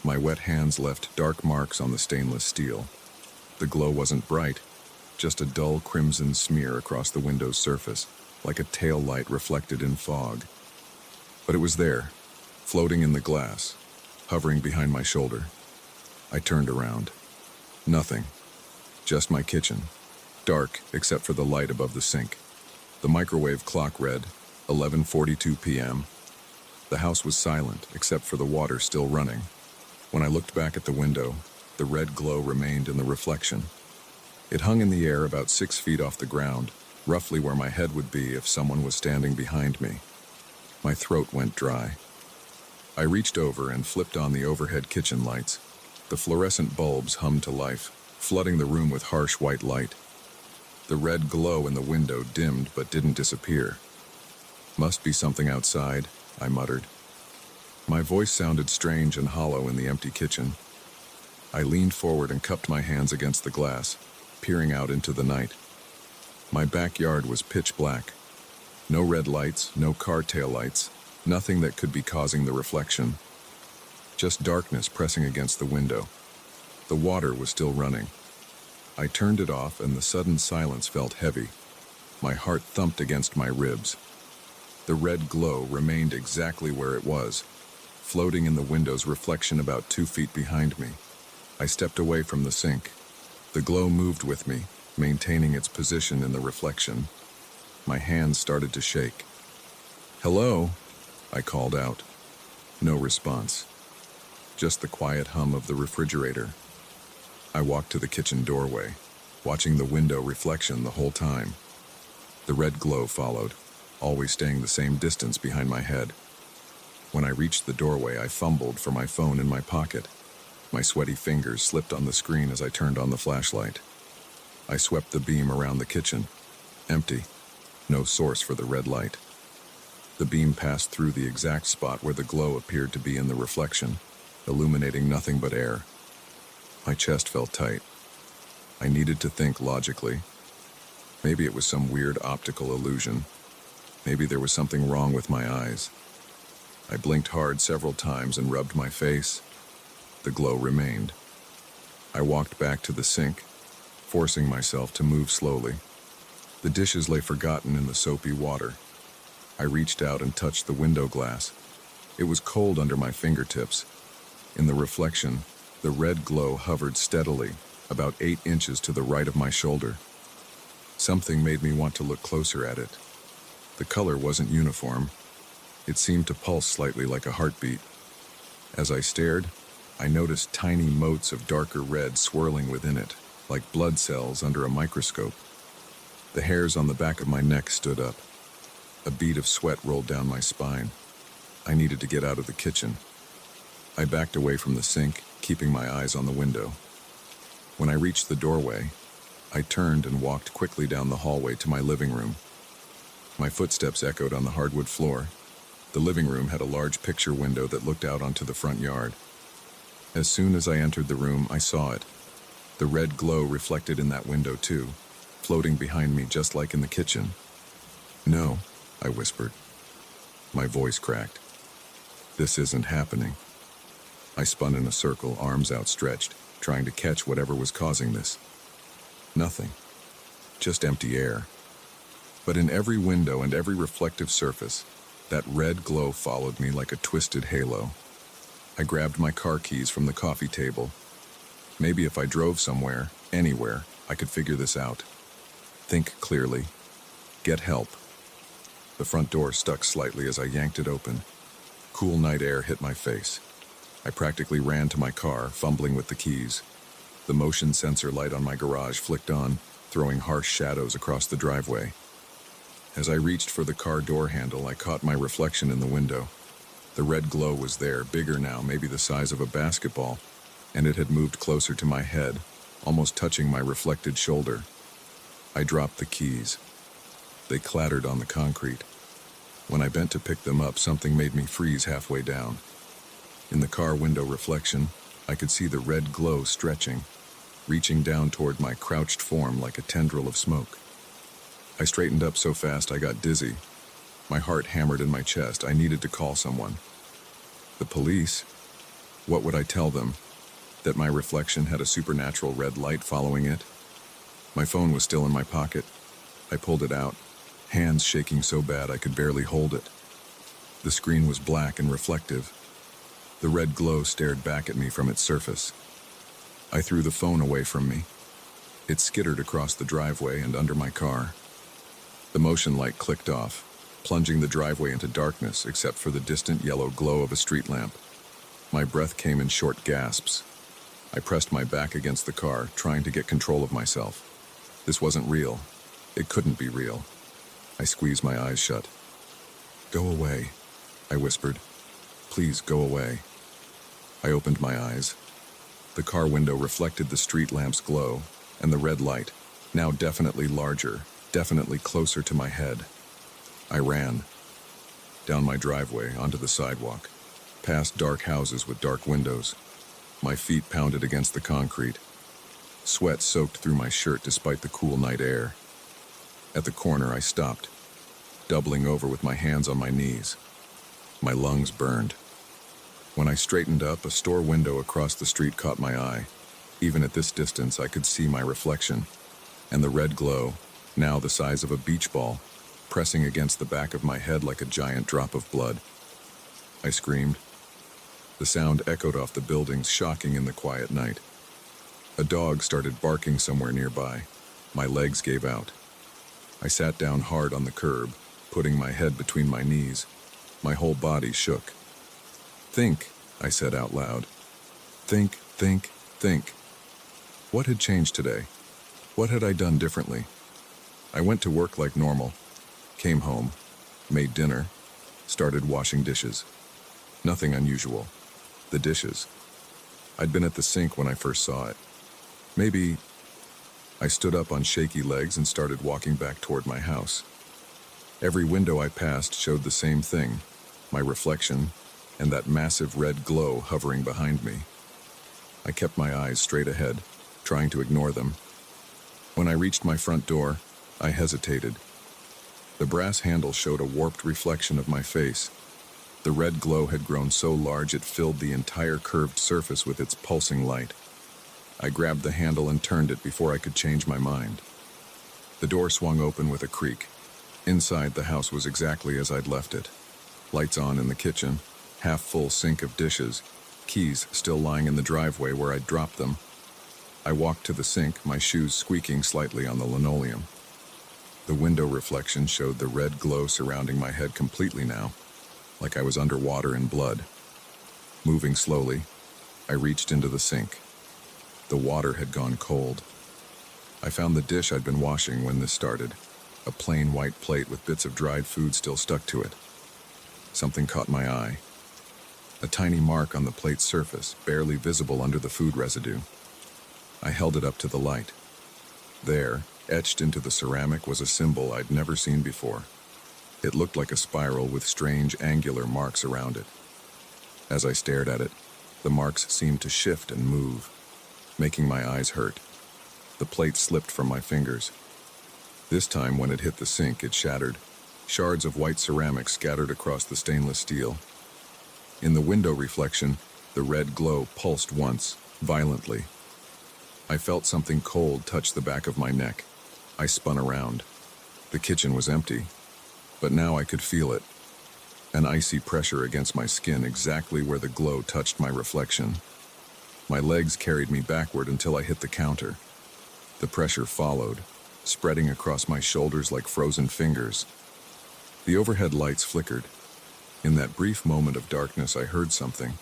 My wet hands left dark marks on the stainless steel. The glow wasn't bright, just a dull crimson smear across the window's surface. like a tail light reflected in fog. But it was there, floating in the glass, hovering behind my shoulder. I turned around. Nothing. Just my kitchen. Dark, except for the light above the sink. The microwave clock read 11:42 p.m. The house was silent, except for the water still running. When I looked back at the window, the red glow remained in the reflection. It hung in the air about 6 feet off the ground, roughly where my head would be if someone was standing behind me. My throat went dry. I reached over and flipped on the overhead kitchen lights. The fluorescent bulbs hummed to life, flooding the room with harsh white light. The red glow in the window dimmed but didn't disappear. "Must be something outside," I muttered. My voice sounded strange and hollow in the empty kitchen. I leaned forward and cupped my hands against the glass, peering out into the night. My backyard was pitch black. No red lights, no car tail lights, nothing that could be causing the reflection. Just darkness pressing against the window. The water was still running. I turned it off and the sudden silence felt heavy. My heart thumped against my ribs. The red glow remained exactly where it was, floating in the window's reflection about 2 feet behind me. I stepped away from the sink. The glow moved with me, maintaining its position in the reflection. My hands started to shake. "Hello?" I called out. No response. Just the quiet hum of the refrigerator. I walked to the kitchen doorway, watching the window reflection the whole time. The red glow followed, always staying the same distance behind my head. When I reached the doorway, I fumbled for my phone in my pocket. My sweaty fingers slipped on the screen as I turned on the flashlight. I swept the beam around the kitchen. Empty. No source for the red light. The beam passed through the exact spot where the glow appeared to be in the reflection, illuminating nothing but air. My chest felt tight. I needed to think logically. Maybe it was some weird optical illusion. Maybe there was something wrong with my eyes. I blinked hard several times and rubbed my face. The glow remained. I walked back to the sink, forcing myself to move slowly. The dishes lay forgotten in the soapy water. I reached out and touched the window glass. It was cold under my fingertips. In the reflection, the red glow hovered steadily, about 8 inches to the right of my shoulder. Something made me want to look closer at it. The color wasn't uniform. It seemed to pulse slightly like a heartbeat. As I stared, I noticed tiny motes of darker red swirling within it, like blood cells under a microscope. The hairs on the back of my neck stood up. A bead of sweat rolled down my spine. I needed to get out of the kitchen. I backed away from the sink, keeping my eyes on the window. When I reached the doorway, I turned and walked quickly down the hallway to my living room. My footsteps echoed on the hardwood floor. The living room had a large picture window that looked out onto the front yard. As soon as I entered the room, I saw it. The red glow reflected in that window too, floating behind me just like in the kitchen. "No," I whispered. My voice cracked. "This isn't happening." I spun in a circle, arms outstretched, trying to catch whatever was causing this. Nothing. Just empty air. But in every window and every reflective surface, that red glow followed me like a twisted halo. I grabbed my car keys from the coffee table. Maybe if I drove somewhere, anywhere, I could figure this out. Think clearly. Get help. The front door stuck slightly as I yanked it open. Cool night air hit my face. I practically ran to my car, fumbling with the keys. The motion sensor light on my garage flicked on, throwing harsh shadows across the driveway. As I reached for the car door handle, I caught my reflection in the window. The red glow was there, bigger now, maybe the size of a basketball, and it had moved closer to my head, almost touching my reflected shoulder. I dropped the keys. They clattered on the concrete. When I bent to pick them up, something made me freeze halfway down. In the car window reflection, I could see the red glow stretching, reaching down toward my crouched form like a tendril of smoke. I straightened up so fast I got dizzy. My heart hammered in my chest. I needed to call someone. The police? What would I tell them? That my reflection had a supernatural red light following it? My phone was still in my pocket. I pulled it out. hands shaking so bad I could barely hold it. The screen was black and reflective. The red glow stared back at me from its surface. I threw the phone away from me. It skittered across the driveway and under my car. The motion light clicked off, plunging the driveway into darkness except for the distant yellow glow of a street lamp. My breath came in short gasps. I pressed my back against the car, trying to get control of myself. This wasn't real. It couldn't be real. I squeezed my eyes shut. "Go away," I whispered. "Please go away." I opened my eyes. The car window reflected the street lamp's glow, and the red light, now definitely larger, definitely closer to my head. I ran. Down my driveway, onto the sidewalk, past dark houses with dark windows. My feet pounded against the concrete. Sweat soaked through my shirt despite the cool night air. At the corner, I stopped, doubling over with my hands on my knees. My lungs burned. When I straightened up, a store window across the street caught my eye. Even at this distance, I could see my reflection, and the red glow, now the size of a beach ball, pressing against the back of my head like a giant drop of blood. I screamed. The sound echoed off the buildings, shocking in the quiet night. A dog started barking somewhere nearby. My legs gave out. I sat down hard on the curb, putting my head between my knees. My whole body shook. "Think," I said out loud. "Think, think, think." What had changed today? What had I done differently? I went to work like normal, came home, made dinner, started washing dishes. Nothing unusual. The dishes. I'd been at the sink when I first saw it. Maybe... I stood up on shaky legs and started walking back toward my house. Every window I passed showed the same thing, my reflection, and that massive red glow hovering behind me. I kept my eyes straight ahead, trying to ignore them. When I reached my front door, I hesitated. The brass handle showed a warped reflection of my face. The red glow had grown so large it filled the entire curved surface with its pulsing light. I grabbed the handle and turned it before I could change my mind. The door swung open with a creak. Inside, the house was exactly as I'd left it. Lights on in the kitchen, half-full sink of dishes, keys still lying in the driveway where I'd dropped them. I walked to the sink, my shoes squeaking slightly on the linoleum. The window reflection showed the red glow surrounding my head completely now, like I was underwater in blood. Moving slowly, I reached into the sink. The water had gone cold. I found the dish I'd been washing when this started, a plain white plate with bits of dried food still stuck to it. Something caught my eye. A tiny mark on the plate's surface, barely visible under the food residue. I held it up to the light. There, etched into the ceramic, was a symbol I'd never seen before. It looked like a spiral with strange angular marks around it. As I stared at it, the marks seemed to shift and move, making my eyes hurt. The plate slipped from my fingers. This time, when it hit the sink, it shattered. Shards of white ceramic scattered across the stainless steel. In the window reflection, the red glow pulsed once, violently. I felt something cold touch the back of my neck. I spun around. The kitchen was empty, but now I could feel it. An icy pressure against my skin exactly where the glow touched my reflection. My legs carried me backward until I hit the counter. The pressure followed, spreading across my shoulders like frozen fingers. The overhead lights flickered. In that brief moment of darkness, I heard something.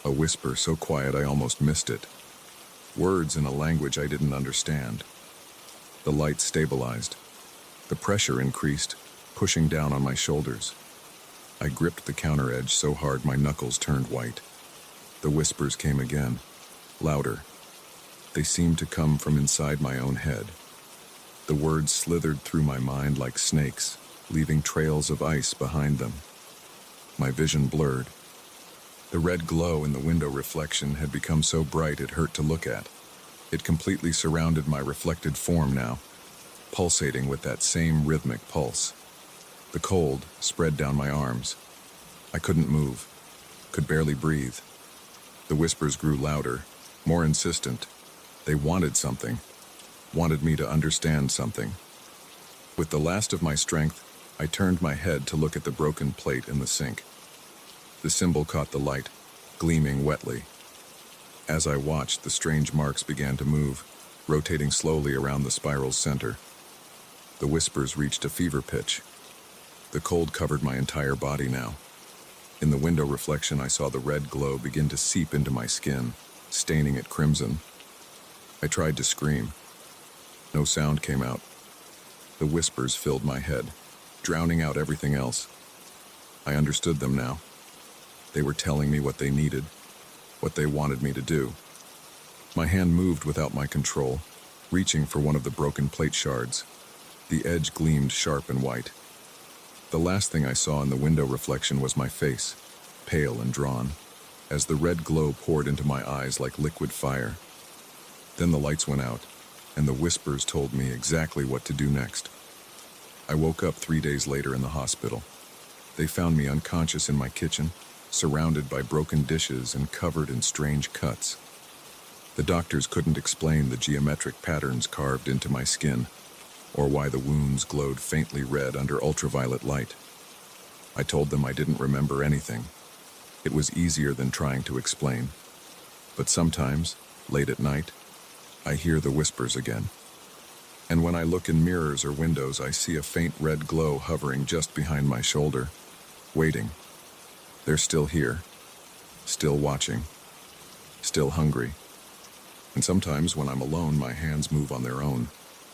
A whisper so quiet I almost missed it. Words in a language I didn't understand. The light stabilized. The pressure increased, pushing down on my shoulders. I gripped the counter edge so hard my knuckles turned white. The whispers came again, louder. They seemed to come from inside my own head. The words slithered through my mind like snakes, leaving trails of ice behind them. My vision blurred. The red glow in the window reflection had become so bright it hurt to look at. It completely surrounded my reflected form now, pulsating with that same rhythmic pulse. The cold spread down my arms. I couldn't move, could barely breathe. The whispers grew louder, more insistent. They wanted something, wanted me to understand something. With the last of my strength, I turned my head to look at the broken plate in the sink. The symbol caught the light, gleaming wetly. As I watched, the strange marks began to move, rotating slowly around the spiral's center. The whispers reached a fever pitch. The cold covered my entire body now. In the window reflection, I saw the red glow begin to seep into my skin, staining it crimson. I tried to scream. No sound came out. The whispers filled my head, drowning out everything else. I understood them now. They were telling me what they needed, what they wanted me to do. My hand moved without my control, reaching for one of the broken plate shards. The edge gleamed sharp and white. The last thing I saw in the window reflection was my face, pale and drawn, as the red glow poured into my eyes like liquid fire. Then the lights went out, and the whispers told me exactly what to do next. I woke up 3 days later in the hospital. They found me unconscious in my kitchen, surrounded by broken dishes and covered in strange cuts. The doctors couldn't explain the geometric patterns carved into my skin, or why the wounds glowed faintly red under ultraviolet light. I told them I didn't remember anything. It was easier than trying to explain. But sometimes, late at night, I hear the whispers again. And when I look in mirrors or windows, I see a faint red glow hovering just behind my shoulder, waiting. They're still here, still watching, still hungry. And sometimes when I'm alone, my hands move on their own,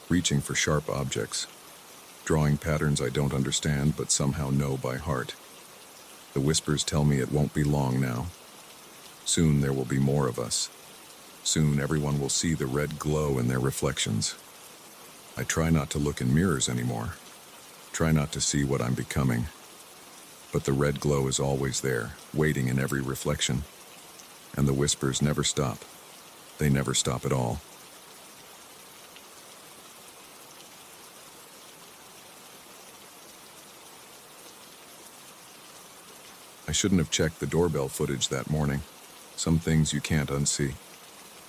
reaching for sharp objects, drawing patterns I don't understand but somehow know by heart. The whispers tell me it won't be long now. Soon there will be more of us. Soon everyone will see the red glow in their reflections. I try not to look in mirrors anymore. Try not to see what I'm becoming. But the red glow is always there, waiting in every reflection. And the whispers never stop. They never stop at all. I shouldn't have checked the doorbell footage that morning. Some things you can't unsee.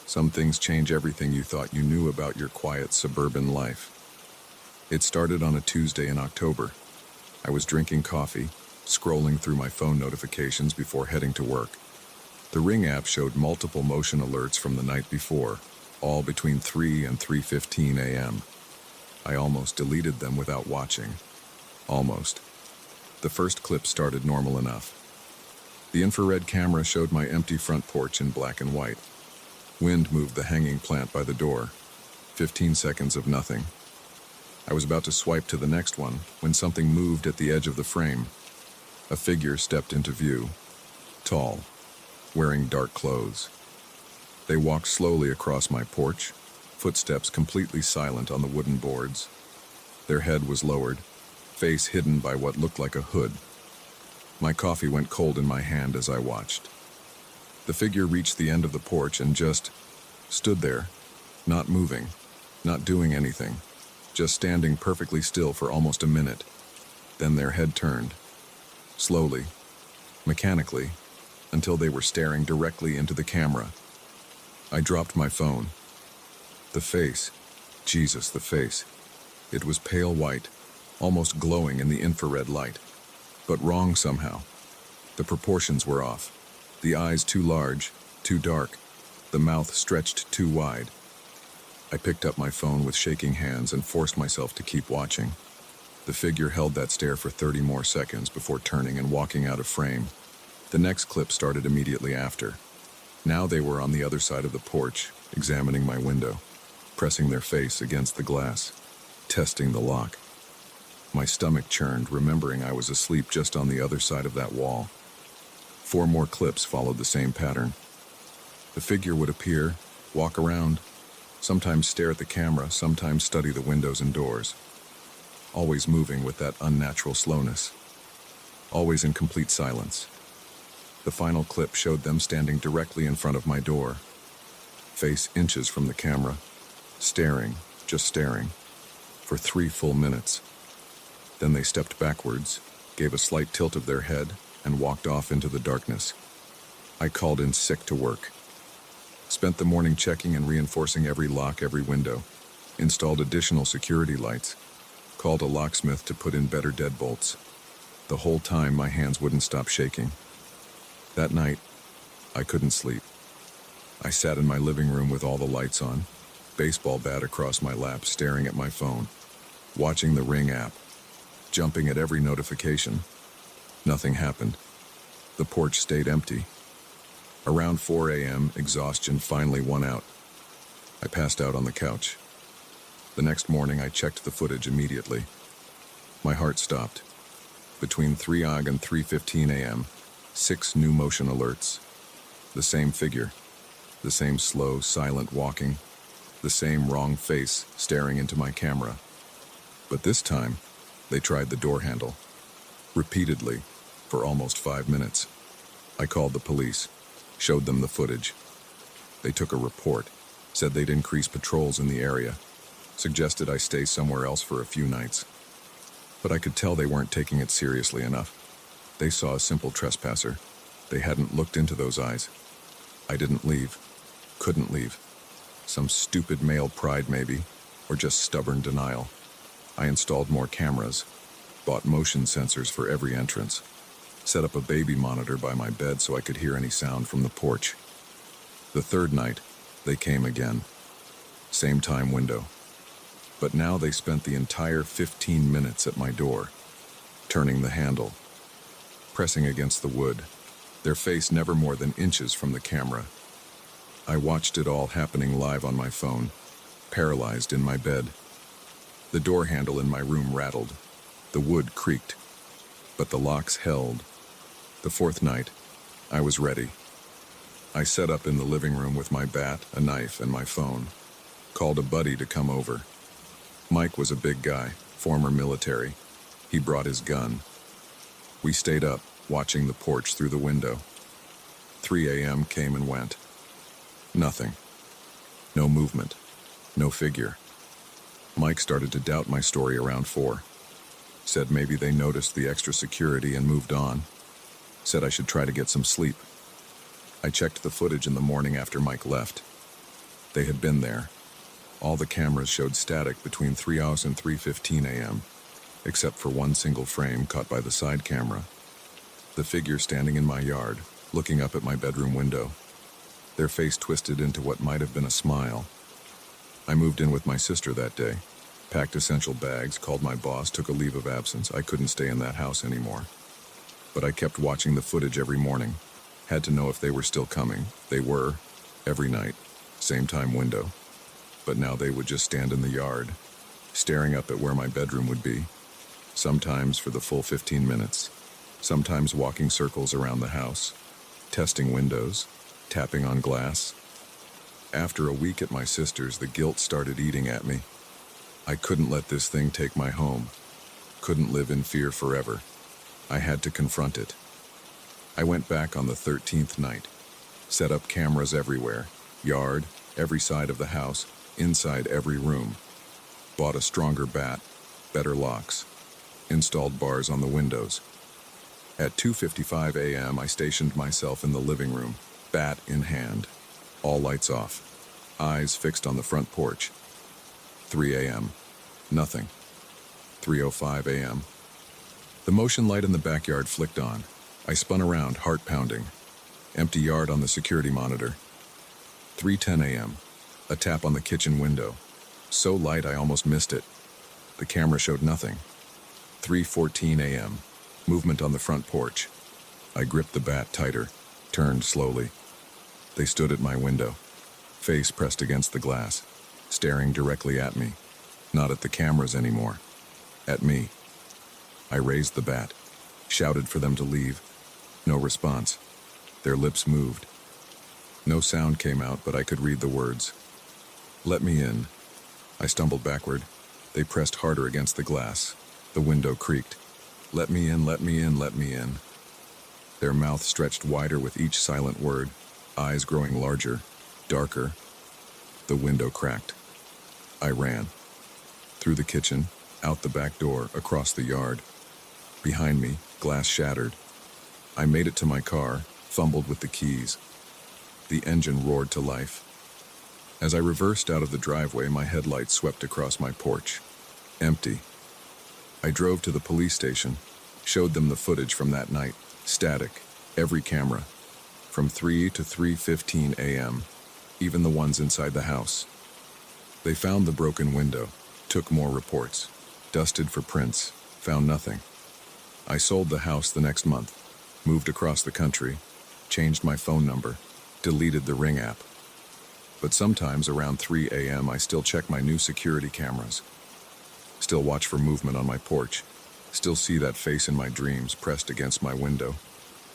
Some things change everything you thought you knew about your quiet suburban life. It started on a Tuesday in October. I was drinking coffee, scrolling through my phone notifications before heading to work. The Ring app showed multiple motion alerts from the night before, all between 3 and 3:15 a.m. I almost deleted them without watching. Almost. The first clip started normal enough. The infrared camera showed my empty front porch in black and white. Wind moved the hanging plant by the door. 15 seconds of nothing. I was about to swipe to the next one when something moved at the edge of the frame. A figure stepped into view. Tall, wearing dark clothes. They walked slowly across my porch, footsteps completely silent on the wooden boards. Their head was lowered, face hidden by what looked like a hood. My coffee went cold in my hand as I watched. The figure reached the end of the porch and just stood there, not moving, not doing anything, just standing perfectly still for almost a minute. Then their head turned, slowly, mechanically, until they were staring directly into the camera. I dropped my phone. The face, Jesus, the face. It was pale white, almost glowing in the infrared light, but wrong somehow. The proportions were off. The eyes too large, too dark, the mouth stretched too wide. I picked up my phone with shaking hands and forced myself to keep watching. The figure held that stare for 30 more seconds before turning and walking out of frame. The next clip started immediately after. Now they were on the other side of the porch, examining my window, pressing their face against the glass, testing the lock. My stomach churned, remembering I was asleep just on the other side of that wall. 4 more clips followed the same pattern. The figure would appear, walk around, sometimes stare at the camera, sometimes study the windows and doors. Always moving with that unnatural slowness. Always in complete silence. The final clip showed them standing directly in front of my door, face inches from the camera, staring, just staring, for 3 full minutes. Then they stepped backwards, gave a slight tilt of their head, and walked off into the darkness. I called in sick to work. Spent the morning checking and reinforcing every lock, every window. Installed additional security lights. Called a locksmith to put in better deadbolts. The whole time my hands wouldn't stop shaking. That night, I couldn't sleep. I sat in my living room with all the lights on, baseball bat across my lap, staring at my phone, watching the Ring app, jumping at every notification. Nothing happened. The porch stayed empty. Around 4 a.m., exhaustion finally won out. I passed out on the couch. The next morning, I checked the footage immediately. My heart stopped. Between 3 AUG and 3:15 a.m., 6 new motion alerts. The same figure. The same slow, silent walking. The same wrong face staring into my camera. But this time, they tried the door handle. Repeatedly, for almost 5 minutes. I called the police, showed them the footage. They took a report, said they'd increase patrols in the area, suggested I stay somewhere else for a few nights. But I could tell they weren't taking it seriously enough. They saw a simple trespasser. They hadn't looked into those eyes. I didn't leave. Couldn't leave. Some stupid male pride maybe, or just stubborn denial. I installed more cameras, bought motion sensors for every entrance, set up a baby monitor by my bed so I could hear any sound from the porch. The third night, they came again. Same time window. But now they spent the entire 15 minutes at my door, turning the handle, pressing against the wood, their face never more than inches from the camera. I watched it all happening live on my phone, paralyzed in my bed. The door handle in my room rattled. The wood creaked, but the locks held. The fourth night, I was ready. I set up in the living room with my bat, a knife, and my phone. Called a buddy to come over. Mike was a big guy, former military. He brought his gun. We stayed up, watching the porch through the window. 3 a.m. came and went. Nothing. No movement. No figure. Mike started to doubt my story around 4. Said maybe they noticed the extra security and moved on. Said I should try to get some sleep. I checked the footage in the morning after Mike left. They had been there. All the cameras showed static between 3 hours and 3:15 a.m., except for one single frame caught by the side camera. The figure standing in my yard, looking up at my bedroom window. Their face twisted into what might have been a smile. I moved in with my sister that day, packed essential bags, called my boss, took a leave of absence. I couldn't stay in that house anymore. But I kept watching the footage every morning. Had to know if they were still coming. They were, every night, same time window. But now they would just stand in the yard, staring up at where my bedroom would be, sometimes for the full 15 minutes, sometimes walking circles around the house, testing windows, tapping on glass. After a week at my sister's, the guilt started eating at me. I couldn't let this thing take my home, couldn't live in fear forever. I had to confront it. I went back on the 13th night, set up cameras everywhere, yard, every side of the house, inside every room. Bought a stronger bat, better locks. Installed bars on the windows. At 2:55 a.m., I stationed myself in the living room, bat in hand. All lights off. Eyes fixed on the front porch. 3 a.m. Nothing. 3:05 a.m. The motion light in the backyard flicked on. I spun around, heart pounding. Empty yard on the security monitor. 3:10 a.m. A tap on the kitchen window. So light I almost missed it. The camera showed nothing. 3:14 a.m. Movement on the front porch. I gripped the bat tighter, turned slowly. They stood at my window, face pressed against the glass, staring directly at me. Not at the cameras anymore. At me. I raised the bat, shouted for them to leave. No response. Their lips moved. No sound came out, but I could read the words. Let me in. I stumbled backward. They pressed harder against the glass. The window creaked. Let me in, let me in, let me in. Their mouth stretched wider with each silent word, eyes growing larger, darker. The window cracked. I ran. Through the kitchen, out the back door, across the yard. Behind me, glass shattered. I made it to my car, fumbled with the keys. The engine roared to life. As I reversed out of the driveway, my headlights swept across my porch. Empty. I drove to the police station, showed them the footage from that night, static, every camera, from 3 to 3:15 a.m., even the ones inside the house. They found the broken window, took more reports, dusted for prints, found nothing. I sold the house the next month, moved across the country, changed my phone number, deleted the Ring app. But sometimes around 3 a.m. I still check my new security cameras, still watch for movement on my porch, still see that face in my dreams pressed against my window,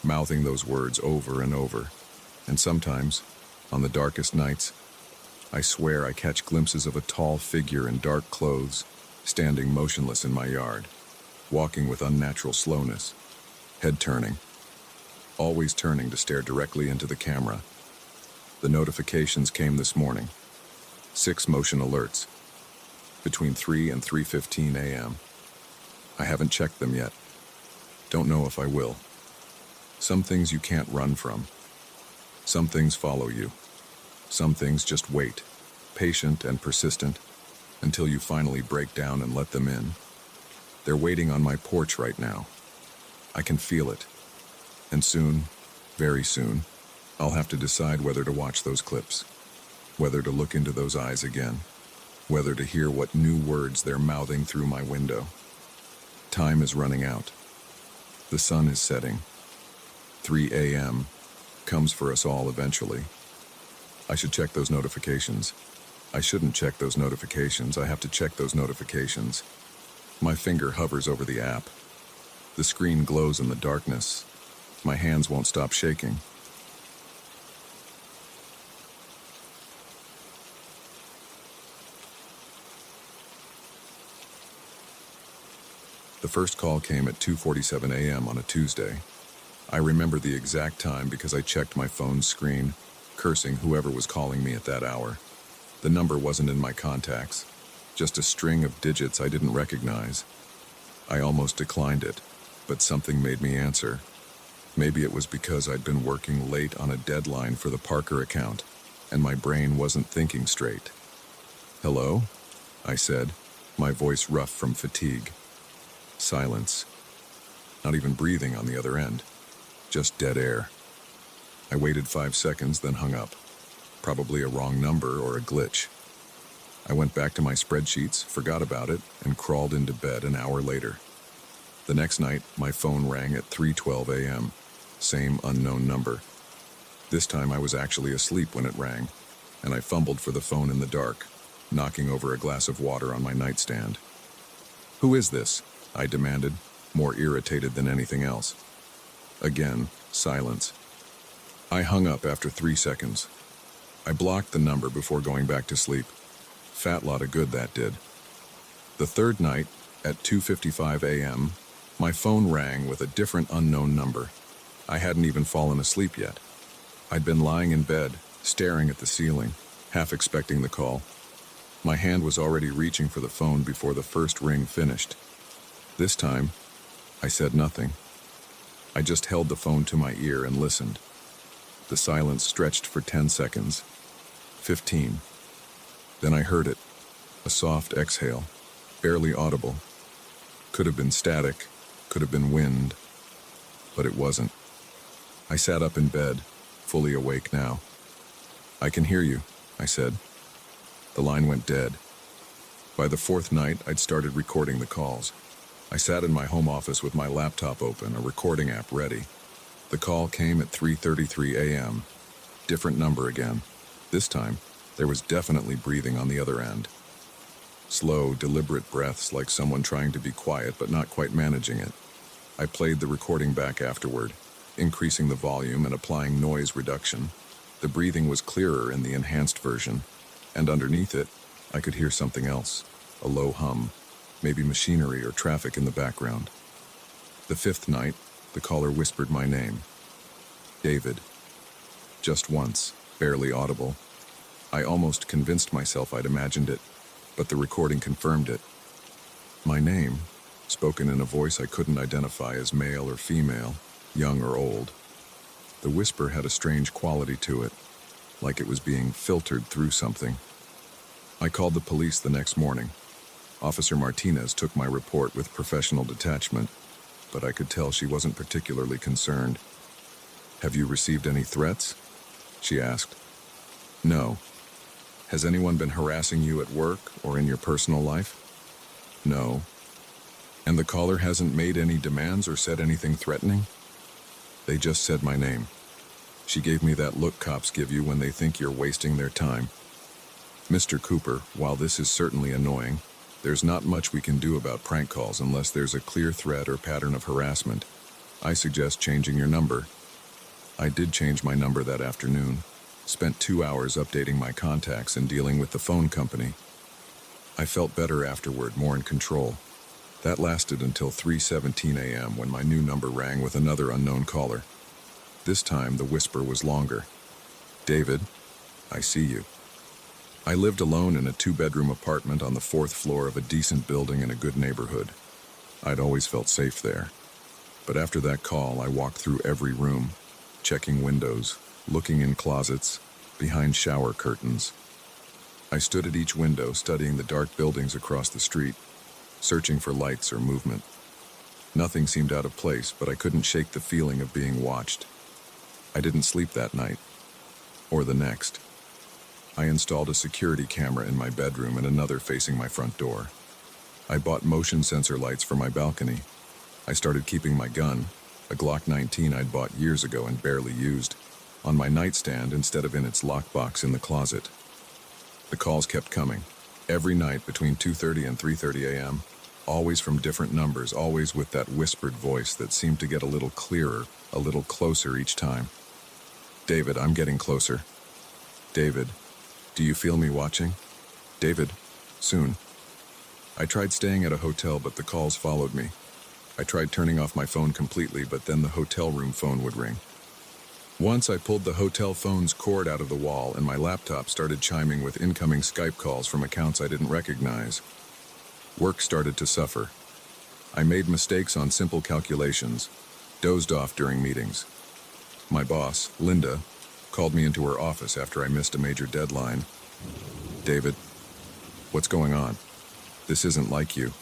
mouthing those words over and over. And sometimes, on the darkest nights, I swear I catch glimpses of a tall figure in dark clothes, standing motionless in my yard, walking with unnatural slowness, head turning, always turning to stare directly into the camera. The notifications came this morning. 6 motion alerts, between 3 and 3:15 a.m. I haven't checked them yet. Don't know if I will. Some things you can't run from. Some things follow you. Some things just wait, patient and persistent, until you finally break down and let them in. They're waiting on my porch right now. I can feel it. And soon, very soon, I'll have to decide whether to watch those clips, whether to look into those eyes again, whether to hear what new words they're mouthing through my window. Time is running out. The sun is setting. 3 a.m. comes for us all eventually. I should check those notifications. I shouldn't check those notifications. I have to check those notifications. My finger hovers over the app. The screen glows in the darkness. My hands won't stop shaking. The first call came at 2:47 a.m. on a Tuesday. I remember the exact time because I checked my phone's screen, cursing whoever was calling me at that hour. The number wasn't in my contacts, just a string of digits I didn't recognize. I almost declined it, but something made me answer. Maybe it was because I'd been working late on a deadline for the Parker account, and my brain wasn't thinking straight. "Hello?" I said, my voice rough from fatigue. Silence. Not even breathing on the other end. Just dead air. I waited 5 seconds, then hung up. Probably a wrong number or a glitch. I went back to my spreadsheets, forgot about it, and crawled into bed an hour later. The next night, my phone rang at 3:12 a.m. Same unknown number. This time I was actually asleep when it rang, and I fumbled for the phone in the dark, knocking over a glass of water on my nightstand. "Who is this?" I demanded, more irritated than anything else. Again, silence. I hung up after 3 seconds. I blocked the number before going back to sleep. Fat lot of good that did. The third night, at 2:55 a.m., my phone rang with a different unknown number. I hadn't even fallen asleep yet. I'd been lying in bed, staring at the ceiling, half expecting the call. My hand was already reaching for the phone before the first ring finished. This time, I said nothing. I just held the phone to my ear and listened. The silence stretched for 10 seconds. 15. Then I heard it. A soft exhale, barely audible. Could have been static, could have been wind, but it wasn't. I sat up in bed, fully awake now. "I can hear you," I said. The line went dead. By the fourth night, I'd started recording the calls. I sat in my home office with my laptop open, a recording app ready. The call came at 3:33 a.m. Different number again. This time, there was definitely breathing on the other end. Slow, deliberate breaths like someone trying to be quiet but not quite managing it. I played the recording back afterward, increasing the volume and applying noise reduction. The breathing was clearer in the enhanced version, and underneath it, I could hear something else, a low hum, maybe machinery or traffic in the background. The fifth night, the caller whispered my name. David. Just once, barely audible. I almost convinced myself I'd imagined it, but the recording confirmed it. My name, spoken in a voice I couldn't identify as male or female, young or old. The whisper had a strange quality to it, like it was being filtered through something. I called the police the next morning. Officer Martinez took my report with professional detachment, but I could tell she wasn't particularly concerned. "Have you received any threats?" she asked. "No." "Has anyone been harassing you at work or in your personal life?" "No." "And the caller hasn't made any demands or said anything threatening?" "They just said my name." She gave me that look cops give you when they think you're wasting their time. "Mr. Cooper, while this is certainly annoying, there's not much we can do about prank calls unless there's a clear threat or pattern of harassment. I suggest changing your number." I did change my number that afternoon. Spent 2 hours updating my contacts and dealing with the phone company. I felt better afterward, more in control. That lasted until 3:17 a.m. when my new number rang with another unknown caller. This time, the whisper was longer. "David, I see you." I lived alone in a 2-bedroom apartment on the 4th floor of a decent building in a good neighborhood. I'd always felt safe there. But after that call, I walked through every room, checking windows, looking in closets, behind shower curtains. I stood at each window, studying the dark buildings across the street, searching for lights or movement. Nothing seemed out of place, but I couldn't shake the feeling of being watched. I didn't sleep that night, or the next. I installed a security camera in my bedroom and another facing my front door. I bought motion sensor lights for my balcony. I started keeping my gun, a Glock 19 I'd bought years ago and barely used, on my nightstand instead of in its lockbox in the closet. The calls kept coming, every night between 2:30 and 3:30 a.m., always from different numbers, always with that whispered voice that seemed to get a little clearer, a little closer each time. "David, I'm getting closer. David, do you feel me watching? David, soon." I tried staying at a hotel, but the calls followed me. I tried turning off my phone completely, but then the hotel room phone would ring. Once I pulled the hotel phone's cord out of the wall and my laptop started chiming with incoming Skype calls from accounts I didn't recognize. Work started to suffer. I made mistakes on simple calculations, dozed off during meetings. My boss, Linda, called me into her office after I missed a major deadline. "David, what's going on? This isn't like you."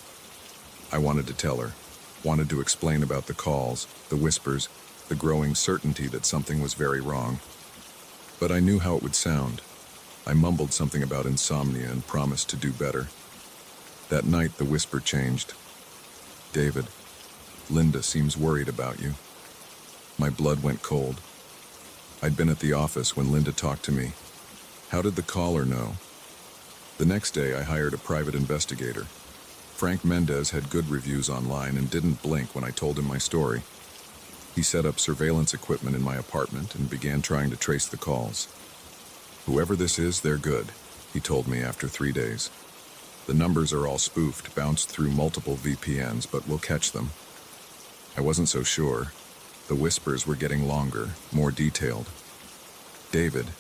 I wanted to tell her, wanted to explain about the calls, the whispers, the growing certainty that something was very wrong. But I knew how it would sound. I mumbled something about insomnia and promised to do better. That night, the whisper changed. "David, Linda seems worried about you." My blood went cold. I'd been at the office when Linda talked to me. How did the caller know? The next day, I hired a private investigator. Frank Mendez had good reviews online and didn't blink when I told him my story. He set up surveillance equipment in my apartment and began trying to trace the calls. "Whoever this is, they're good," he told me after 3 days. "The numbers are all spoofed, bounced through multiple VPNs, but we'll catch them." I wasn't so sure. The whispers were getting longer, more detailed. "David,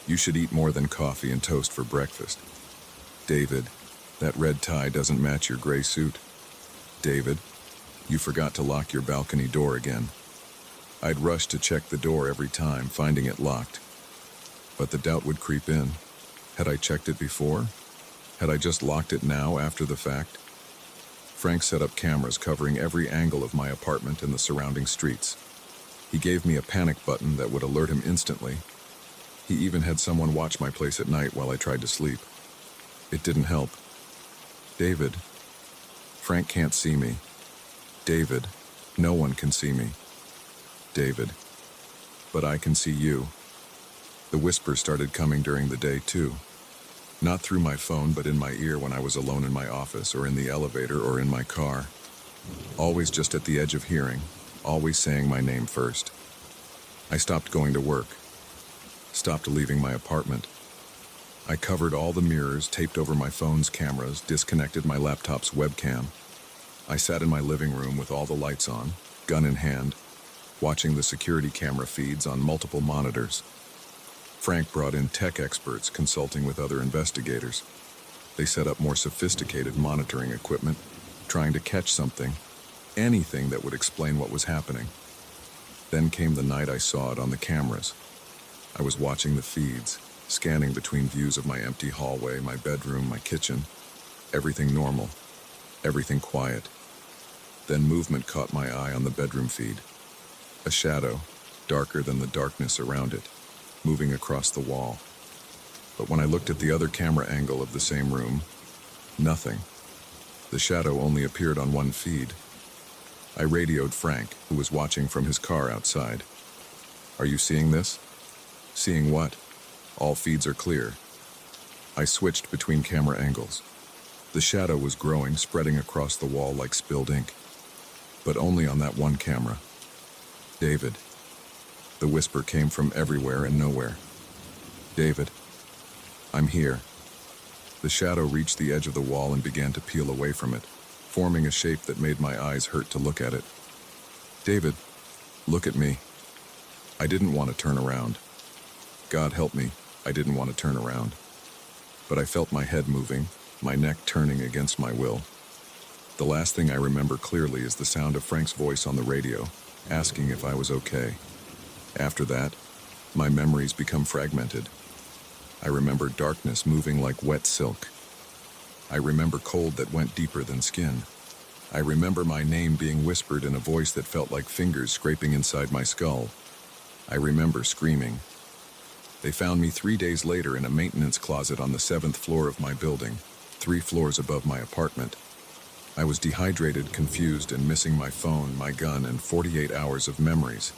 you should eat more than coffee and toast for breakfast. David, that red tie doesn't match your gray suit. David, you forgot to lock your balcony door again." I'd rush to check the door every time, finding it locked. But the doubt would creep in. Had I checked it before? Had I just locked it now after the fact? Frank set up cameras covering every angle of my apartment and the surrounding streets. He gave me a panic button that would alert him instantly. He even had someone watch my place at night while I tried to sleep. It didn't help. "David, Frank can't see me. David, no one can see me. David, but I can see you." The whispers started coming during the day, too. Not through my phone, but in my ear when I was alone in my office or in the elevator or in my car. Always just at the edge of hearing, always saying my name first. I stopped going to work, stopped leaving my apartment. I covered all the mirrors, taped over my phone's cameras, disconnected my laptop's webcam. I sat in my living room with all the lights on, gun in hand, watching the security camera feeds on multiple monitors. Frank brought in tech experts consulting with other investigators. They set up more sophisticated monitoring equipment, trying to catch something, anything that would explain what was happening. Then came the night I saw it on the cameras. I was watching the feeds, scanning between views of my empty hallway, my bedroom, my kitchen. Everything normal, everything quiet. Then movement caught my eye on the bedroom feed. A shadow, darker than the darkness around it, moving across the wall. But when I looked at the other camera angle of the same room, nothing. The shadow only appeared on one feed. I radioed Frank, who was watching from his car outside. "Are you seeing this?" "Seeing what?" "All feeds are clear." I switched between camera angles. The shadow was growing, spreading across the wall like spilled ink. But only on that one camera. "David." The whisper came from everywhere and nowhere. "David, I'm here." The shadow reached the edge of the wall and began to peel away from it, forming a shape that made my eyes hurt to look at it. "David, look at me." I didn't want to turn around. God help me, I didn't want to turn around. But I felt my head moving, my neck turning against my will. The last thing I remember clearly is the sound of Frank's voice on the radio, asking if I was okay. After that, my memories become fragmented. I remember darkness moving like wet silk. I remember cold that went deeper than skin. I remember my name being whispered in a voice that felt like fingers scraping inside my skull. I remember screaming. They found me 3 days later in a maintenance closet on the 7th floor of my building, 3 floors above my apartment. I was dehydrated, confused, and missing my phone, my gun, and 48 hours of memories.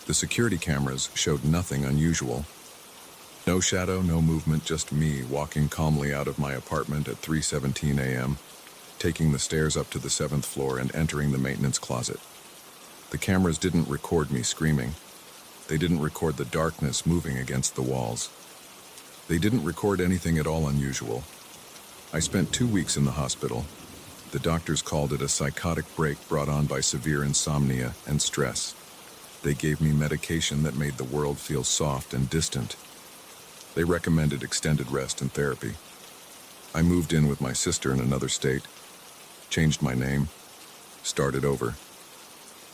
The security cameras showed nothing unusual. No shadow, no movement, just me walking calmly out of my apartment at 3:17 a.m., taking the stairs up to the 7th floor and entering the maintenance closet. The cameras didn't record me screaming. They didn't record the darkness moving against the walls. They didn't record anything at all unusual. I spent 2 weeks in the hospital. The doctors called it a psychotic break brought on by severe insomnia and stress. They gave me medication that made the world feel soft and distant. They recommended extended rest and therapy. I moved in with my sister in another state, changed my name, started over.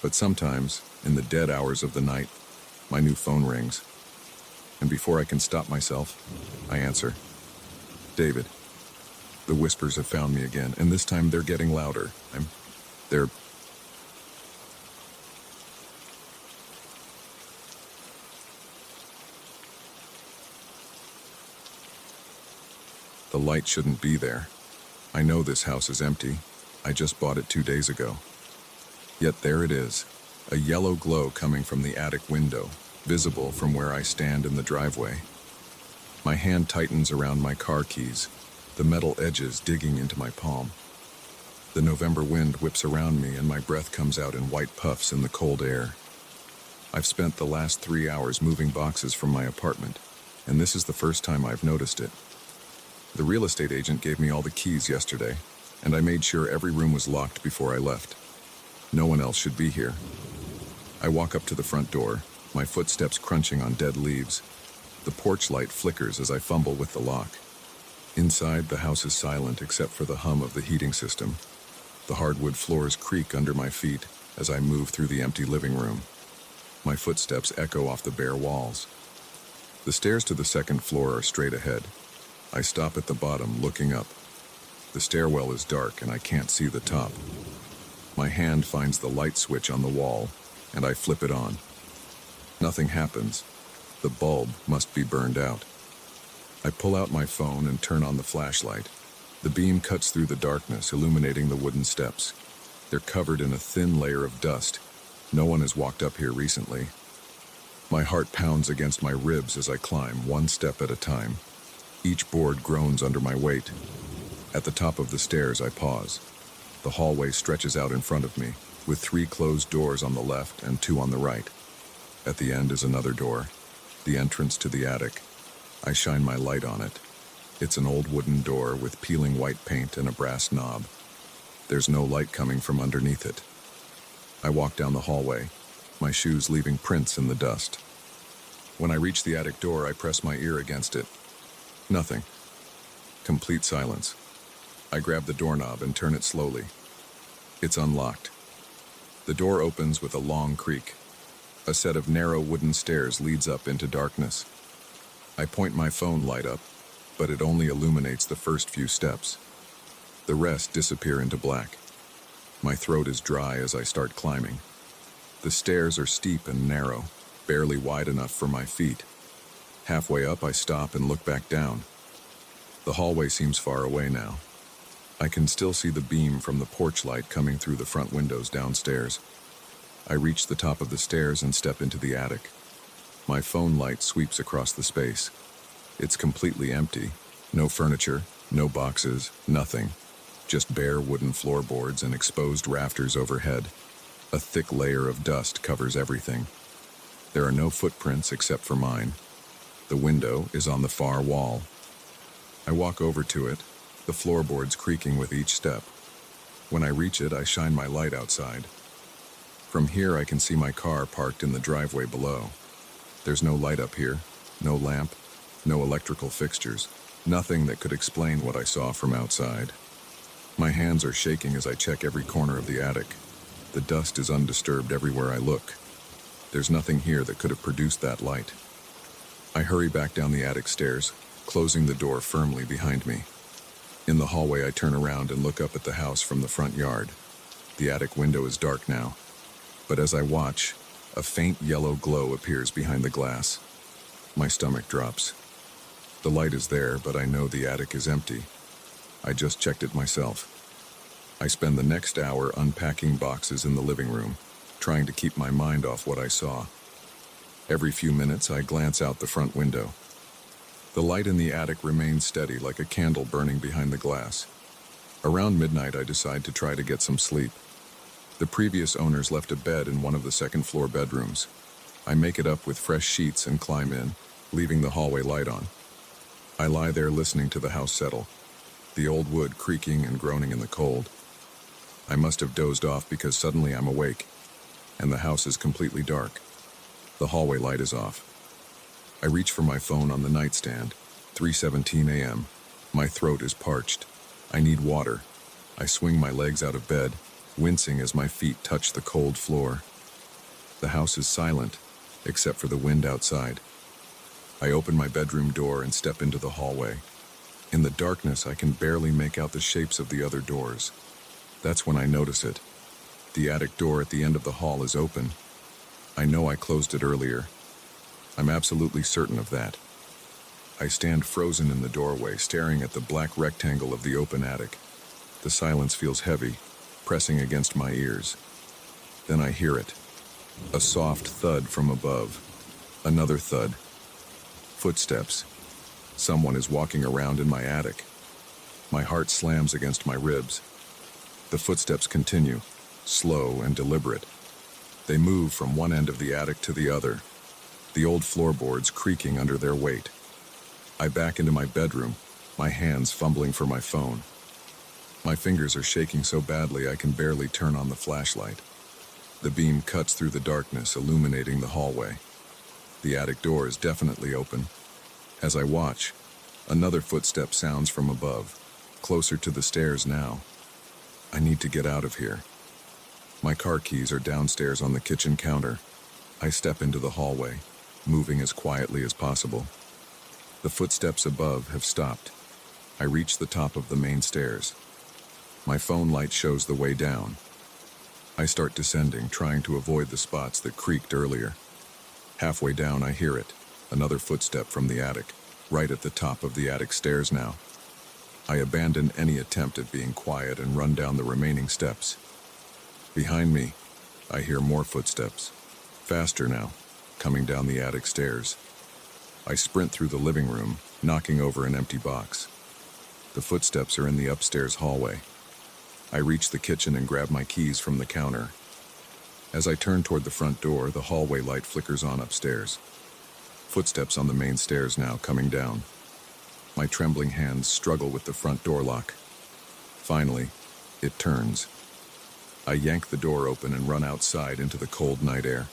But sometimes, in the dead hours of the night, my new phone rings. And before I can stop myself, I answer. "David." The whispers have found me again, and this time they're getting louder. They're... The light shouldn't be there. I know this house is empty. I just bought it 2 days ago. Yet there it is, a yellow glow coming from the attic window, visible from where I stand in the driveway. My hand tightens around my car keys, the metal edges digging into my palm. The November wind whips around me and my breath comes out in white puffs in the cold air. I've spent the last 3 hours moving boxes from my apartment, and this is the first time I've noticed it. The real estate agent gave me all the keys yesterday, and I made sure every room was locked before I left. No one else should be here. I walk up to the front door, my footsteps crunching on dead leaves. The porch light flickers as I fumble with the lock. Inside, the house is silent except for the hum of the heating system. The hardwood floors creak under my feet as I move through the empty living room. My footsteps echo off the bare walls. The stairs to the 2nd floor are straight ahead. I stop at the bottom, looking up. The stairwell is dark and I can't see the top. My hand finds the light switch on the wall, and I flip it on. Nothing happens. The bulb must be burned out. I pull out my phone and turn on the flashlight. The beam cuts through the darkness, illuminating the wooden steps. They're covered in a thin layer of dust. No one has walked up here recently. My heart pounds against my ribs as I climb, one step at a time. Each board groans under my weight. At the top of the stairs, I pause. The hallway stretches out in front of me, with 3 closed doors on the left and 2 on the right. At the end is another door, the entrance to the attic. I shine my light on it. It's an old wooden door with peeling white paint and a brass knob. There's no light coming from underneath it. I walk down the hallway, my shoes leaving prints in the dust. When I reach the attic door, I press my ear against it. Nothing. Complete silence. I grab the doorknob and turn it slowly. It's unlocked. The door opens with a long creak. A set of narrow wooden stairs leads up into darkness. I point my phone light up, but it only illuminates the first few steps. The rest disappear into black. My throat is dry as I start climbing. The stairs are steep and narrow, barely wide enough for my feet. Halfway up, I stop and look back down. The hallway seems far away now. I can still see the beam from the porch light coming through the front windows downstairs. I reach the top of the stairs and step into the attic. My phone light sweeps across the space. It's completely empty. No furniture, no boxes, nothing. Just bare wooden floorboards and exposed rafters overhead. A thick layer of dust covers everything. There are no footprints except for mine. The window is on the far wall. I walk over to it, the floorboards creaking with each step. When I reach it, I shine my light outside. From here, I can see my car parked in the driveway below. There's no light up here, no lamp, no electrical fixtures, nothing that could explain what I saw from outside. My hands are shaking as I check every corner of the attic. The dust is undisturbed everywhere I look. There's nothing here that could have produced that light. I hurry back down the attic stairs, closing the door firmly behind me. In the hallway, I turn around and look up at the house from the front yard. The attic window is dark now, but as I watch, a faint yellow glow appears behind the glass. My stomach drops. The light is there, but I know the attic is empty. I just checked it myself. I spend the next hour unpacking boxes in the living room, trying to keep my mind off what I saw. Every few minutes, I glance out the front window. The light in the attic remains steady like a candle burning behind the glass. Around midnight, I decide to try to get some sleep. The previous owners left a bed in one of the second-floor bedrooms. I make it up with fresh sheets and climb in, leaving the hallway light on. I lie there listening to the house settle, the old wood creaking and groaning in the cold. I must have dozed off because suddenly I'm awake, and the house is completely dark. The hallway light is off. I reach for my phone on the nightstand, 3:17 a.m. My throat is parched. I need water. I swing my legs out of bed, wincing as my feet touch the cold floor. The house is silent, except for the wind outside. I open my bedroom door and step into the hallway. In the darkness, I can barely make out the shapes of the other doors. That's when I notice it. The attic door at the end of the hall is open. I know I closed it earlier. I'm absolutely certain of that. I stand frozen in the doorway, staring at the black rectangle of the open attic. The silence feels heavy, pressing against my ears. Then I hear it. A soft thud from above. Another thud. Footsteps. Someone is walking around in my attic. My heart slams against my ribs. The footsteps continue, slow and deliberate. They move from one end of the attic to the other, the old floorboards creaking under their weight. I back into my bedroom, my hands fumbling for my phone. My fingers are shaking so badly I can barely turn on the flashlight. The beam cuts through the darkness, illuminating the hallway. The attic door is definitely open. As I watch, another footstep sounds from above, closer to the stairs now. I need to get out of here. My car keys are downstairs on the kitchen counter. I step into the hallway, moving as quietly as possible. The footsteps above have stopped. I reach the top of the main stairs. My phone light shows the way down. I start descending, trying to avoid the spots that creaked earlier. Halfway down, I hear it. Another footstep from the attic, right at the top of the attic stairs now. I abandon any attempt at being quiet and run down the remaining steps. Behind me, I hear more footsteps, faster now, coming down the attic stairs. I sprint through the living room, knocking over an empty box. The footsteps are in the upstairs hallway. I reach the kitchen and grab my keys from the counter. As I turn toward the front door, the hallway light flickers on upstairs. Footsteps on the main stairs now, coming down. My trembling hands struggle with the front door lock. Finally, it turns. I yank the door open and run outside into the cold night air.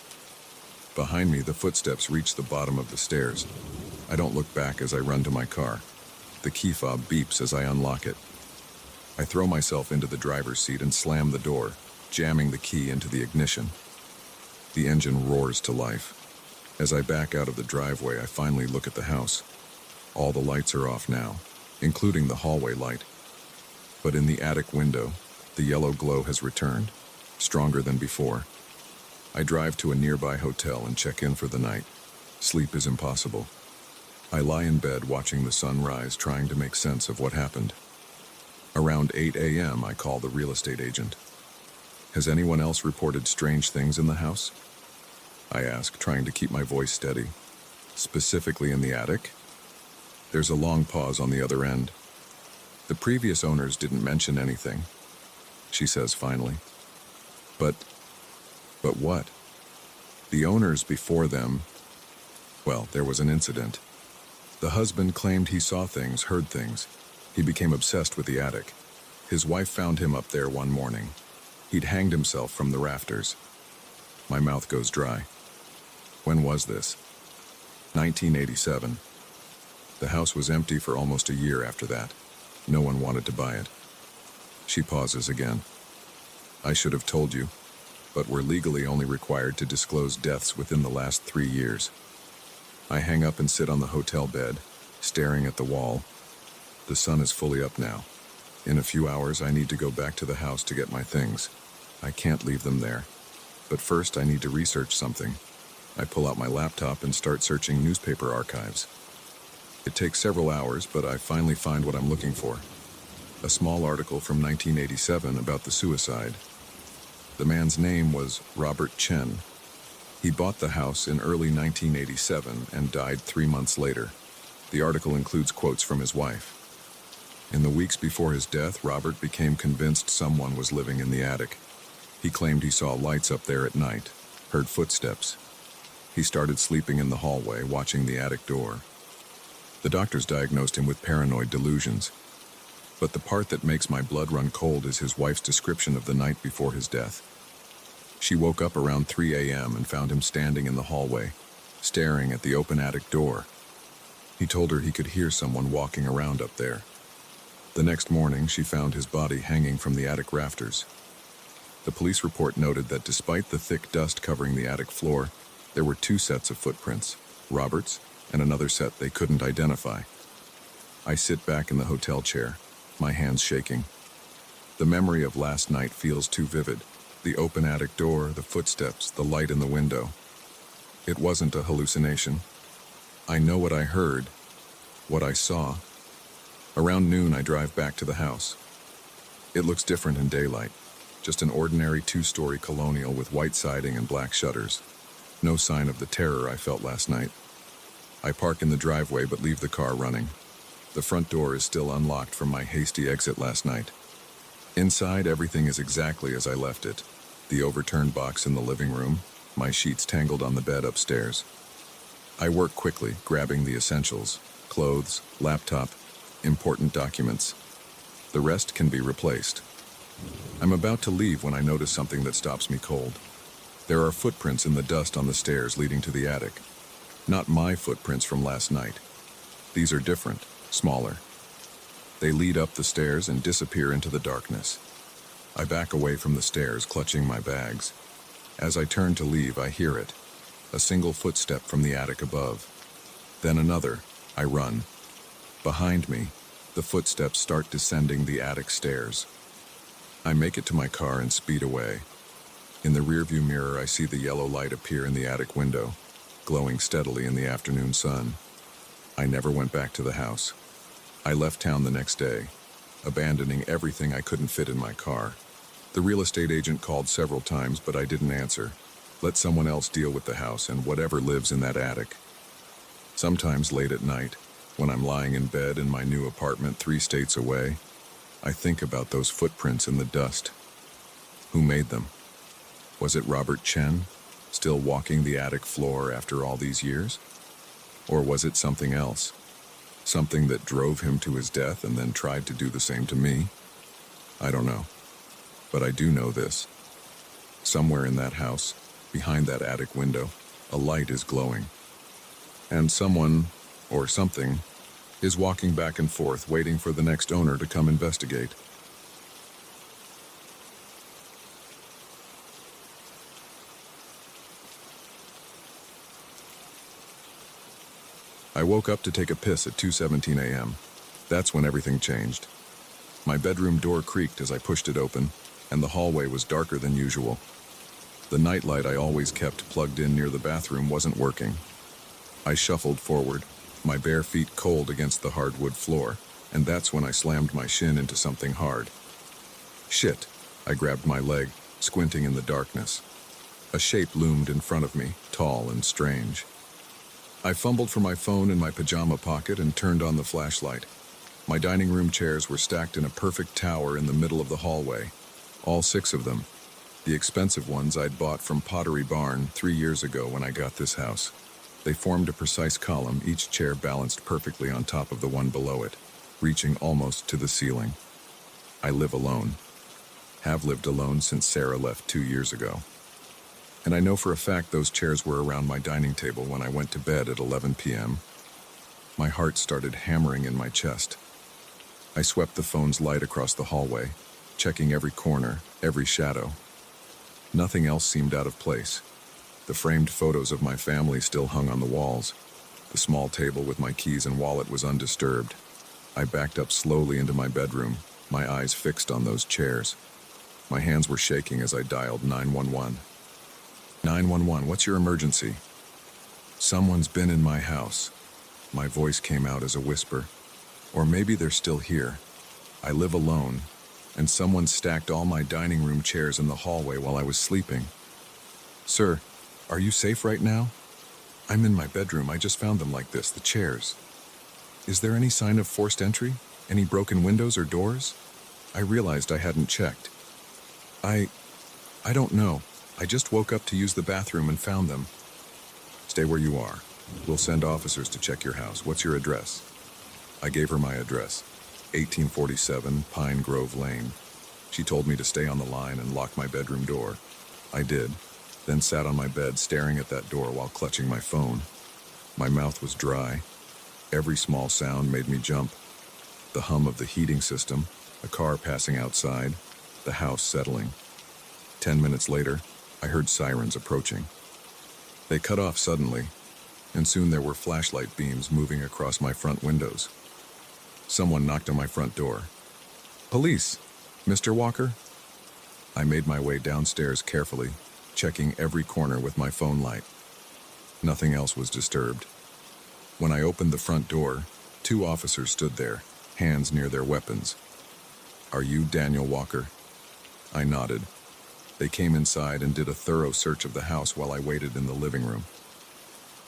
Behind me, the footsteps reach the bottom of the stairs. I don't look back as I run to my car. The key fob beeps as I unlock it. I throw myself into the driver's seat and slam the door, jamming the key into the ignition. The engine roars to life. As I back out of the driveway, I finally look at the house. All the lights are off now, including the hallway light. But in the attic window, the yellow glow has returned, stronger than before. I drive to a nearby hotel and check in for the night. Sleep is impossible. I lie in bed watching the sun rise, trying to make sense of what happened. Around 8 a.m., I call the real estate agent. Has anyone else reported strange things in the house? I ask, trying to keep my voice steady. Specifically in the attic? There's a long pause on the other end. The previous owners didn't mention anything, she says finally. But what? The owners before them, well, there was an incident. The husband claimed he saw things, heard things. He became obsessed with the attic. His wife found him up there one morning. He'd hanged himself from the rafters. My mouth goes dry. When was this? 1987. The house was empty for almost a year after that. No one wanted to buy it. She pauses again. I should have told you, but we're legally only required to disclose deaths within the last 3 years. I hang up and sit on the hotel bed, staring at the wall. The sun is fully up now. In a few hours, I need to go back to the house to get my things. I can't leave them there. But first, I need to research something. I pull out my laptop and start searching newspaper archives. It takes several hours, but I finally find what I'm looking for. A small article from 1987 about the suicide. The man's name was Robert Chen. He bought the house in early 1987 and died 3 months later. The article includes quotes from his wife. In the weeks before his death, Robert became convinced someone was living in the attic. He claimed he saw lights up there at night, heard footsteps. He started sleeping in the hallway, watching the attic door. The doctors diagnosed him with paranoid delusions. But the part that makes my blood run cold is his wife's description of the night before his death. She woke up around 3 a.m. and found him standing in the hallway, staring at the open attic door. He told her he could hear someone walking around up there. The next morning, she found his body hanging from the attic rafters. The police report noted that despite the thick dust covering the attic floor, there were 2 sets of footprints, Robert's and another set they couldn't identify. I sit back in the hotel chair, my hands shaking. The memory of last night feels too vivid. The open attic door, the footsteps, the light in the window. It wasn't a hallucination. I know what I heard, what I saw. Around noon, I drive back to the house. It looks different in daylight. Just an ordinary 2-story colonial with white siding and black shutters. No sign of the terror I felt last night. I park in the driveway but leave the car running. The front door is still unlocked from my hasty exit last night. Inside, everything is exactly as I left it. The overturned box in the living room, my sheets tangled on the bed upstairs. I work quickly, grabbing the essentials, clothes, laptop, important documents. The rest can be replaced. I'm about to leave when I notice something that stops me cold. There are footprints in the dust on the stairs leading to the attic. Not my footprints from last night. These are different, smaller. They lead up the stairs and disappear into the darkness. I back away from the stairs, clutching my bags. As I turn to leave, I hear it. A single footstep from the attic above. Then another. I run. Behind me, the footsteps start descending the attic stairs. I make it to my car and speed away. In the rearview mirror, I see the yellow light appear in the attic window, glowing steadily in the afternoon sun. I never went back to the house. I left town the next day, abandoning everything I couldn't fit in my car. The real estate agent called several times, but I didn't answer. Let someone else deal with the house and whatever lives in that attic. Sometimes late at night, when I'm lying in bed in my new apartment 3 states away, I think about those footprints in the dust. Who made them? Was it Robert Chen, still walking the attic floor after all these years? Or was it something else? Something that drove him to his death and then tried to do the same to me? I don't know. But I do know this. Somewhere in that house, behind that attic window, a light is glowing. And someone, or something, is walking back and forth, waiting for the next owner to come investigate. I woke up to take a piss at 2:17 a.m. That's when everything changed. My bedroom door creaked as I pushed it open, and the hallway was darker than usual. The nightlight I always kept plugged in near the bathroom wasn't working. I shuffled forward, my bare feet cold against the hardwood floor, and that's when I slammed my shin into something hard. Shit! I grabbed my leg, squinting in the darkness. A shape loomed in front of me, tall and strange. I fumbled for my phone in my pajama pocket and turned on the flashlight. My dining room chairs were stacked in a perfect tower in the middle of the hallway. All 6 of them. The expensive ones I'd bought from Pottery Barn 3 years ago when I got this house. They formed a precise column, each chair balanced perfectly on top of the one below it, reaching almost to the ceiling. I live alone. Have lived alone since Sarah left 2 years ago. And I know for a fact those chairs were around my dining table when I went to bed at 11 p.m. My heart started hammering in my chest. I swept the phone's light across the hallway, checking every corner, every shadow. Nothing else seemed out of place. The framed photos of my family still hung on the walls. The small table with my keys and wallet was undisturbed. I backed up slowly into my bedroom, my eyes fixed on those chairs. My hands were shaking as I dialed 911. 911, what's your emergency? Someone's been in my house. My voice came out as a whisper. Or maybe they're still here. I live alone, and someone stacked all my dining room chairs in the hallway while I was sleeping. Sir, are you safe right now? I'm in my bedroom. I just found them like this, the chairs. Is there any sign of forced entry? Any broken windows or doors? I realized I hadn't checked. I don't know. I just woke up to use the bathroom and found them. Stay where you are. We'll send officers to check your house. What's your address? I gave her my address, 1847 Pine Grove Lane. She told me to stay on the line and lock my bedroom door. I did, then sat on my bed staring at that door while clutching my phone. My mouth was dry. Every small sound made me jump. The hum of the heating system, a car passing outside, the house settling. 10 minutes later, I heard sirens approaching. They cut off suddenly, and soon there were flashlight beams moving across my front windows. Someone knocked on my front door. Police, Mr. Walker? I made my way downstairs carefully, checking every corner with my phone light. Nothing else was disturbed. When I opened the front door, 2 officers stood there, hands near their weapons. Are you Daniel Walker? I nodded. They came inside and did a thorough search of the house while I waited in the living room.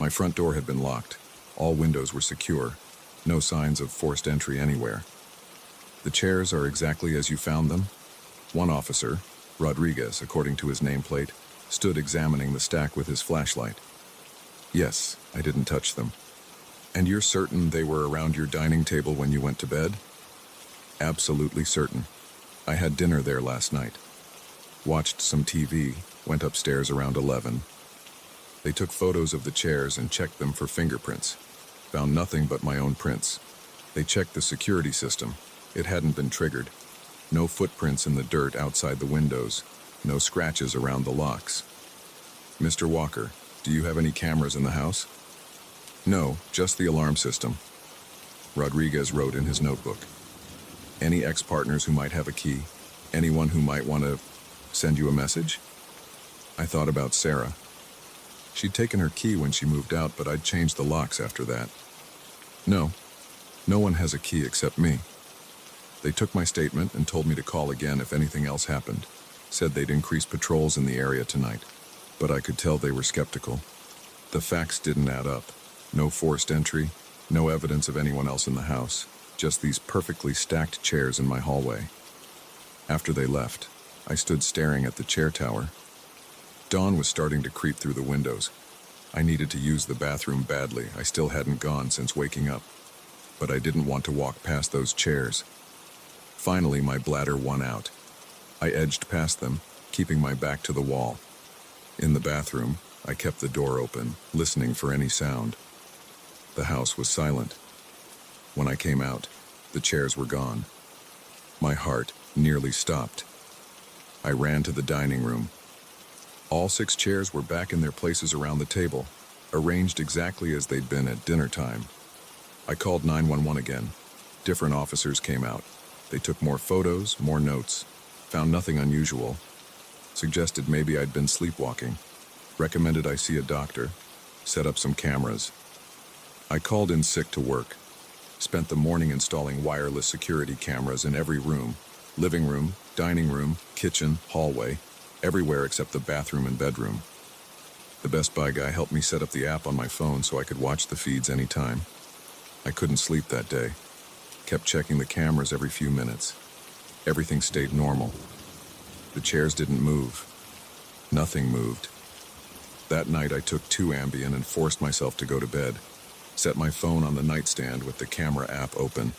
My front door had been locked. All windows were secure. No signs of forced entry anywhere. The chairs are exactly as you found them? One officer, Rodriguez, according to his nameplate, stood examining the stack with his flashlight. Yes, I didn't touch them. And you're certain they were around your dining table when you went to bed? Absolutely certain. I had dinner there last night. Watched some TV, went upstairs around 11. They took photos of the chairs and checked them for fingerprints. Found nothing but my own prints. They checked the security system. It hadn't been triggered. No footprints in the dirt outside the windows. No scratches around the locks. Mr. Walker, do you have any cameras in the house? No, just the alarm system. Rodriguez wrote in his notebook. Any ex-partners who might have a key? Anyone who might want to send you a message? I thought about Sarah. She'd taken her key when she moved out, but I'd changed the locks after that. No one has a key except me. They took my statement and told me to call again if anything else happened. Said they'd increase patrols in the area tonight, but I could tell they were skeptical. The facts didn't add up. No forced entry, no evidence of anyone else in the house, just these perfectly stacked chairs in my hallway. After they left, I stood staring at the chair tower. Dawn was starting to creep through the windows. I needed to use the bathroom badly. I still hadn't gone since waking up, but I didn't want to walk past those chairs. Finally, my bladder won out. I edged past them, keeping my back to the wall. In the bathroom, I kept the door open, listening for any sound. The house was silent. When I came out, the chairs were gone. My heart nearly stopped. I ran to the dining room. All 6 chairs were back in their places around the table, arranged exactly as they'd been at dinner time. I called 911 again. Different officers came out. They took more photos, more notes, found nothing unusual, suggested maybe I'd been sleepwalking, recommended I see a doctor, set up some cameras. I called in sick to work, spent the morning installing wireless security cameras in every room, living room, dining room, kitchen, hallway, everywhere except the bathroom and bedroom. The Best Buy guy helped me set up the app on my phone so I could watch the feeds anytime. I couldn't sleep that day. Kept checking the cameras every few minutes. Everything stayed normal. The chairs didn't move. Nothing moved. That night I took 2 Ambien and forced myself to go to bed. Set my phone on the nightstand with the camera app open.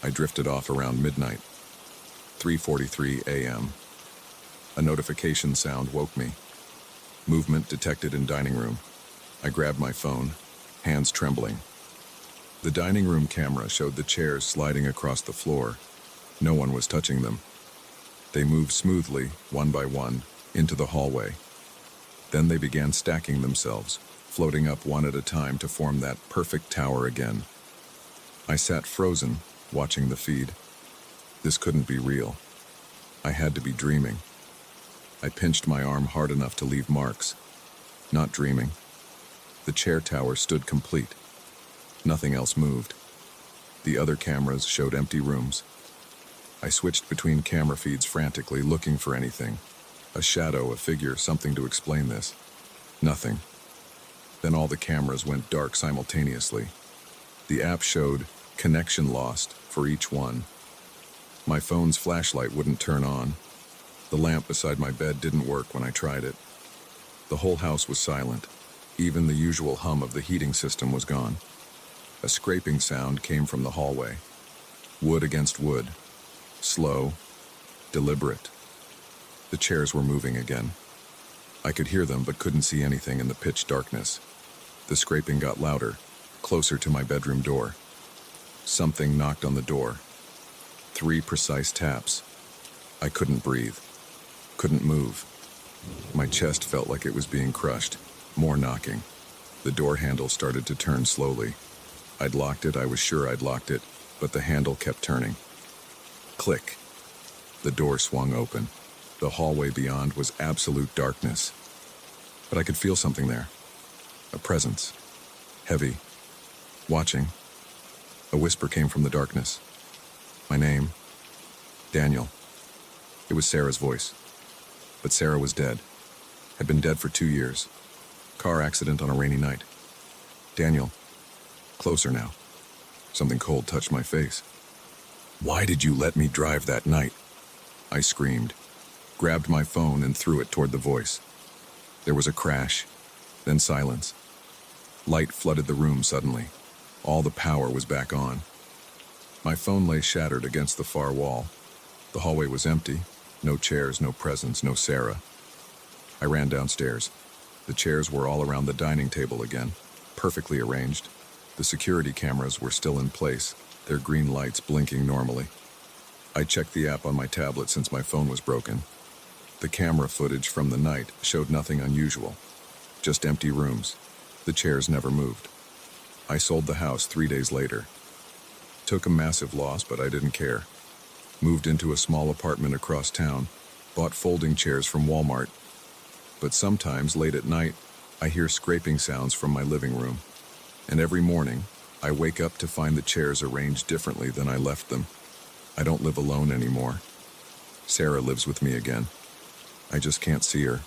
I drifted off around midnight. 3:43 a.m. A notification sound woke me. Movement detected in dining room. I grabbed my phone, hands trembling. The dining room camera showed the chairs sliding across the floor. No one was touching them. They moved smoothly, one by one, into the hallway. Then they began stacking themselves, floating up one at a time to form that perfect tower again. I sat frozen, watching the feed. This couldn't be real. I had to be dreaming. I pinched my arm hard enough to leave marks. Not dreaming. The chair tower stood complete. Nothing else moved. The other cameras showed empty rooms. I switched between camera feeds frantically, looking for anything. A shadow, a figure, something to explain this. Nothing. Then all the cameras went dark simultaneously. The app showed connection lost for each one. My phone's flashlight wouldn't turn on. The lamp beside my bed didn't work when I tried it. The whole house was silent. Even the usual hum of the heating system was gone. A scraping sound came from the hallway. Wood against wood. Slow. Deliberate. The chairs were moving again. I could hear them but couldn't see anything in the pitch darkness. The scraping got louder, closer to my bedroom door. Something knocked on the door. 3 precise taps. I couldn't breathe. Couldn't move. My chest felt like it was being crushed. More knocking. The door handle started to turn slowly. I'd locked it, I was sure I'd locked it, but the handle kept turning. Click. The door swung open. The hallway beyond was absolute darkness. But I could feel something there. A presence. Heavy. Watching. A whisper came from the darkness. My name. Daniel. It was Sarah's voice. But Sarah was dead. Had been dead for 2 years. Car accident on a rainy night. Daniel. Closer now. Something cold touched my face. Why did you let me drive that night? I screamed, grabbed my phone and threw it toward the voice. There was a crash, then silence. Light flooded the room suddenly. All the power was back on. My phone lay shattered against the far wall. The hallway was empty. No chairs, no presence, no Sarah. I ran downstairs. The chairs were all around the dining table again, perfectly arranged. The security cameras were still in place, their green lights blinking normally. I checked the app on my tablet since my phone was broken. The camera footage from the night showed nothing unusual, just empty rooms. The chairs never moved. I sold the house 3 days later. Took a massive loss, but I didn't care. Moved into a small apartment across town, bought folding chairs from Walmart. But sometimes, late at night, I hear scraping sounds from my living room. And every morning, I wake up to find the chairs arranged differently than I left them. I don't live alone anymore. Sarah lives with me again. I just can't see her.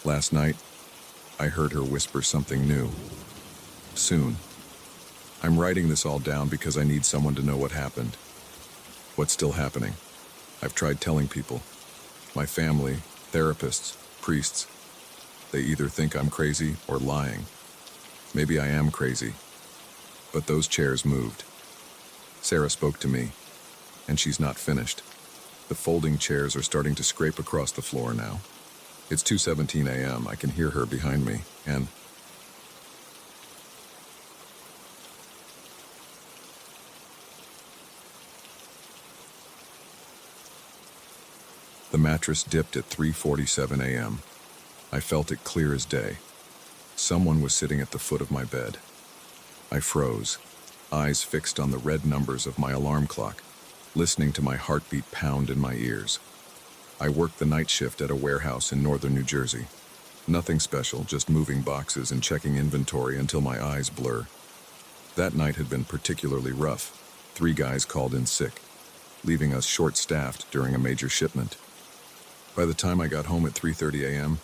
Last night, I heard her whisper something new. Soon. I'm writing this all down because I need someone to know what happened. What's still happening. I've tried telling people. My family, therapists, priests. They either think I'm crazy or lying. Maybe I am crazy. But those chairs moved. Sarah spoke to me, and she's not finished. The folding chairs are starting to scrape across the floor now. It's 2:17 a.m. I can hear her behind me, and the mattress dipped at 3:47 a.m. I felt it clear as day. Someone was sitting at the foot of my bed. I froze, eyes fixed on the red numbers of my alarm clock. listening to my heartbeat pound in my ears. I worked the night shift at a warehouse in northern New Jersey. Nothing special, just moving boxes and checking inventory until my eyes blur. That night had been particularly rough. 3 guys called in sick, leaving us short-staffed during a major shipment. By the time I got home at 3:30 a.m.,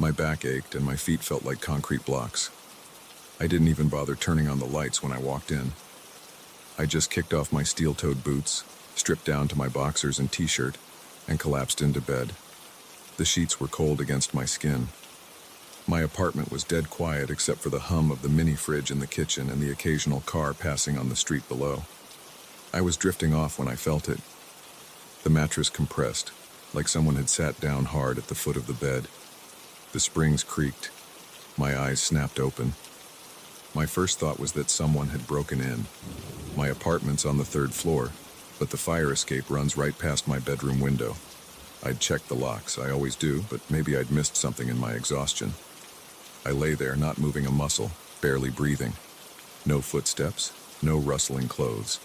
my back ached and my feet felt like concrete blocks. I didn't even bother turning on the lights when I walked in. I just kicked off my steel-toed boots, stripped down to my boxers and t-shirt, and collapsed into bed. The sheets were cold against my skin. My apartment was dead quiet except for the hum of the mini fridge in the kitchen and the occasional car passing on the street below. I was drifting off when I felt it. The mattress compressed, like someone had sat down hard at the foot of the bed. The springs creaked. My eyes snapped open. My first thought was that someone had broken in. My apartment's on the 3rd floor, but the fire escape runs right past my bedroom window. I'd checked the locks, I always do, but maybe I'd missed something in my exhaustion. I lay there, not moving a muscle, barely breathing. No footsteps, no rustling clothes.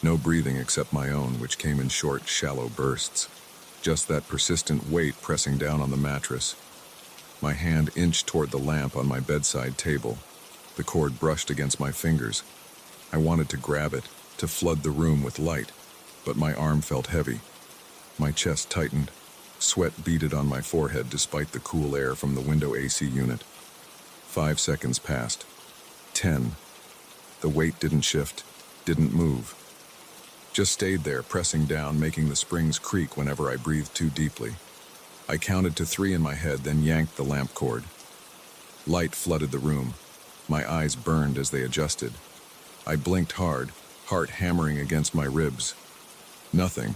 No breathing except my own, which came in short, shallow bursts. Just that persistent weight pressing down on the mattress. My hand inched toward the lamp on my bedside table. The cord brushed against my fingers. I wanted to grab it, to flood the room with light, but my arm felt heavy. My chest tightened. Sweat beaded on my forehead despite the cool air from the window AC unit. 5 seconds passed. 10. The weight didn't shift, didn't move. Just stayed there, pressing down, making the springs creak whenever I breathed too deeply. I counted to 3 in my head, then yanked the lamp cord. Light flooded the room. My eyes burned as they adjusted. I blinked hard, heart hammering against my ribs. Nothing.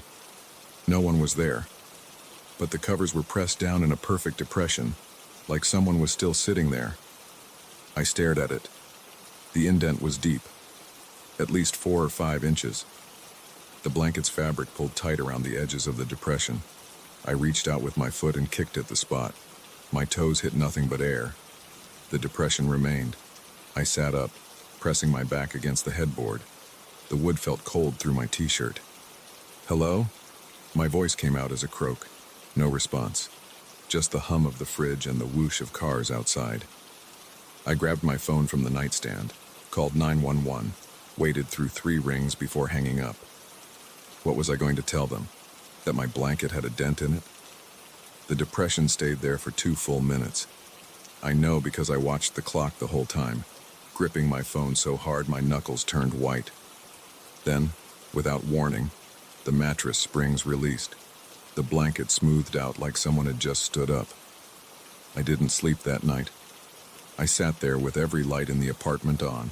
No one was there. But the covers were pressed down in a perfect depression, like someone was still sitting there. I stared at it. The indent was deep, at least 4 or 5 inches. The blanket's fabric pulled tight around the edges of the depression. I reached out with my foot and kicked at the spot. My toes hit nothing but air. The depression remained. I sat up, pressing my back against the headboard. The wood felt cold through my t-shirt. "Hello?" My voice came out as a croak. No response. Just the hum of the fridge and the whoosh of cars outside. I grabbed my phone from the nightstand, called 911, waited through 3 rings before hanging up. What was I going to tell them? That my blanket had a dent in it? The depression stayed there for 2 full minutes. I know because I watched the clock the whole time, gripping my phone so hard my knuckles turned white. Then, without warning, the mattress springs released. The blanket smoothed out like someone had just stood up. I didn't sleep that night. I sat there with every light in the apartment on,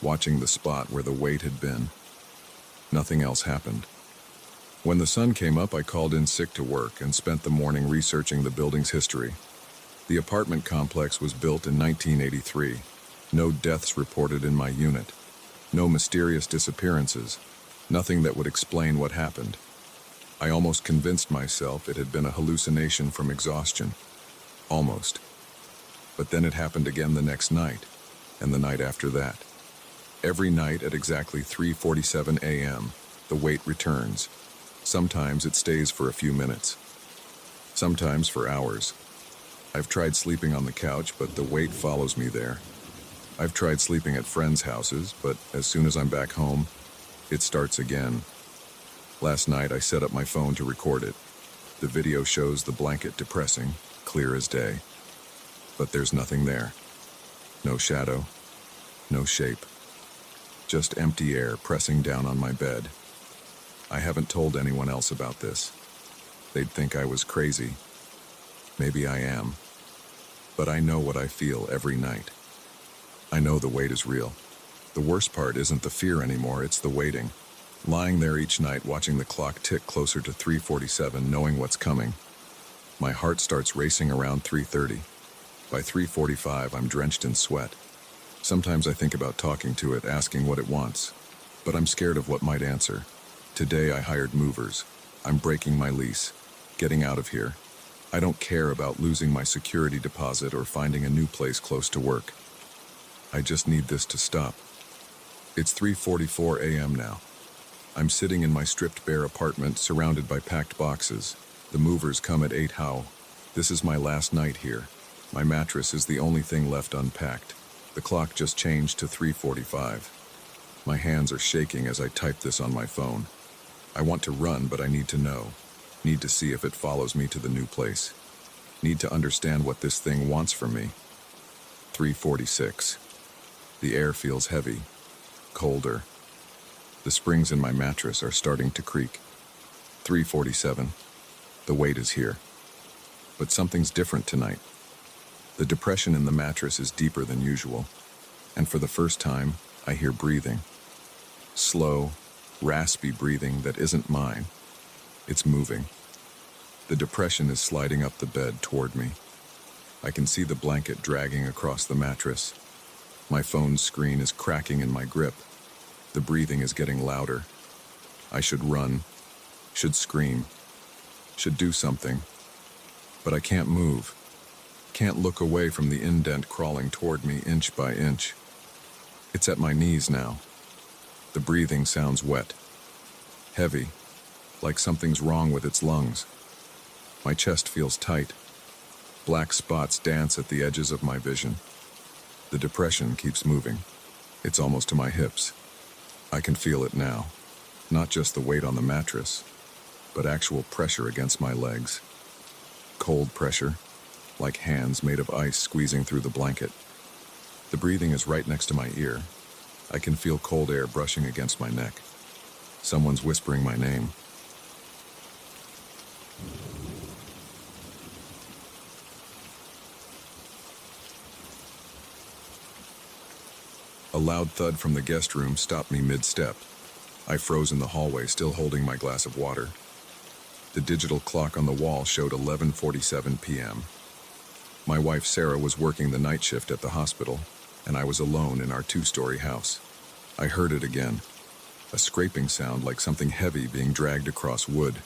watching the spot where the weight had been. Nothing else happened. When the sun came up, I called in sick to work and spent the morning researching the building's history. The apartment complex was built in 1983. No deaths reported in my unit. No mysterious disappearances. Nothing that would explain what happened. I almost convinced myself it had been a hallucination from exhaustion. Almost. But then it happened again the next night, and the night after that. Every night at exactly 3:47 a.m., the weight returns. Sometimes it stays for a few minutes. Sometimes for hours. I've tried sleeping on the couch, but the weight follows me there. I've tried sleeping at friends' houses, but as soon as I'm back home, it starts again. Last night, I set up my phone to record it. The video shows the blanket depressing, clear as day. But there's nothing there. No shadow, no shape. Just empty air pressing down on my bed. I haven't told anyone else about this. They'd think I was crazy. Maybe I am. But I know what I feel every night. I know the wait is real. The worst part isn't the fear anymore, it's the waiting. Lying there each night watching the clock tick closer to 3:47, knowing what's coming. My heart starts racing around 3:30. By 3:45, I'm drenched in sweat. Sometimes I think about talking to it, asking what it wants. But I'm scared of what might answer. Today I hired movers. I'm breaking my lease. Getting out of here. I don't care about losing my security deposit or finding a new place close to work. I just need this to stop. It's 3:44 a.m. now. I'm sitting in my stripped bare apartment surrounded by packed boxes. The movers come at 8 how. This is my last night here. My mattress is the only thing left unpacked. The clock just changed to 3:45. My hands are shaking as I type this on my phone. I want to run, but I need to know. Need to see if it follows me to the new place. Need to understand what this thing wants from me. 3:46. The air feels heavy, colder. The springs in my mattress are starting to creak. 3:47. The weight is here. But something's different tonight. The depression in the mattress is deeper than usual, and for the first time, I hear breathing. Slow, raspy breathing that isn't mine. It's moving. The depression is sliding up the bed toward me. I can see the blanket dragging across the mattress. My phone's screen is cracking in my grip. The breathing is getting louder. I should run, should scream, should do something, but I can't move. Can't look away from the indent crawling toward me inch by inch. It's at my knees now. The breathing sounds wet, heavy, like something's wrong with its lungs. My chest feels tight. Black spots dance at the edges of my vision. The depression keeps moving. It's almost to my hips. I can feel it now. Not just the weight on the mattress, but actual pressure against my legs. Cold pressure, like hands made of ice squeezing through the blanket. The breathing is right next to my ear. I can feel cold air brushing against my neck. Someone's whispering my name. A loud thud from the guest room stopped me mid-step. I froze in the hallway, still holding my glass of water. The digital clock on the wall showed 11:47 p.m. My wife Sarah was working the night shift at the hospital, and I was alone in our 2-story house. I heard it again, a scraping sound like something heavy being dragged across wood.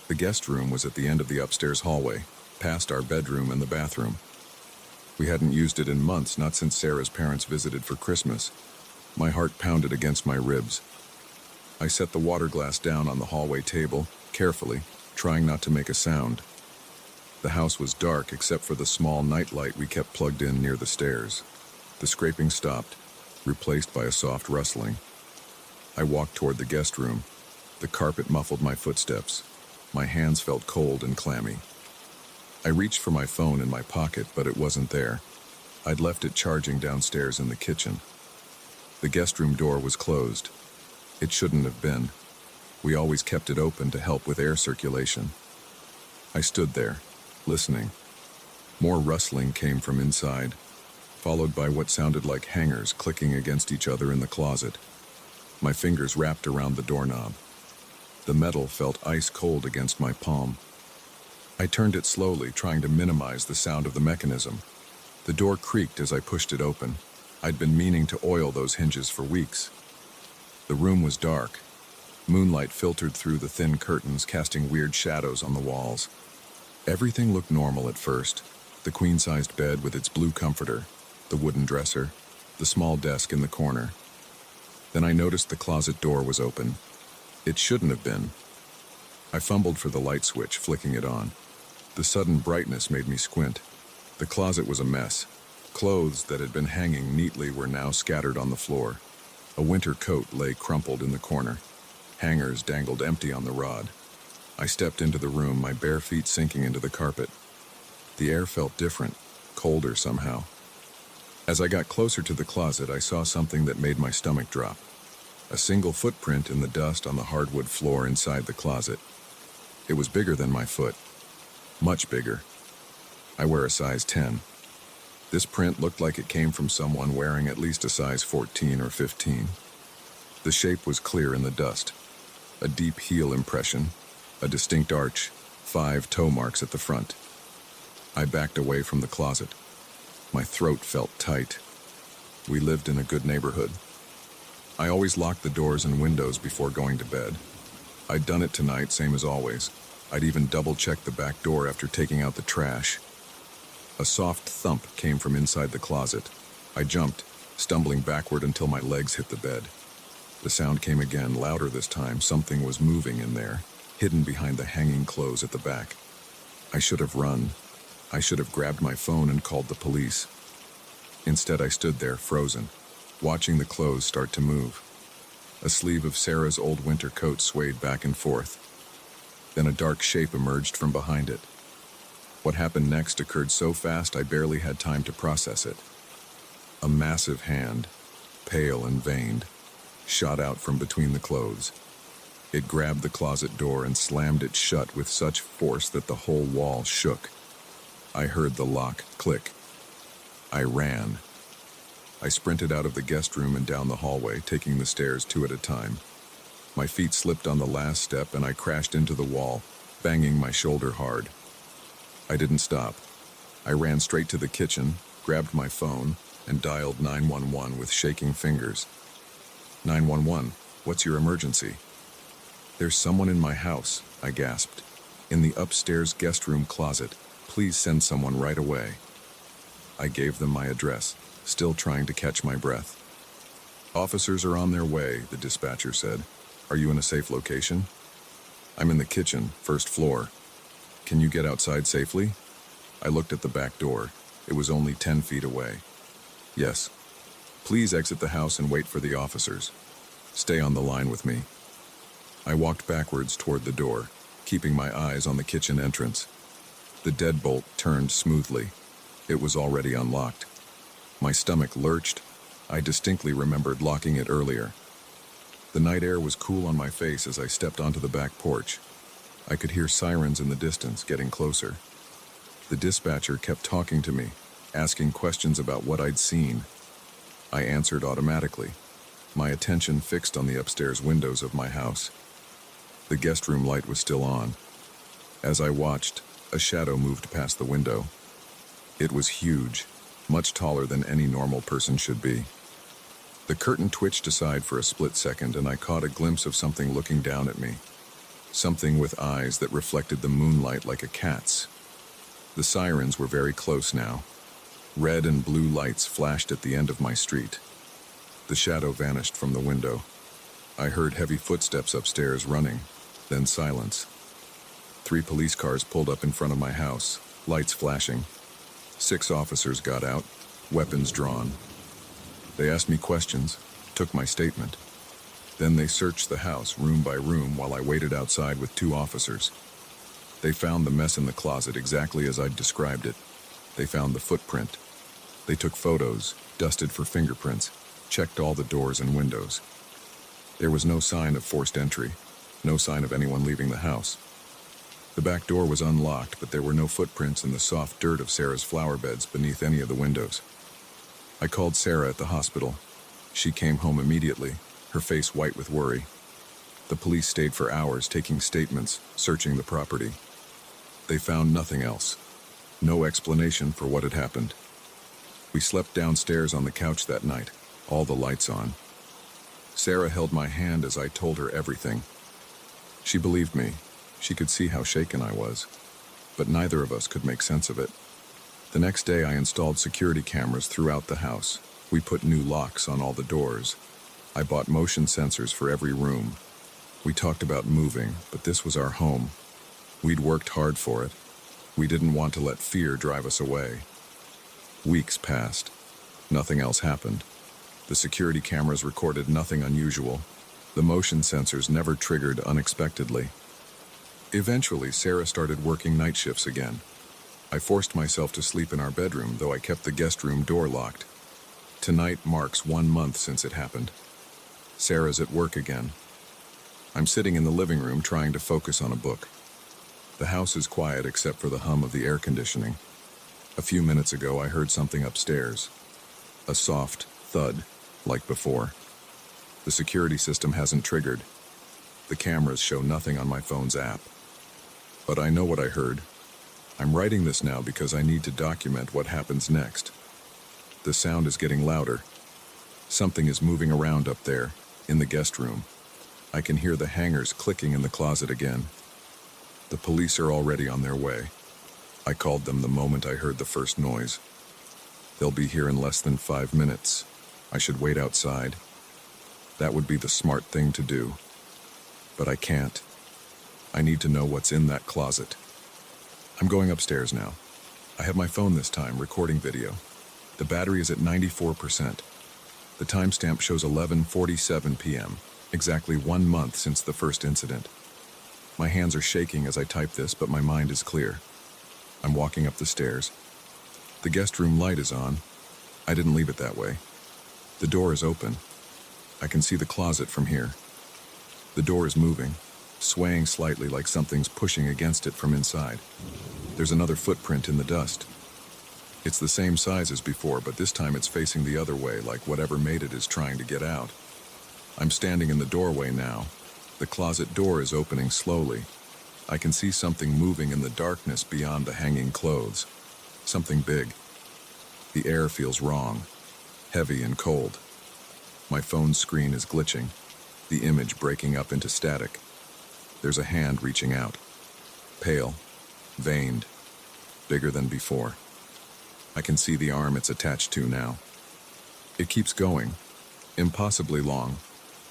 The guest room was at the end of the upstairs hallway, past our bedroom and the bathroom. We hadn't used it in months, not since Sarah's parents visited for Christmas. My heart pounded against my ribs. I set the water glass down on the hallway table, carefully, trying not to make a sound. The house was dark except for the small nightlight we kept plugged in near the stairs. The scraping stopped, replaced by a soft rustling. I walked toward the guest room. The carpet muffled my footsteps. My hands felt cold and clammy. I reached for my phone in my pocket, but it wasn't there. I'd left it charging downstairs in the kitchen. The guest room door was closed. It shouldn't have been. We always kept it open to help with air circulation. I stood there, listening. More rustling came from inside, followed by what sounded like hangers clicking against each other in the closet. My fingers wrapped around the doorknob. The metal felt ice cold against my palm. I turned it slowly, trying to minimize the sound of the mechanism. The door creaked as I pushed it open. I'd been meaning to oil those hinges for weeks. The room was dark. Moonlight filtered through the thin curtains, casting weird shadows on the walls. Everything looked normal at first. The queen-sized bed with its blue comforter, the wooden dresser, the small desk in the corner. Then I noticed the closet door was open. It shouldn't have been. I fumbled for the light switch, flicking it on. The sudden brightness made me squint. The closet was a mess. Clothes that had been hanging neatly were now scattered on the floor. A winter coat lay crumpled in the corner. Hangers dangled empty on the rod. I stepped into the room, my bare feet sinking into the carpet. The air felt different, colder somehow. As I got closer to the closet, I saw something that made my stomach drop. A single footprint in the dust on the hardwood floor inside the closet. It was bigger than my foot. Much bigger. I wear a size 10. This print looked like it came from someone wearing at least a size 14 or 15. The shape was clear in the dust. A deep heel impression, a distinct arch, 5 toe marks at the front. I backed away from the closet. My throat felt tight. We lived in a good neighborhood. I always locked the doors and windows before going to bed. I'd done it tonight, same as always. I'd even double-checked the back door after taking out the trash. A soft thump came from inside the closet. I jumped, stumbling backward until my legs hit the bed. The sound came again, louder this time. Something was moving in there, hidden behind the hanging clothes at the back. I should have run. I should have grabbed my phone and called the police. Instead, I stood there, frozen, watching the clothes start to move. A sleeve of Sarah's old winter coat swayed back and forth. Then a dark shape emerged from behind it. What happened next occurred so fast I barely had time to process it. A massive hand, pale and veined, shot out from between the clothes. It grabbed the closet door and slammed it shut with such force that the whole wall shook. I heard the lock click. I ran. I sprinted out of the guest room and down the hallway, taking the stairs 2 at a time. My feet slipped on the last step and I crashed into the wall, banging my shoulder hard. I didn't stop. I ran straight to the kitchen, grabbed my phone, and dialed 911 with shaking fingers. 911, what's your emergency? There's someone in my house, I gasped. In the upstairs guest room closet. Please send someone right away. I gave them my address, still trying to catch my breath. Officers are on their way, the dispatcher said. Are you in a safe location? I'm in the kitchen, 1st floor. Can you get outside safely? I looked at the back door. It was only 10 feet away. Yes. Please exit the house and wait for the officers. Stay on the line with me. I walked backwards toward the door, keeping my eyes on the kitchen entrance. The deadbolt turned smoothly. It was already unlocked. My stomach lurched. I distinctly remembered locking it earlier. The night air was cool on my face as I stepped onto the back porch. I could hear sirens in the distance, getting closer. The dispatcher kept talking to me, asking questions about what I'd seen. I answered automatically, my attention fixed on the upstairs windows of my house. The guest room light was still on. As I watched, a shadow moved past the window. It was huge, much taller than any normal person should be. The curtain twitched aside for a split second and I caught a glimpse of something looking down at me. Something with eyes that reflected the moonlight like a cat's. The sirens were very close now. Red and blue lights flashed at the end of my street. The shadow vanished from the window. I heard heavy footsteps upstairs running, then silence. 3 police cars pulled up in front of my house, lights flashing. 6 officers got out, weapons drawn. They asked me questions, took my statement. Then they searched the house room by room while I waited outside with 2 officers. They found the mess in the closet exactly as I'd described it. They found the footprint. They took photos, dusted for fingerprints, checked all the doors and windows. There was no sign of forced entry, no sign of anyone leaving the house. The back door was unlocked, but there were no footprints in the soft dirt of Sarah's flower beds beneath any of the windows. I called Sarah at the hospital. She came home immediately, her face white with worry. The police stayed for hours, taking statements, searching the property. They found nothing else. No explanation for what had happened. We slept downstairs on the couch that night, all the lights on. Sarah held my hand as I told her everything. She believed me. She could see how shaken I was. But neither of us could make sense of it. The next day I installed security cameras throughout the house. We put new locks on all the doors. I bought motion sensors for every room. We talked about moving, but this was our home. We'd worked hard for it. We didn't want to let fear drive us away. Weeks passed. Nothing else happened. The security cameras recorded nothing unusual. The motion sensors never triggered unexpectedly. Eventually, Sarah started working night shifts again. I forced myself to sleep in our bedroom, though I kept the guest room door locked. Tonight marks 1 month since it happened. Sarah's at work again. I'm sitting in the living room trying to focus on a book. The house is quiet except for the hum of the air conditioning. A few minutes ago, I heard something upstairs. A soft thud, like before. The security system hasn't triggered. The cameras show nothing on my phone's app. But I know what I heard. I'm writing this now because I need to document what happens next. The sound is getting louder. Something is moving around up there, in the guest room. I can hear the hangers clicking in the closet again. The police are already on their way. I called them the moment I heard the first noise. They'll be here in less than 5 minutes. I should wait outside. That would be the smart thing to do. But I can't. I need to know what's in that closet. I'm going upstairs now. I have my phone this time, recording video. The battery is at 94%. The timestamp shows 11:47 p.m., exactly 1 month since the first incident. My hands are shaking as I type this, but my mind is clear. I'm walking up the stairs. The guest room light is on. I didn't leave it that way. The door is open. I can see the closet from here. The door is moving, swaying slightly like something's pushing against it from inside. There's another footprint in the dust. It's the same size as before, but this time it's facing the other way, like whatever made it is trying to get out. I'm standing in the doorway now. The closet door is opening slowly. I can see something moving in the darkness beyond the hanging clothes. Something big. The air feels wrong, heavy and cold. My phone screen is glitching, the image breaking up into static. There's a hand reaching out. Pale, veined, bigger than before. I can see the arm it's attached to now. It keeps going, impossibly long,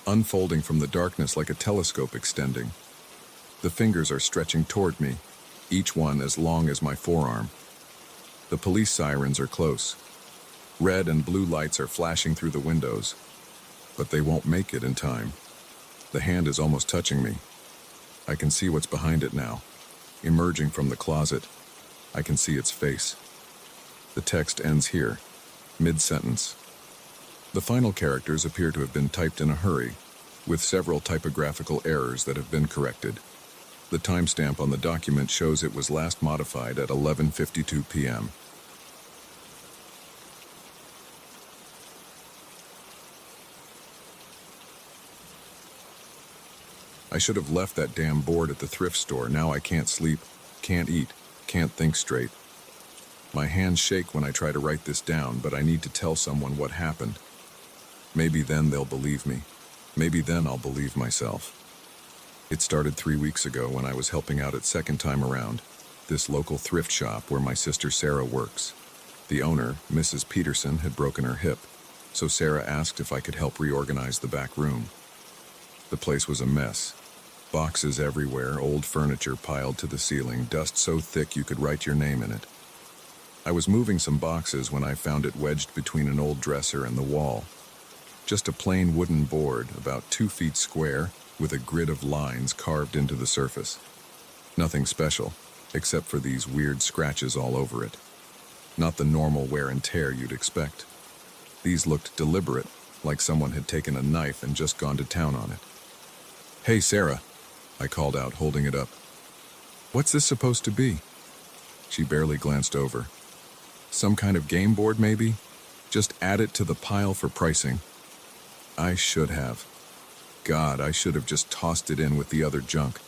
unfolding from the darkness like a telescope extending. The fingers are stretching toward me, each one as long as my forearm. The police sirens are close. Red and blue lights are flashing through the windows, but they won't make it in time. The hand is almost touching me. I can see what's behind it now. Emerging from the closet, I can see its face. The text ends here, mid-sentence. The final characters appear to have been typed in a hurry, with several typographical errors that have been corrected. The timestamp on the document shows it was last modified at 11:52 p.m. I should have left that damn board at the thrift store. Now I can't sleep, can't eat, can't think straight. My hands shake when I try to write this down, but I need to tell someone what happened. Maybe then they'll believe me. Maybe then I'll believe myself. It started 3 weeks ago when I was helping out at Second Time Around, this local thrift shop where my sister Sarah works. The owner, Mrs. Peterson, had broken her hip, so Sarah asked if I could help reorganize the back room. The place was a mess. Boxes everywhere, old furniture piled to the ceiling, dust so thick you could write your name in it. I was moving some boxes when I found it wedged between an old dresser and the wall. Just a plain wooden board, about 2 feet square, with a grid of lines carved into the surface. Nothing special, except for these weird scratches all over it. Not the normal wear and tear you'd expect. These looked deliberate, like someone had taken a knife and just gone to town on it. "Hey, Sarah," I called out, holding it up. "What's this supposed to be?" She barely glanced over. "Some kind of game board, maybe? Just add it to the pile for pricing." I should have. God, I should have just tossed it in with the other junk.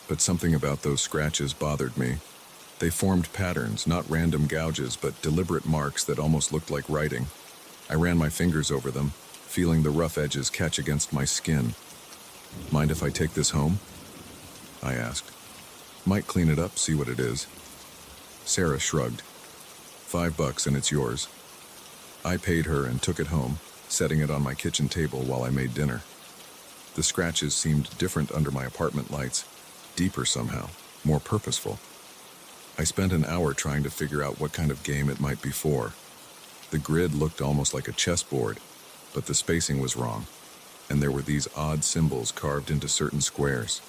But something about those scratches bothered me. They formed patterns, not random gouges, but deliberate marks that almost looked like writing. I ran my fingers over them, feeling the rough edges catch against my skin. "Mind if I take this home?" I asked. "Might clean it up, see what it is." Sarah shrugged. $5 and it's yours." I paid her and took it home, setting it on my kitchen table while I made dinner. The scratches seemed different under my apartment lights, deeper somehow, more purposeful. I spent an hour trying to figure out what kind of game it might be for. The grid looked almost like a chessboard, but the spacing was wrong, and there were these odd symbols carved into certain squares.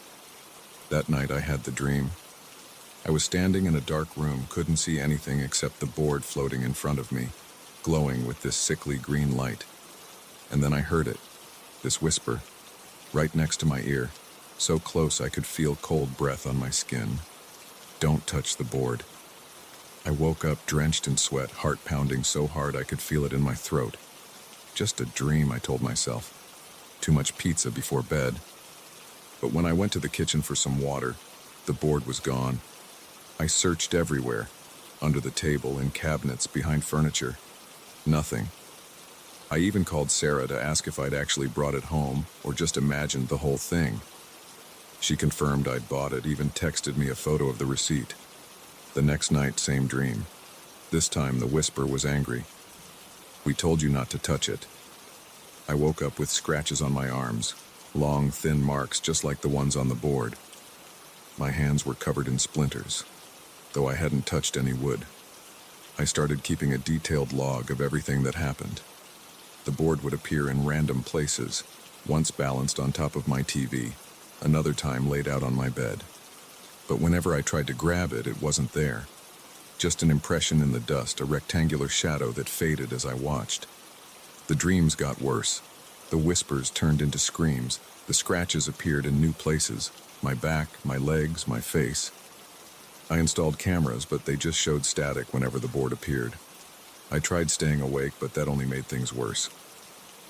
That night I had the dream. I was standing in a dark room, couldn't see anything except the board floating in front of me, glowing with this sickly green light. And then I heard it, this whisper, right next to my ear, so close I could feel cold breath on my skin. "Don't touch the board." I woke up drenched in sweat, heart pounding so hard I could feel it in my throat. Just a dream, I told myself. Too much pizza before bed. But when I went to the kitchen for some water, the board was gone. I searched everywhere, under the table, in cabinets, behind furniture. Nothing. I even called Sarah to ask if I'd actually brought it home or just imagined the whole thing. She confirmed I'd bought it, even texted me a photo of the receipt. The next night, same dream. This time the whisper was angry. "We told you not to touch it." I woke up with scratches on my arms, long, thin marks just like the ones on the board. My hands were covered in splinters, though I hadn't touched any wood. I started keeping a detailed log of everything that happened. The board would appear in random places, once balanced on top of my TV, another time laid out on my bed. But whenever I tried to grab it, it wasn't there. Just an impression in the dust, a rectangular shadow that faded as I watched. The dreams got worse. The whispers turned into screams. The scratches appeared in new places. My back, my legs, my face. I installed cameras, but they just showed static whenever the board appeared. I tried staying awake, but that only made things worse.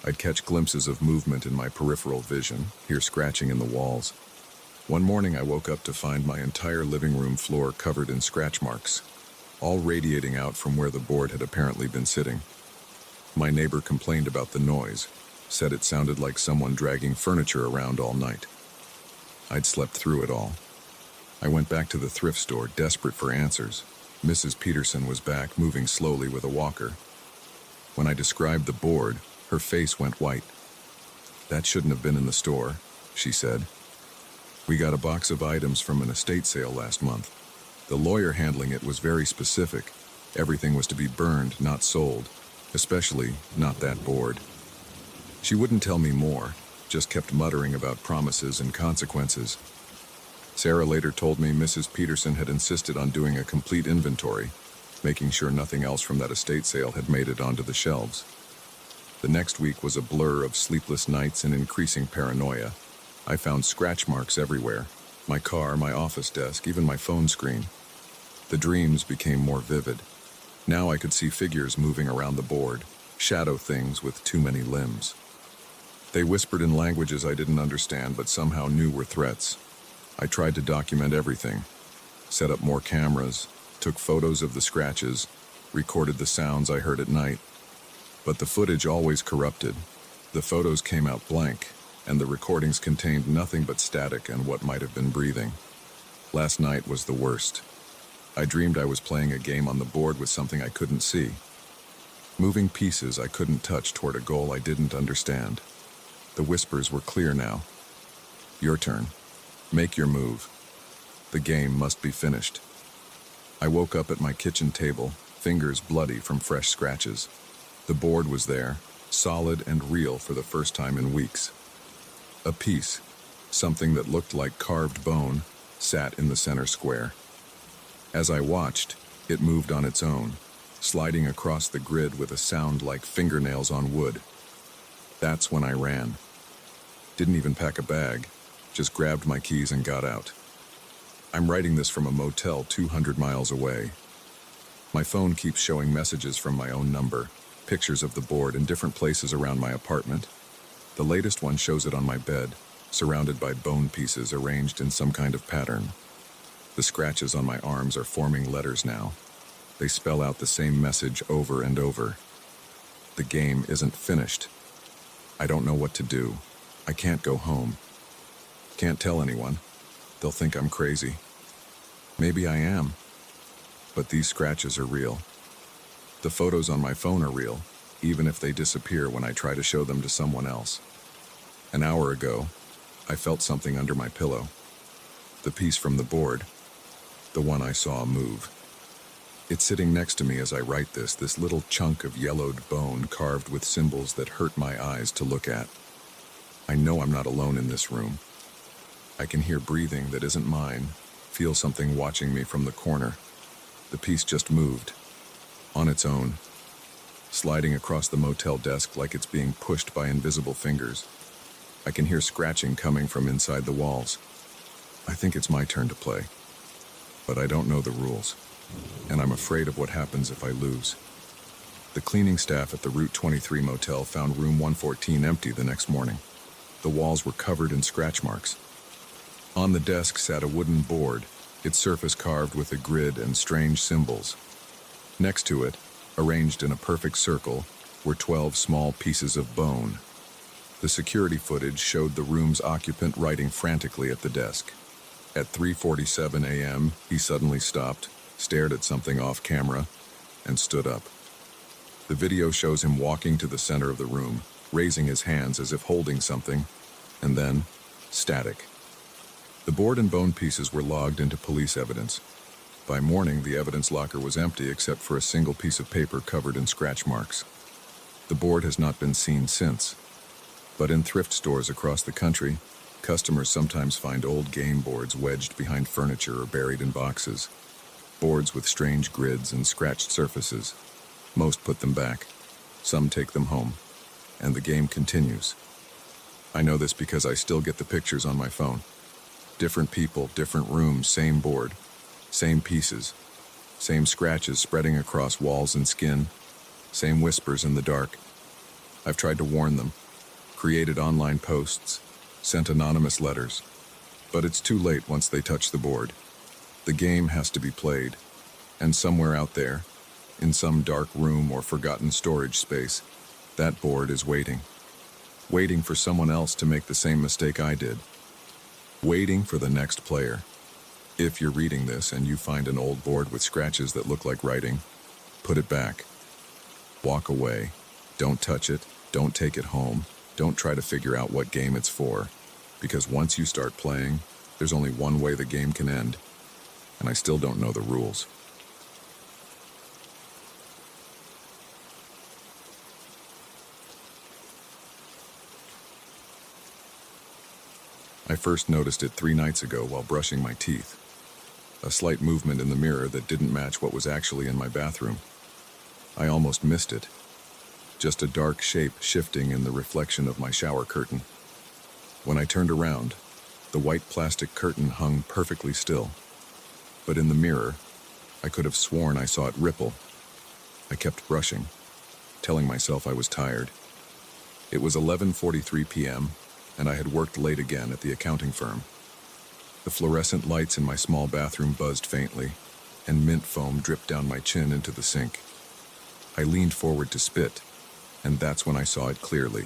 I'd catch glimpses of movement in my peripheral vision, hear scratching in the walls. One morning I woke up to find my entire living room floor covered in scratch marks, all radiating out from where the board had apparently been sitting. My neighbor complained about the noise, said it sounded like someone dragging furniture around all night. I'd slept through it all. I went back to the thrift store, desperate for answers. Mrs. Peterson was back, moving slowly with a walker. When I described the board, her face went white. "That shouldn't have been in the store," she said. "We got a box of items from an estate sale last month. The lawyer handling it was very specific. Everything was to be burned, not sold, especially not that board." She wouldn't tell me more, just kept muttering about promises and consequences. Sarah later told me Mrs. Peterson had insisted on doing a complete inventory, making sure nothing else from that estate sale had made it onto the shelves. The next week was a blur of sleepless nights and increasing paranoia. I found scratch marks everywhere. My car, my office desk, even my phone screen. The dreams became more vivid. Now I could see figures moving around the board, shadow things with too many limbs. They whispered in languages I didn't understand but somehow knew were threats. I tried to document everything, set up more cameras, took photos of the scratches, recorded the sounds I heard at night. But the footage always corrupted. The photos came out blank, and the recordings contained nothing but static and what might have been breathing. Last night was the worst. I dreamed I was playing a game on the board with something I couldn't see. Moving pieces I couldn't touch toward a goal I didn't understand. The whispers were clear now. "Your turn. Make your move. The game must be finished." I woke up at my kitchen table, fingers bloody from fresh scratches. The board was there, solid and real for the first time in weeks. A piece, something that looked like carved bone, sat in the center square. As I watched, it moved on its own, sliding across the grid with a sound like fingernails on wood. That's when I ran. Didn't even pack a bag, just grabbed my keys and got out. I'm writing this from a motel 200 miles away. My phone keeps showing messages from my own number, pictures of the board in different places around my apartment. The latest one shows it on my bed, surrounded by bone pieces arranged in some kind of pattern. The scratches on my arms are forming letters now. They spell out the same message over and over. The game isn't finished. I don't know what to do. I can't go home. Can't tell anyone. They'll think I'm crazy. Maybe I am. But these scratches are real. The photos on my phone are real, even if they disappear when I try to show them to someone else. An hour ago, I felt something under my pillow. The piece from the board. The one I saw move. It's sitting next to me as I write this little chunk of yellowed bone carved with symbols that hurt my eyes to look at. I know I'm not alone in this room. I can hear breathing that isn't mine, feel something watching me from the corner. The piece just moved, on its own, sliding across the motel desk like it's being pushed by invisible fingers. I can hear scratching coming from inside the walls. I think it's my turn to play, but I don't know the rules, and I'm afraid of what happens if I lose. The cleaning staff at the Route 23 motel found room 114 empty the next morning. The walls were covered in scratch marks. On the desk sat a wooden board, its surface carved with a grid and strange symbols. Next to it, arranged in a perfect circle, were 12 small pieces of bone. The security footage showed the room's occupant writing frantically at the desk. At 3:47 a.m., he suddenly stopped, stared at something off camera, and stood up. The video shows him walking to the center of the room, raising his hands as if holding something, and then, static. The board and bone pieces were logged into police evidence. By morning, the evidence locker was empty except for a single piece of paper covered in scratch marks. The board has not been seen since. But in thrift stores across the country, customers sometimes find old game boards wedged behind furniture or buried in boxes. Boards with strange grids and scratched surfaces. Most put them back. Some take them home. And the game continues. I know this because I still get the pictures on my phone. Different people, different rooms, same board, same pieces, same scratches spreading across walls and skin, same whispers in the dark. I've tried to warn them, created online posts, sent anonymous letters, but it's too late once they touch the board. The game has to be played, and somewhere out there, in some dark room or forgotten storage space, that board is waiting. Waiting for someone else to make the same mistake I did. Waiting for the next player. If you're reading this and you find an old board with scratches that look like writing, put it back. Walk away. Don't touch it. Don't take it home. Don't try to figure out what game it's for. Because once you start playing, there's only one way the game can end. And I still don't know the rules. I first noticed it 3 nights ago while brushing my teeth. A slight movement in the mirror that didn't match what was actually in my bathroom. I almost missed it. Just a dark shape shifting in the reflection of my shower curtain. When I turned around, the white plastic curtain hung perfectly still. But in the mirror, I could have sworn I saw it ripple. I kept brushing, telling myself I was tired. It was 11:43 p.m., and I had worked late again at the accounting firm. The fluorescent lights in my small bathroom buzzed faintly, and mint foam dripped down my chin into the sink. I leaned forward to spit, and that's when I saw it clearly.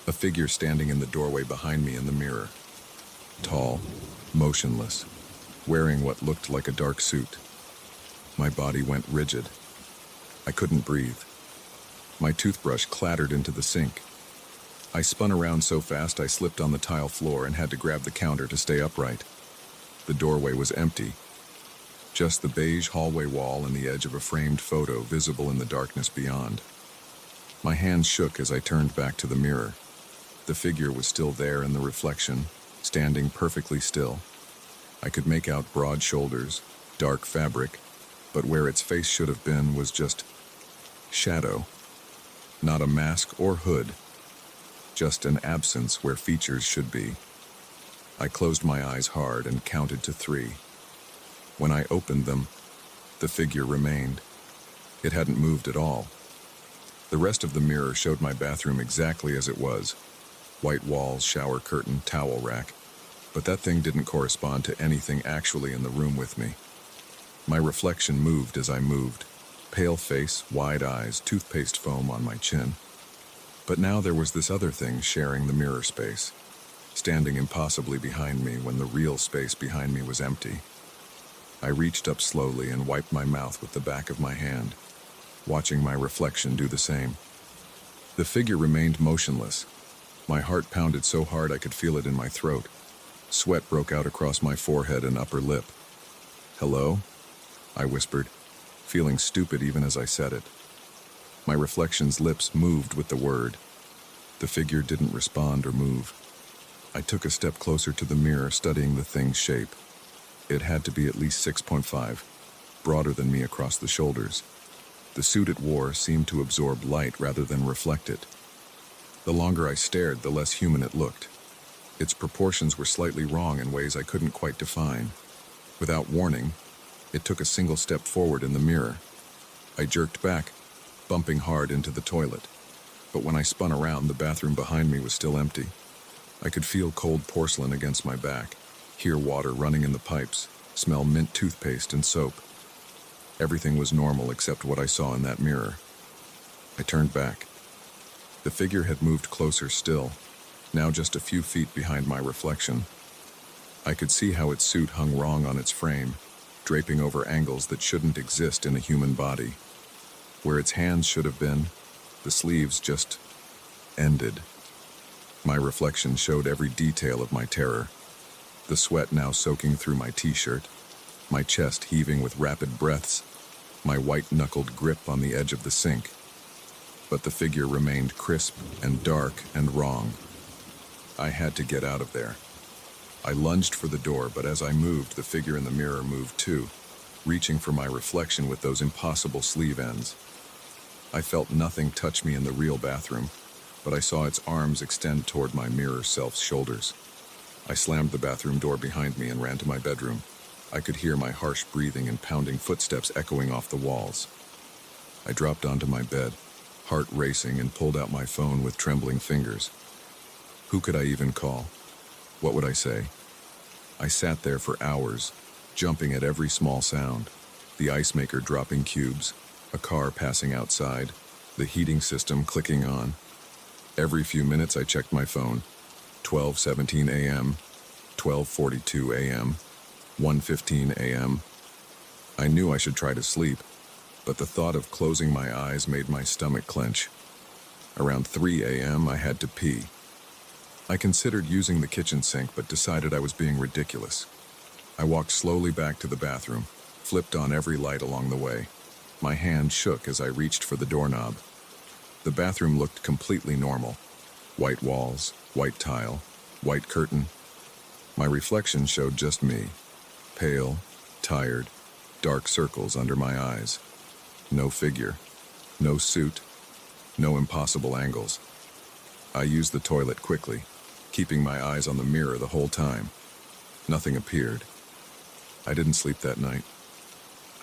A figure standing in the doorway behind me in the mirror. Tall, motionless, wearing what looked like a dark suit. My body went rigid. I couldn't breathe. My toothbrush clattered into the sink. I spun around so fast I slipped on the tile floor and had to grab the counter to stay upright. The doorway was empty. Just the beige hallway wall and the edge of a framed photo visible in the darkness beyond. My hands shook as I turned back to the mirror. The figure was still there in the reflection, standing perfectly still. I could make out broad shoulders, dark fabric, but where its face should have been was just shadow. Not a mask or hood. Just an absence where features should be. I closed my eyes hard and counted to 3. When I opened them, the figure remained. It hadn't moved at all. The rest of the mirror showed my bathroom exactly as it was. White walls, shower curtain, towel rack. But that thing didn't correspond to anything actually in the room with me. My reflection moved as I moved. Pale face, wide eyes, toothpaste foam on my chin. But now there was this other thing sharing the mirror space, standing impossibly behind me when the real space behind me was empty. I reached up slowly and wiped my mouth with the back of my hand, watching my reflection do the same. The figure remained motionless. My heart pounded so hard I could feel it in my throat. Sweat broke out across my forehead and upper lip. "Hello?" I whispered, feeling stupid even as I said it. My reflection's lips moved with the word. The figure didn't respond or move. I took a step closer to the mirror, studying the thing's shape. It had to be at least 6.5, broader than me across the shoulders. The suit it wore seemed to absorb light rather than reflect it. The longer I stared, the less human it looked. Its proportions were slightly wrong in ways I couldn't quite define. Without warning, it took a single step forward in the mirror. I jerked back, bumping hard into the toilet. But when I spun around, the bathroom behind me was still empty. I could feel cold porcelain against my back, hear water running in the pipes, smell mint toothpaste and soap. Everything was normal except what I saw in that mirror. I turned back. The figure had moved closer still, now just a few feet behind my reflection. I could see how its suit hung wrong on its frame, draping over angles that shouldn't exist in a human body. Where its hands should have been, the sleeves just ended. My reflection showed every detail of my terror. The sweat now soaking through my t-shirt, my chest heaving with rapid breaths, my white-knuckled grip on the edge of the sink. But the figure remained crisp and dark and wrong. I had to get out of there. I lunged for the door, but as I moved, the figure in the mirror moved too, reaching for my reflection with those impossible sleeve ends. I felt nothing touch me in the real bathroom, but I saw its arms extend toward my mirror self's shoulders. I slammed the bathroom door behind me and ran to my bedroom. I could hear my harsh breathing and pounding footsteps echoing off the walls. I dropped onto my bed, heart racing, and pulled out my phone with trembling fingers. Who could I even call? What would I say? I sat there for hours, jumping at every small sound. The ice maker dropping cubes, a car passing outside, the heating system clicking on. Every few minutes I checked my phone. 12:17 a.m., 12:42 a.m., 1:15 a.m. I knew I should try to sleep, but the thought of closing my eyes made my stomach clench. Around 3 a.m. I had to pee. I considered using the kitchen sink, but decided I was being ridiculous. I walked slowly back to the bathroom, flipped on every light along the way. My hand shook as I reached for the doorknob. The bathroom looked completely normal. White walls, white tile, white curtain. My reflection showed just me. Pale, tired, dark circles under my eyes. No figure, no suit, no impossible angles. I used the toilet quickly, keeping my eyes on the mirror the whole time. Nothing appeared. I didn't sleep that night.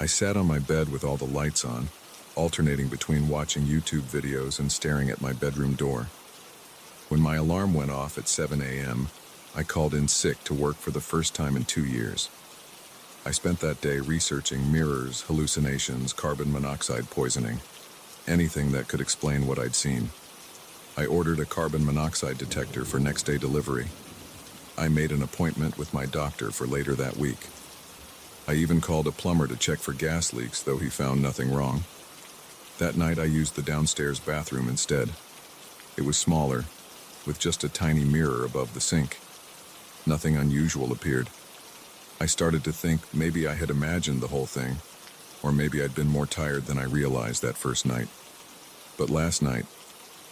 I sat on my bed with all the lights on, alternating between watching YouTube videos and staring at my bedroom door. When my alarm went off at 7 a.m., I called in sick to work for the first time in 2 years. I spent that day researching mirrors, hallucinations, carbon monoxide poisoning, anything that could explain what I'd seen. I ordered a carbon monoxide detector for next day delivery. I made an appointment with my doctor for later that week. I even called a plumber to check for gas leaks, though he found nothing wrong. That night I used the downstairs bathroom instead. It was smaller, with just a tiny mirror above the sink. Nothing unusual appeared. I started to think maybe I had imagined the whole thing, or maybe I'd been more tired than I realized that first night. But last night,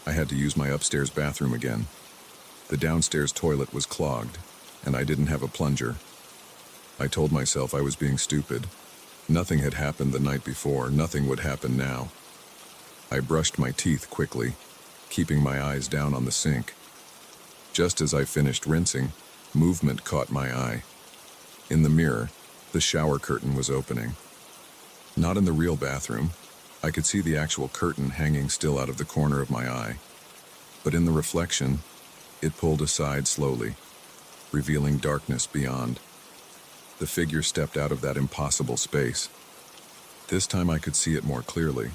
I had to use my upstairs bathroom again. The downstairs toilet was clogged, and I didn't have a plunger. I told myself I was being stupid. Nothing had happened the night before, nothing would happen now. I brushed my teeth quickly, keeping my eyes down on the sink. Just as I finished rinsing, movement caught my eye. In the mirror, the shower curtain was opening. Not in the real bathroom. I could see the actual curtain hanging still out of the corner of my eye. But in the reflection, it pulled aside slowly, revealing darkness beyond. The figure stepped out of that impossible space. This time I could see it more clearly,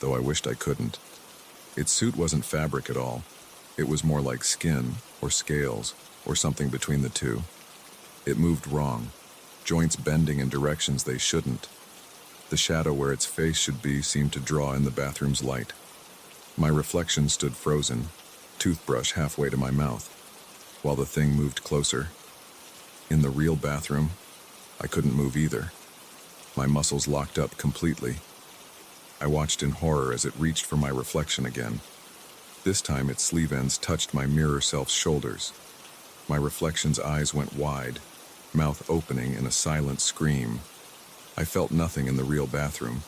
though I wished I couldn't. Its suit wasn't fabric at all. It was more like skin, or scales, or something between the two. It moved wrong, joints bending in directions they shouldn't. The shadow where its face should be seemed to draw in the bathroom's light. My reflection stood frozen, toothbrush halfway to my mouth, while the thing moved closer. In the real bathroom, I couldn't move either. My muscles locked up completely. I watched in horror as it reached for my reflection again. This time its sleeve ends touched my mirror self's shoulders. My reflection's eyes went wide, mouth opening in a silent scream. I felt nothing in the real bathroom,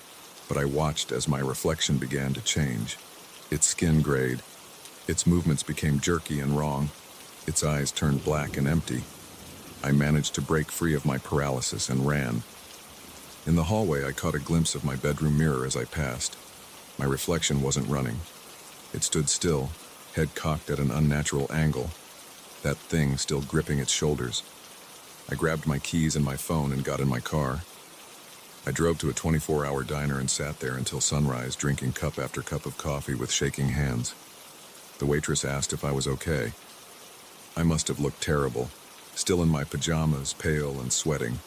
but I watched as my reflection began to change. Its skin grayed. Its movements became jerky and wrong. Its eyes turned black and empty. I managed to break free of my paralysis and ran. In the hallway, I caught a glimpse of my bedroom mirror as I passed. My reflection wasn't running. It stood still, head cocked at an unnatural angle, that thing still gripping its shoulders. I grabbed my keys and my phone and got in my car. I drove to a 24-hour diner and sat there until sunrise, drinking cup after cup of coffee with shaking hands. The waitress asked if I was okay. I must have looked terrible, still in my pajamas, pale and sweating,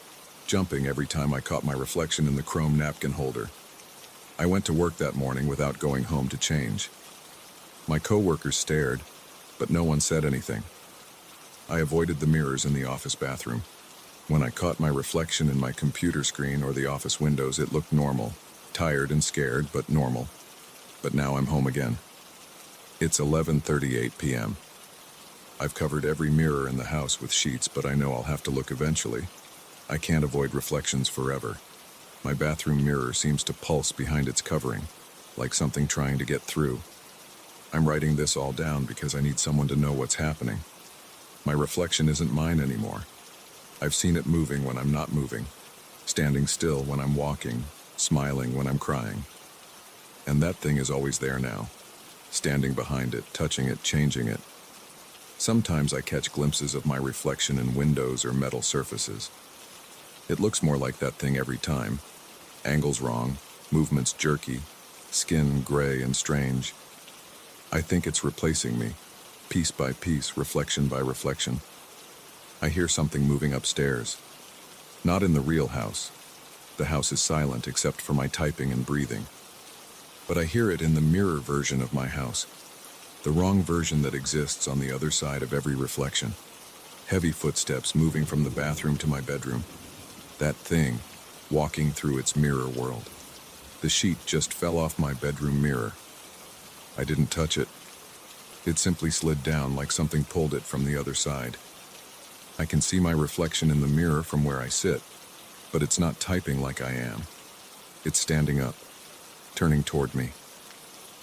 jumping every time I caught my reflection in the chrome napkin holder. I went to work that morning without going home to change. My coworkers stared, but no one said anything. I avoided the mirrors in the office bathroom. When I caught my reflection in my computer screen or the office windows, it looked normal. Tired and scared, but normal. But now I'm home again. It's 11:38 p.m. I've covered every mirror in the house with sheets, but I know I'll have to look eventually. I can't avoid reflections forever. My bathroom mirror seems to pulse behind its covering, like something trying to get through. I'm writing this all down because I need someone to know what's happening. My reflection isn't mine anymore. I've seen it moving when I'm not moving, standing still when I'm walking, smiling when I'm crying. And that thing is always there now, standing behind it, touching it, changing it. Sometimes I catch glimpses of my reflection in windows or metal surfaces. It looks more like that thing every time. Angles wrong, movements jerky, skin gray and strange. I think it's replacing me, piece by piece, reflection by reflection. I hear something moving upstairs. Not in the real house. The house is silent except for my typing and breathing. But I hear it in the mirror version of my house, the wrong version that exists on the other side of every reflection. Heavy footsteps moving from the bathroom to my bedroom. That thing, walking through its mirror world. The sheet just fell off my bedroom mirror. I didn't touch it. It simply slid down like something pulled it from the other side. I can see my reflection in the mirror from where I sit, but it's not typing like I am. It's standing up, turning toward me,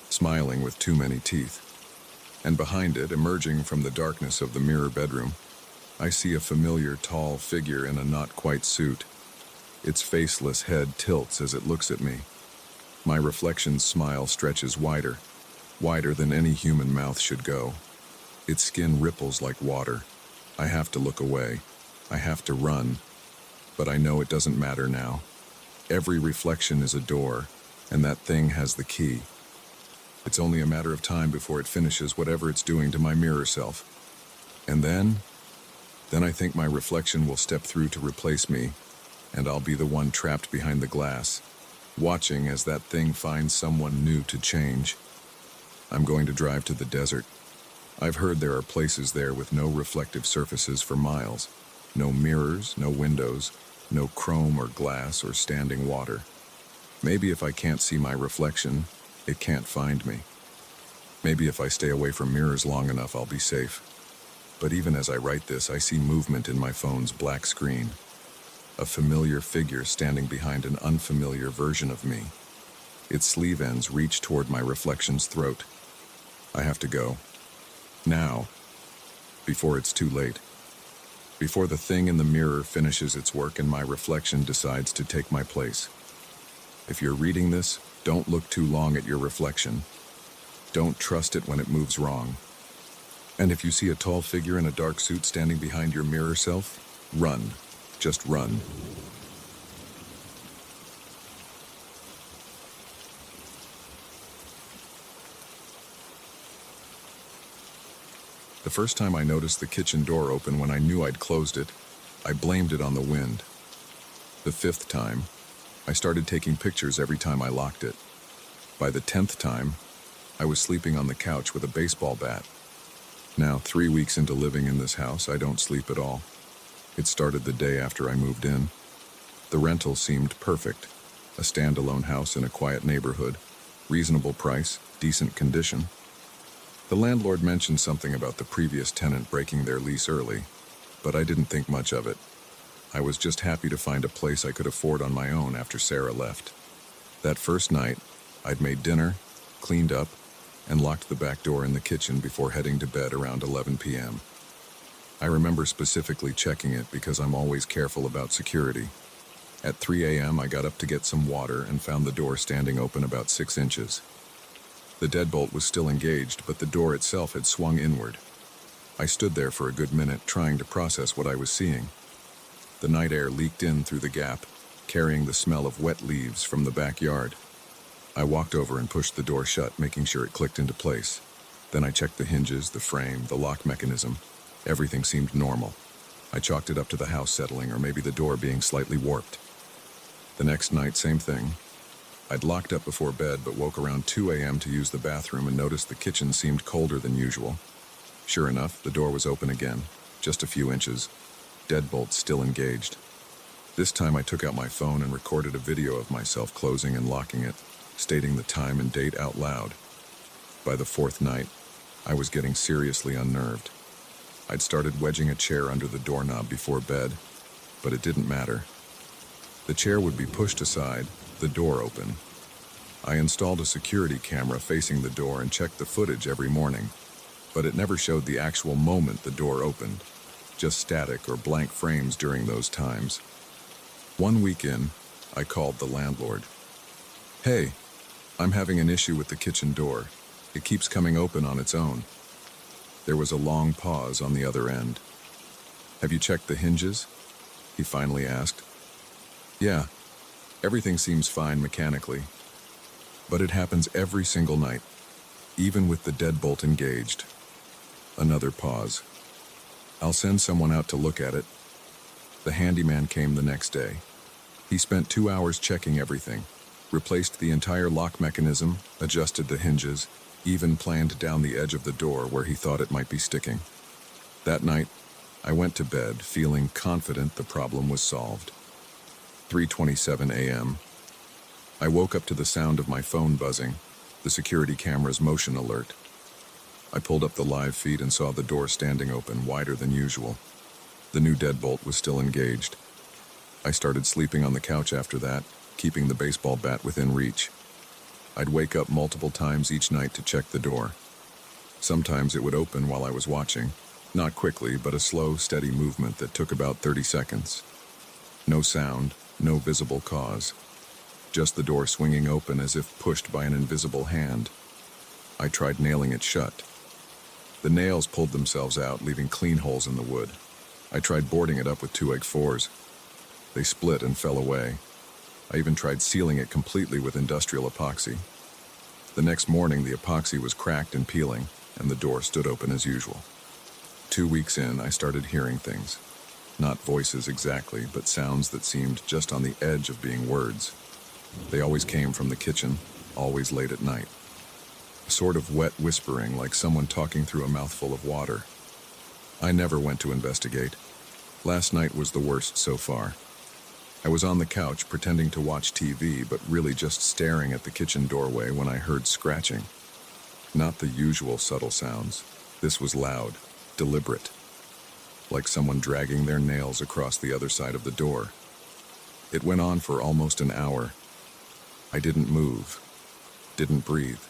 smiling with too many teeth. And behind it, emerging from the darkness of the mirror bedroom, I see a familiar tall figure in a not-quite suit. Its faceless head tilts as it looks at me. My reflection's smile stretches wider, wider than any human mouth should go. Its skin ripples like water. I have to look away. I have to run. But I know it doesn't matter now. Every reflection is a door, and that thing has the key. It's only a matter of time before it finishes whatever it's doing to my mirror self. And then I think my reflection will step through to replace me, and I'll be the one trapped behind the glass, watching as that thing finds someone new to change. I'm going to drive to the desert. I've heard there are places there with no reflective surfaces for miles. No mirrors, no windows, no chrome or glass or standing water. Maybe if I can't see my reflection, it can't find me. Maybe if I stay away from mirrors long enough, I'll be safe. But even as I write this, I see movement in my phone's black screen. A familiar figure standing behind an unfamiliar version of me. Its sleeve ends reach toward my reflection's throat. I have to go. Now. Before it's too late. Before the thing in the mirror finishes its work and my reflection decides to take my place. If you're reading this, don't look too long at your reflection. Don't trust it when it moves wrong. And if you see a tall figure in a dark suit standing behind your mirror self, run. Just run. The first time I noticed the kitchen door open when I knew I'd closed it, I blamed it on the wind. The 5th time, I started taking pictures every time I locked it. By the 10th time, I was sleeping on the couch with a baseball bat. Now, 3 weeks into living in this house, I don't sleep at all. It started the day after I moved in. The rental seemed perfect. A standalone house in a quiet neighborhood, reasonable price, decent condition. The landlord mentioned something about the previous tenant breaking their lease early, but I didn't think much of it. I was just happy to find a place I could afford on my own after Sarah left. That first night, I'd made dinner, cleaned up, and locked the back door in the kitchen before heading to bed around 11 p.m. I remember specifically checking it because I'm always careful about security. At 3 a.m., I got up to get some water and found the door standing open about 6 inches. The deadbolt was still engaged, but the door itself had swung inward. I stood there for a good minute, trying to process what I was seeing. The night air leaked in through the gap, carrying the smell of wet leaves from the backyard. I walked over and pushed the door shut, making sure it clicked into place. Then I checked the hinges, the frame, the lock mechanism. Everything seemed normal. I chalked it up to the house settling, or maybe the door being slightly warped. The next night, same thing. I'd locked up before bed but woke around 2 a.m. to use the bathroom and noticed the kitchen seemed colder than usual. Sure enough, the door was open again, just a few inches, deadbolt still engaged. This time I took out my phone and recorded a video of myself closing and locking it, stating the time and date out loud. By the fourth night, I was getting seriously unnerved. I'd started wedging a chair under the doorknob before bed, but it didn't matter. The chair would be pushed aside, the door open. I installed a security camera facing the door and checked the footage every morning, but it never showed the actual moment the door opened, just static or blank frames during those times. 1 week in, I called the landlord. "Hey, I'm having an issue with the kitchen door. It keeps coming open on its own." There was a long pause on the other end. "Have you checked the hinges?" he finally asked. "Yeah, everything seems fine mechanically. But it happens every single night, even with the deadbolt engaged." Another pause. "I'll send someone out to look at it." The handyman came the next day. He spent 2 hours checking everything, replaced the entire lock mechanism, adjusted the hinges, even planned down the edge of the door where he thought it might be sticking. That night, I went to bed feeling confident the problem was solved. 3:27 a.m. I woke up to the sound of my phone buzzing, the security camera's motion alert. I pulled up the live feed and saw the door standing open, wider than usual. The new deadbolt was still engaged. I started sleeping on the couch after that, keeping the baseball bat within reach. I'd wake up multiple times each night to check the door. Sometimes it would open while I was watching, not quickly, but a slow, steady movement that took about 30 seconds. No sound, no visible cause. Just the door swinging open as if pushed by an invisible hand. I tried nailing it shut. The nails pulled themselves out, leaving clean holes in the wood. I tried boarding it up with 2x4s. They split and fell away. I even tried sealing it completely with industrial epoxy. The next morning, the epoxy was cracked and peeling, and the door stood open as usual. 2 weeks in, I started hearing things. Not voices exactly, but sounds that seemed just on the edge of being words. They always came from the kitchen, always late at night. A sort of wet whispering, like someone talking through a mouthful of water. I never went to investigate. Last night was the worst so far. I was on the couch pretending to watch TV, but really just staring at the kitchen doorway when I heard scratching. Not the usual subtle sounds. This was loud, deliberate. Like someone dragging their nails across the other side of the door. It went on for almost an hour. I didn't move, didn't breathe.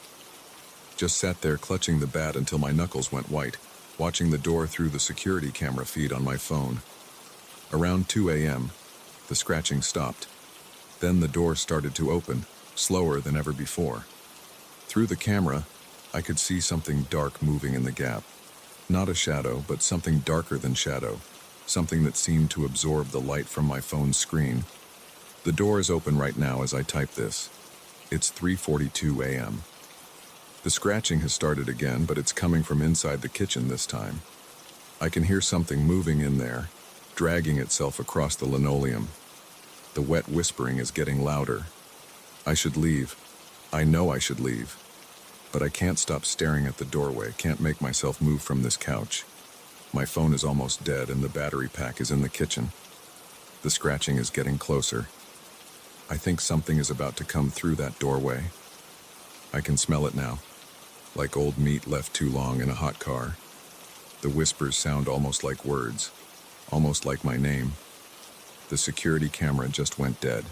Just sat there clutching the bat until my knuckles went white, watching the door through the security camera feed on my phone. Around 2 a.m., the scratching stopped. Then the door started to open, slower than ever before. Through the camera, I could see something dark moving in the gap. Not a shadow, but something darker than shadow. Something that seemed to absorb the light from my phone's screen. The door is open right now as I type this. It's 3:42 a.m. The scratching has started again, but it's coming from inside the kitchen this time. I can hear something moving in there, dragging itself across the linoleum. The wet whispering is getting louder. I should leave. I know I should leave. But I can't stop staring at the doorway, can't make myself move from this couch. My phone is almost dead and the battery pack is in the kitchen. The scratching is getting closer. I think something is about to come through that doorway. I can smell it now, like old meat left too long in a hot car. The whispers sound almost like words, almost like my name. The security camera just went dead,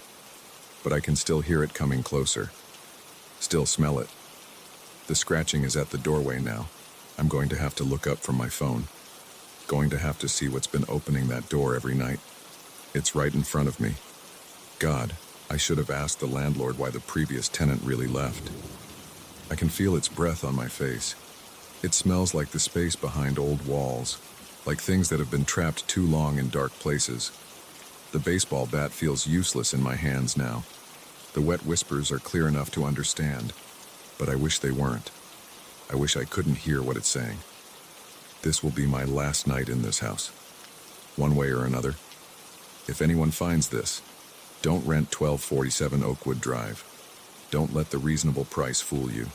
but I can still hear it coming closer. Still smell it. The scratching is at the doorway now. I'm going to have to look up from my phone. Going to have to see what's been opening that door every night. It's right in front of me. God, I should have asked the landlord why the previous tenant really left. I can feel its breath on my face. It smells like the space behind old walls, like things that have been trapped too long in dark places. The baseball bat feels useless in my hands now. The wet whispers are clear enough to understand, but I wish they weren't. I wish I couldn't hear what it's saying. This will be my last night in this house, one way or another. If anyone finds this, don't rent 1247 Oakwood Drive. Don't let the reasonable price fool you.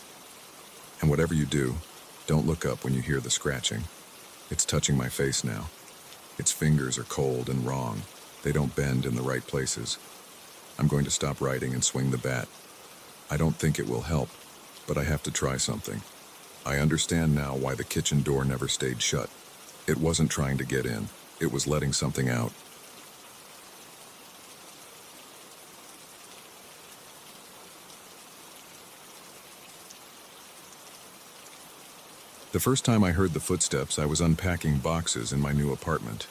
And whatever you do, don't look up when you hear the scratching. It's touching my face now. Its fingers are cold and wrong. They don't bend in the right places. I'm going to stop writing and swing the bat. I don't think it will help, but I have to try something. I understand now why the kitchen door never stayed shut. It wasn't trying to get in. It was letting something out. The first time I heard the footsteps, I was unpacking boxes in my new apartment.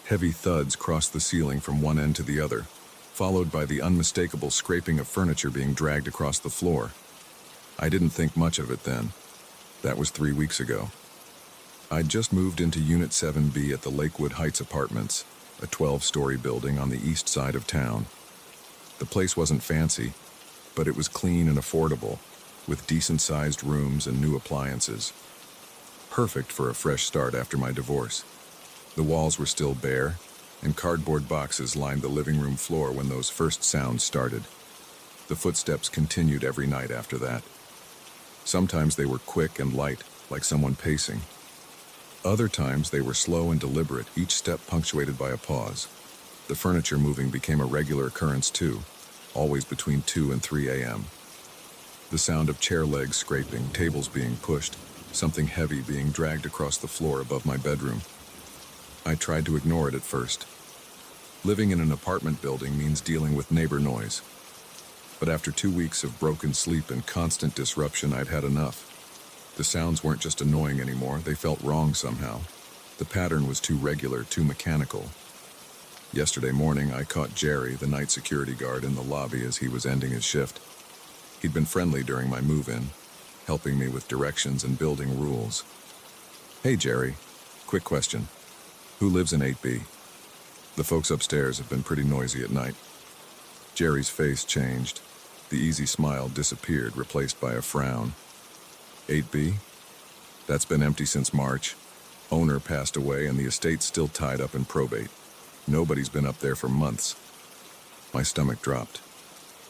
Heavy thuds crossed the ceiling from one end to the other, followed by the unmistakable scraping of furniture being dragged across the floor. I didn't think much of it then. That was 3 weeks ago. I'd just moved into Unit 7B at the Lakewood Heights Apartments, a 12-story building on the east side of town. The place wasn't fancy, but it was clean and affordable, with decent-sized rooms and new appliances. Perfect for a fresh start after my divorce. The walls were still bare, and cardboard boxes lined the living room floor when those first sounds started. The footsteps continued every night after that. Sometimes they were quick and light, like someone pacing. Other times they were slow and deliberate, each step punctuated by a pause. The furniture moving became a regular occurrence too, always between 2 and 3 a.m. The sound of chair legs scraping, tables being pushed, something heavy being dragged across the floor above my bedroom. I tried to ignore it at first. Living in an apartment building means dealing with neighbor noise. But after 2 weeks of broken sleep and constant disruption, I'd had enough. The sounds weren't just annoying anymore, they felt wrong somehow. The pattern was too regular, too mechanical. Yesterday morning, I caught Jerry, the night security guard, in the lobby as he was ending his shift. He'd been friendly during my move-in, helping me with directions and building rules. "Hey, Jerry, quick question. Who lives in 8B? The folks upstairs have been pretty noisy at night." Jerry's face changed. The easy smile disappeared, replaced by a frown. 8B? That's been empty since March. Owner passed away and the estate's still tied up in probate. Nobody's been up there for months. My stomach dropped.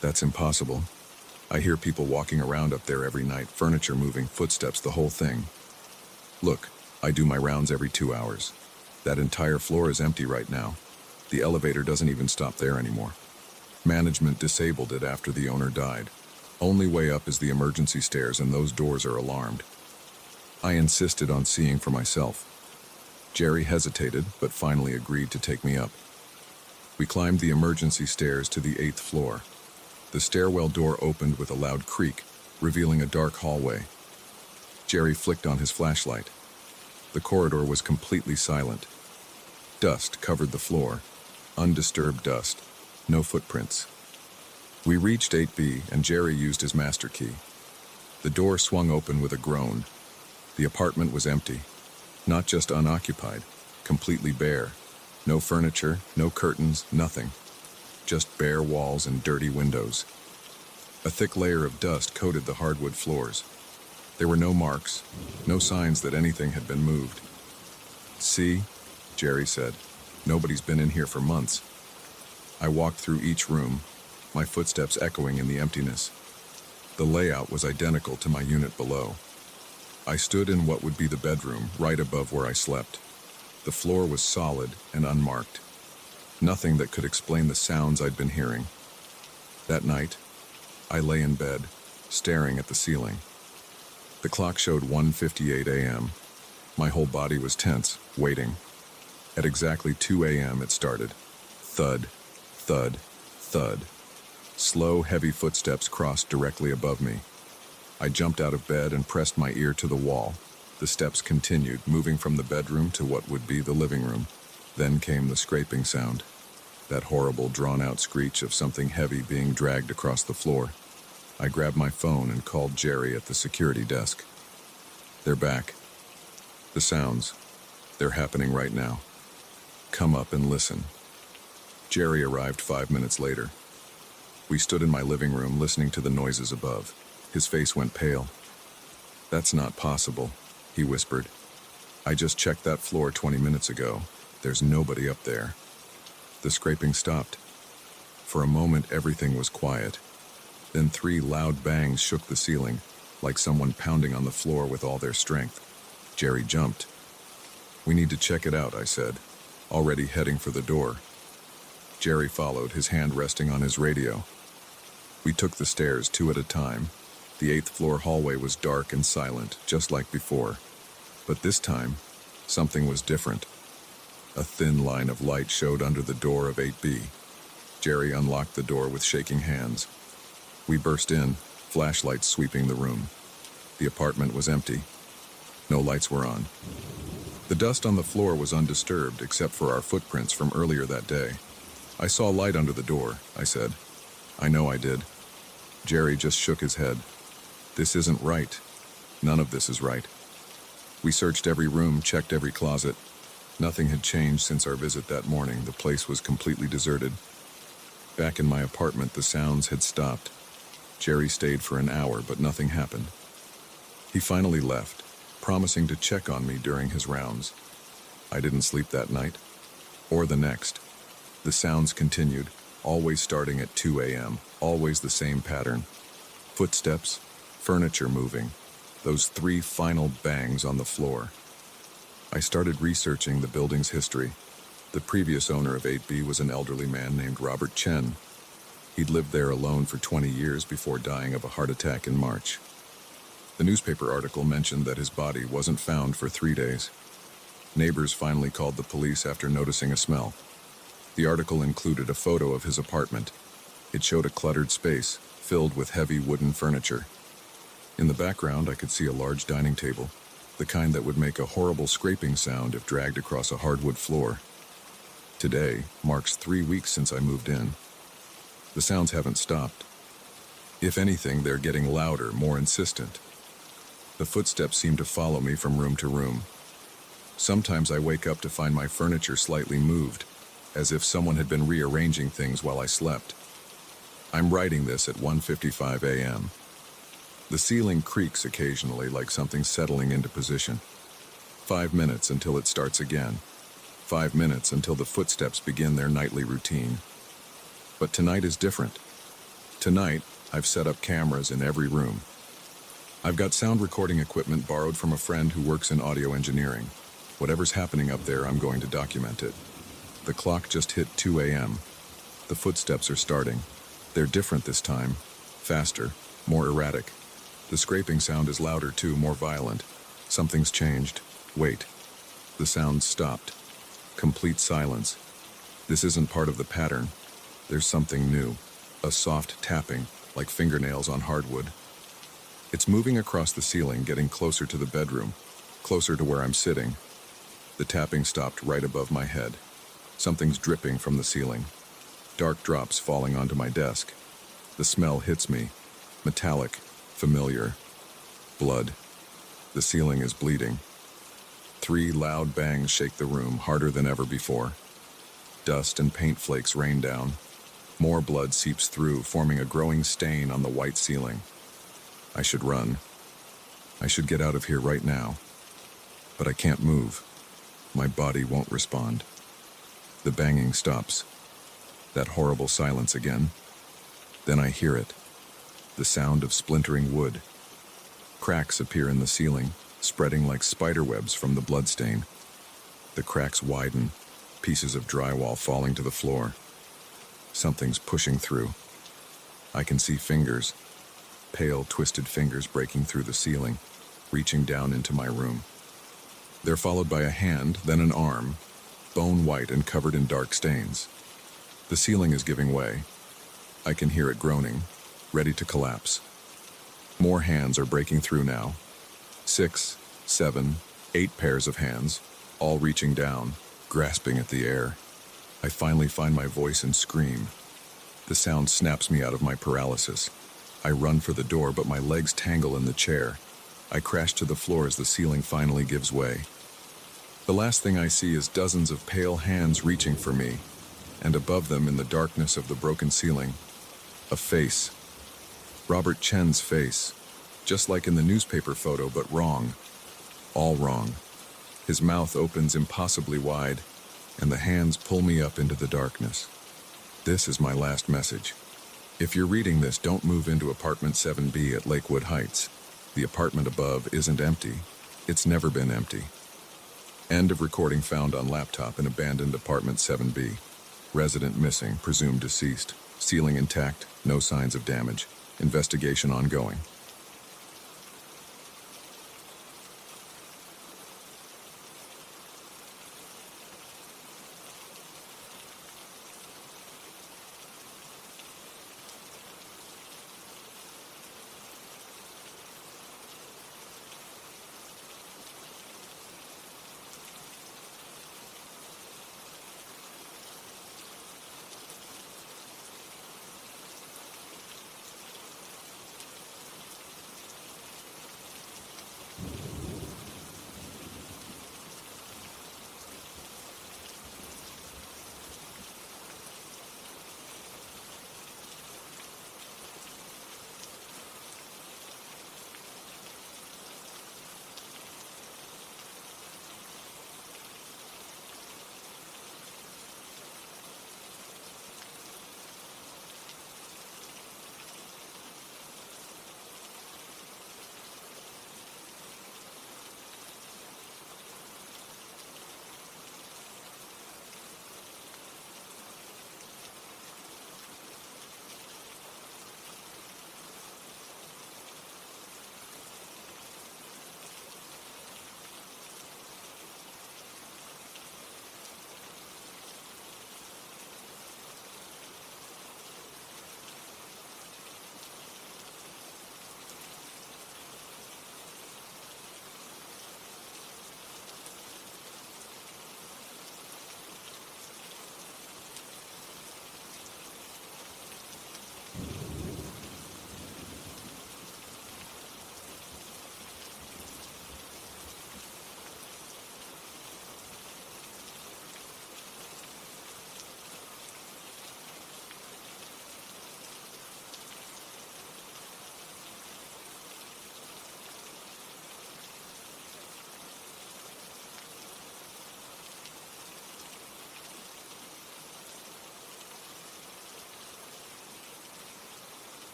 That's impossible. I hear people walking around up there every night, furniture moving, footsteps, the whole thing. Look, I do my rounds every 2 hours. That entire floor is empty right now. The elevator doesn't even stop there anymore. Management disabled it after the owner died. Only way up is the emergency stairs, and those doors are alarmed. I insisted on seeing for myself. Jerry hesitated, but finally agreed to take me up. We climbed the emergency stairs to the 8th floor. The stairwell door opened with a loud creak, revealing a dark hallway. Jerry flicked on his flashlight. The corridor was completely silent. Dust covered the floor. Undisturbed dust. No footprints. We reached 8B, and Jerry used his master key. The door swung open with a groan. The apartment was empty. Not just unoccupied, completely bare. No furniture, no curtains, nothing. Just bare walls and dirty windows. A thick layer of dust coated the hardwood floors. There were no marks, no signs that anything had been moved. "See," Jerry said, "nobody's been in here for months." I walked through each room, my footsteps echoing in the emptiness. The layout was identical to my unit below. I stood in what would be the bedroom, right above where I slept. The floor was solid and unmarked. Nothing that could explain the sounds I'd been hearing. That night, I lay in bed, staring at the ceiling. The clock showed 1:58 a.m. My whole body was tense, waiting. At exactly 2 a.m. it started. Thud, thud, thud. Slow, heavy footsteps crossed directly above me. I jumped out of bed and pressed my ear to the wall. The steps continued, moving from the bedroom to what would be the living room. Then came the scraping sound. That horrible, drawn-out screech of something heavy being dragged across the floor. I grabbed my phone and called Jerry at the security desk. "They're back. The sounds, they're happening right now. Come up and listen." Jerry arrived 5 minutes later. We stood in my living room listening to the noises above. His face went pale. "That's not possible," he whispered. "I just checked that floor 20 minutes ago. There's nobody up there." The scraping stopped. For a moment, everything was quiet. Then 3 loud bangs shook the ceiling, like someone pounding on the floor with all their strength. Jerry jumped. "We need to check it out," I said, already heading for the door. Jerry followed, his hand resting on his radio. We took the stairs 2 at a time. The 8th floor hallway was dark and silent, just like before. But this time, something was different. A thin line of light showed under the door of 8B. Jerry unlocked the door with shaking hands. We burst in, flashlights sweeping the room. The apartment was empty. No lights were on. The dust on the floor was undisturbed except for our footprints from earlier that day. "I saw light under the door," I said. "I know I did." Jerry just shook his head. "This isn't right. None of this is right." We searched every room, checked every closet. Nothing had changed since our visit that morning. The place was completely deserted. Back in my apartment, the sounds had stopped. Jerry stayed for an hour, but nothing happened. He finally left, promising to check on me during his rounds. I didn't sleep that night, or the next. The sounds continued, always starting at 2 a.m., always the same pattern. Footsteps, furniture moving, those 3 final bangs on the floor. I started researching the building's history. The previous owner of 8B was an elderly man named Robert Chen. He'd lived there alone for 20 years before dying of a heart attack in March. The newspaper article mentioned that his body wasn't found for 3 days. Neighbors finally called the police after noticing a smell. The article included a photo of his apartment. It showed a cluttered space filled with heavy wooden furniture. In the background, I could see a large dining table, the kind that would make a horrible scraping sound if dragged across a hardwood floor. Today marks 3 weeks since I moved in. The sounds haven't stopped. If anything, they're getting louder, more insistent. The footsteps seem to follow me from room to room. Sometimes I wake up to find my furniture slightly moved, as if someone had been rearranging things while I slept. I'm writing this at 1:55 a.m. The ceiling creaks occasionally, like something settling into position. 5 minutes until it starts again. 5 minutes until the footsteps begin their nightly routine. But tonight is different. Tonight, I've set up cameras in every room. I've got sound recording equipment borrowed from a friend who works in audio engineering. Whatever's happening up there, I'm going to document it. The clock just hit 2 a.m. The footsteps are starting. They're different this time. Faster, more erratic. The scraping sound is louder too, more violent. Something's changed. Wait. The sound stopped. Complete silence. This isn't part of the pattern. There's something new. A soft tapping, like fingernails on hardwood. It's moving across the ceiling, getting closer to the bedroom, closer to where I'm sitting. The tapping stopped right above my head. Something's dripping from the ceiling. Dark drops falling onto my desk. The smell hits me. Metallic, familiar. Blood. The ceiling is bleeding. 3 loud bangs shake the room, harder than ever before. Dust and paint flakes rain down. More blood seeps through, forming a growing stain on the white ceiling. I should run. I should get out of here right now. But I can't move. My body won't respond. The banging stops. That horrible silence again. Then I hear it. The sound of splintering wood. Cracks appear in the ceiling, spreading like spiderwebs from the bloodstain. The cracks widen, pieces of drywall falling to the floor. Something's pushing through. I can see fingers, pale, twisted fingers breaking through the ceiling, reaching down into my room. They're followed by a hand, then an arm, bone white and covered in dark stains. The ceiling is giving way. I can hear it groaning, ready to collapse. More hands are breaking through now. 6, 7, 8 pairs of hands, all reaching down, grasping at the air. I finally find my voice and scream. The sound snaps me out of my paralysis. I run for the door, but my legs tangle in the chair. I crash to the floor as the ceiling finally gives way. The last thing I see is dozens of pale hands reaching for me, and above them in the darkness of the broken ceiling, a face. Robert Chen's face, just like in the newspaper photo, but wrong. All wrong. His mouth opens impossibly wide, and the hands pull me up into the darkness. This is my last message. If you're reading this, don't move into apartment 7B at Lakewood Heights. The apartment above isn't empty. It's never been empty. End of recording found on laptop in abandoned apartment 7B. Resident missing, presumed deceased. Ceiling intact, no signs of damage. Investigation ongoing.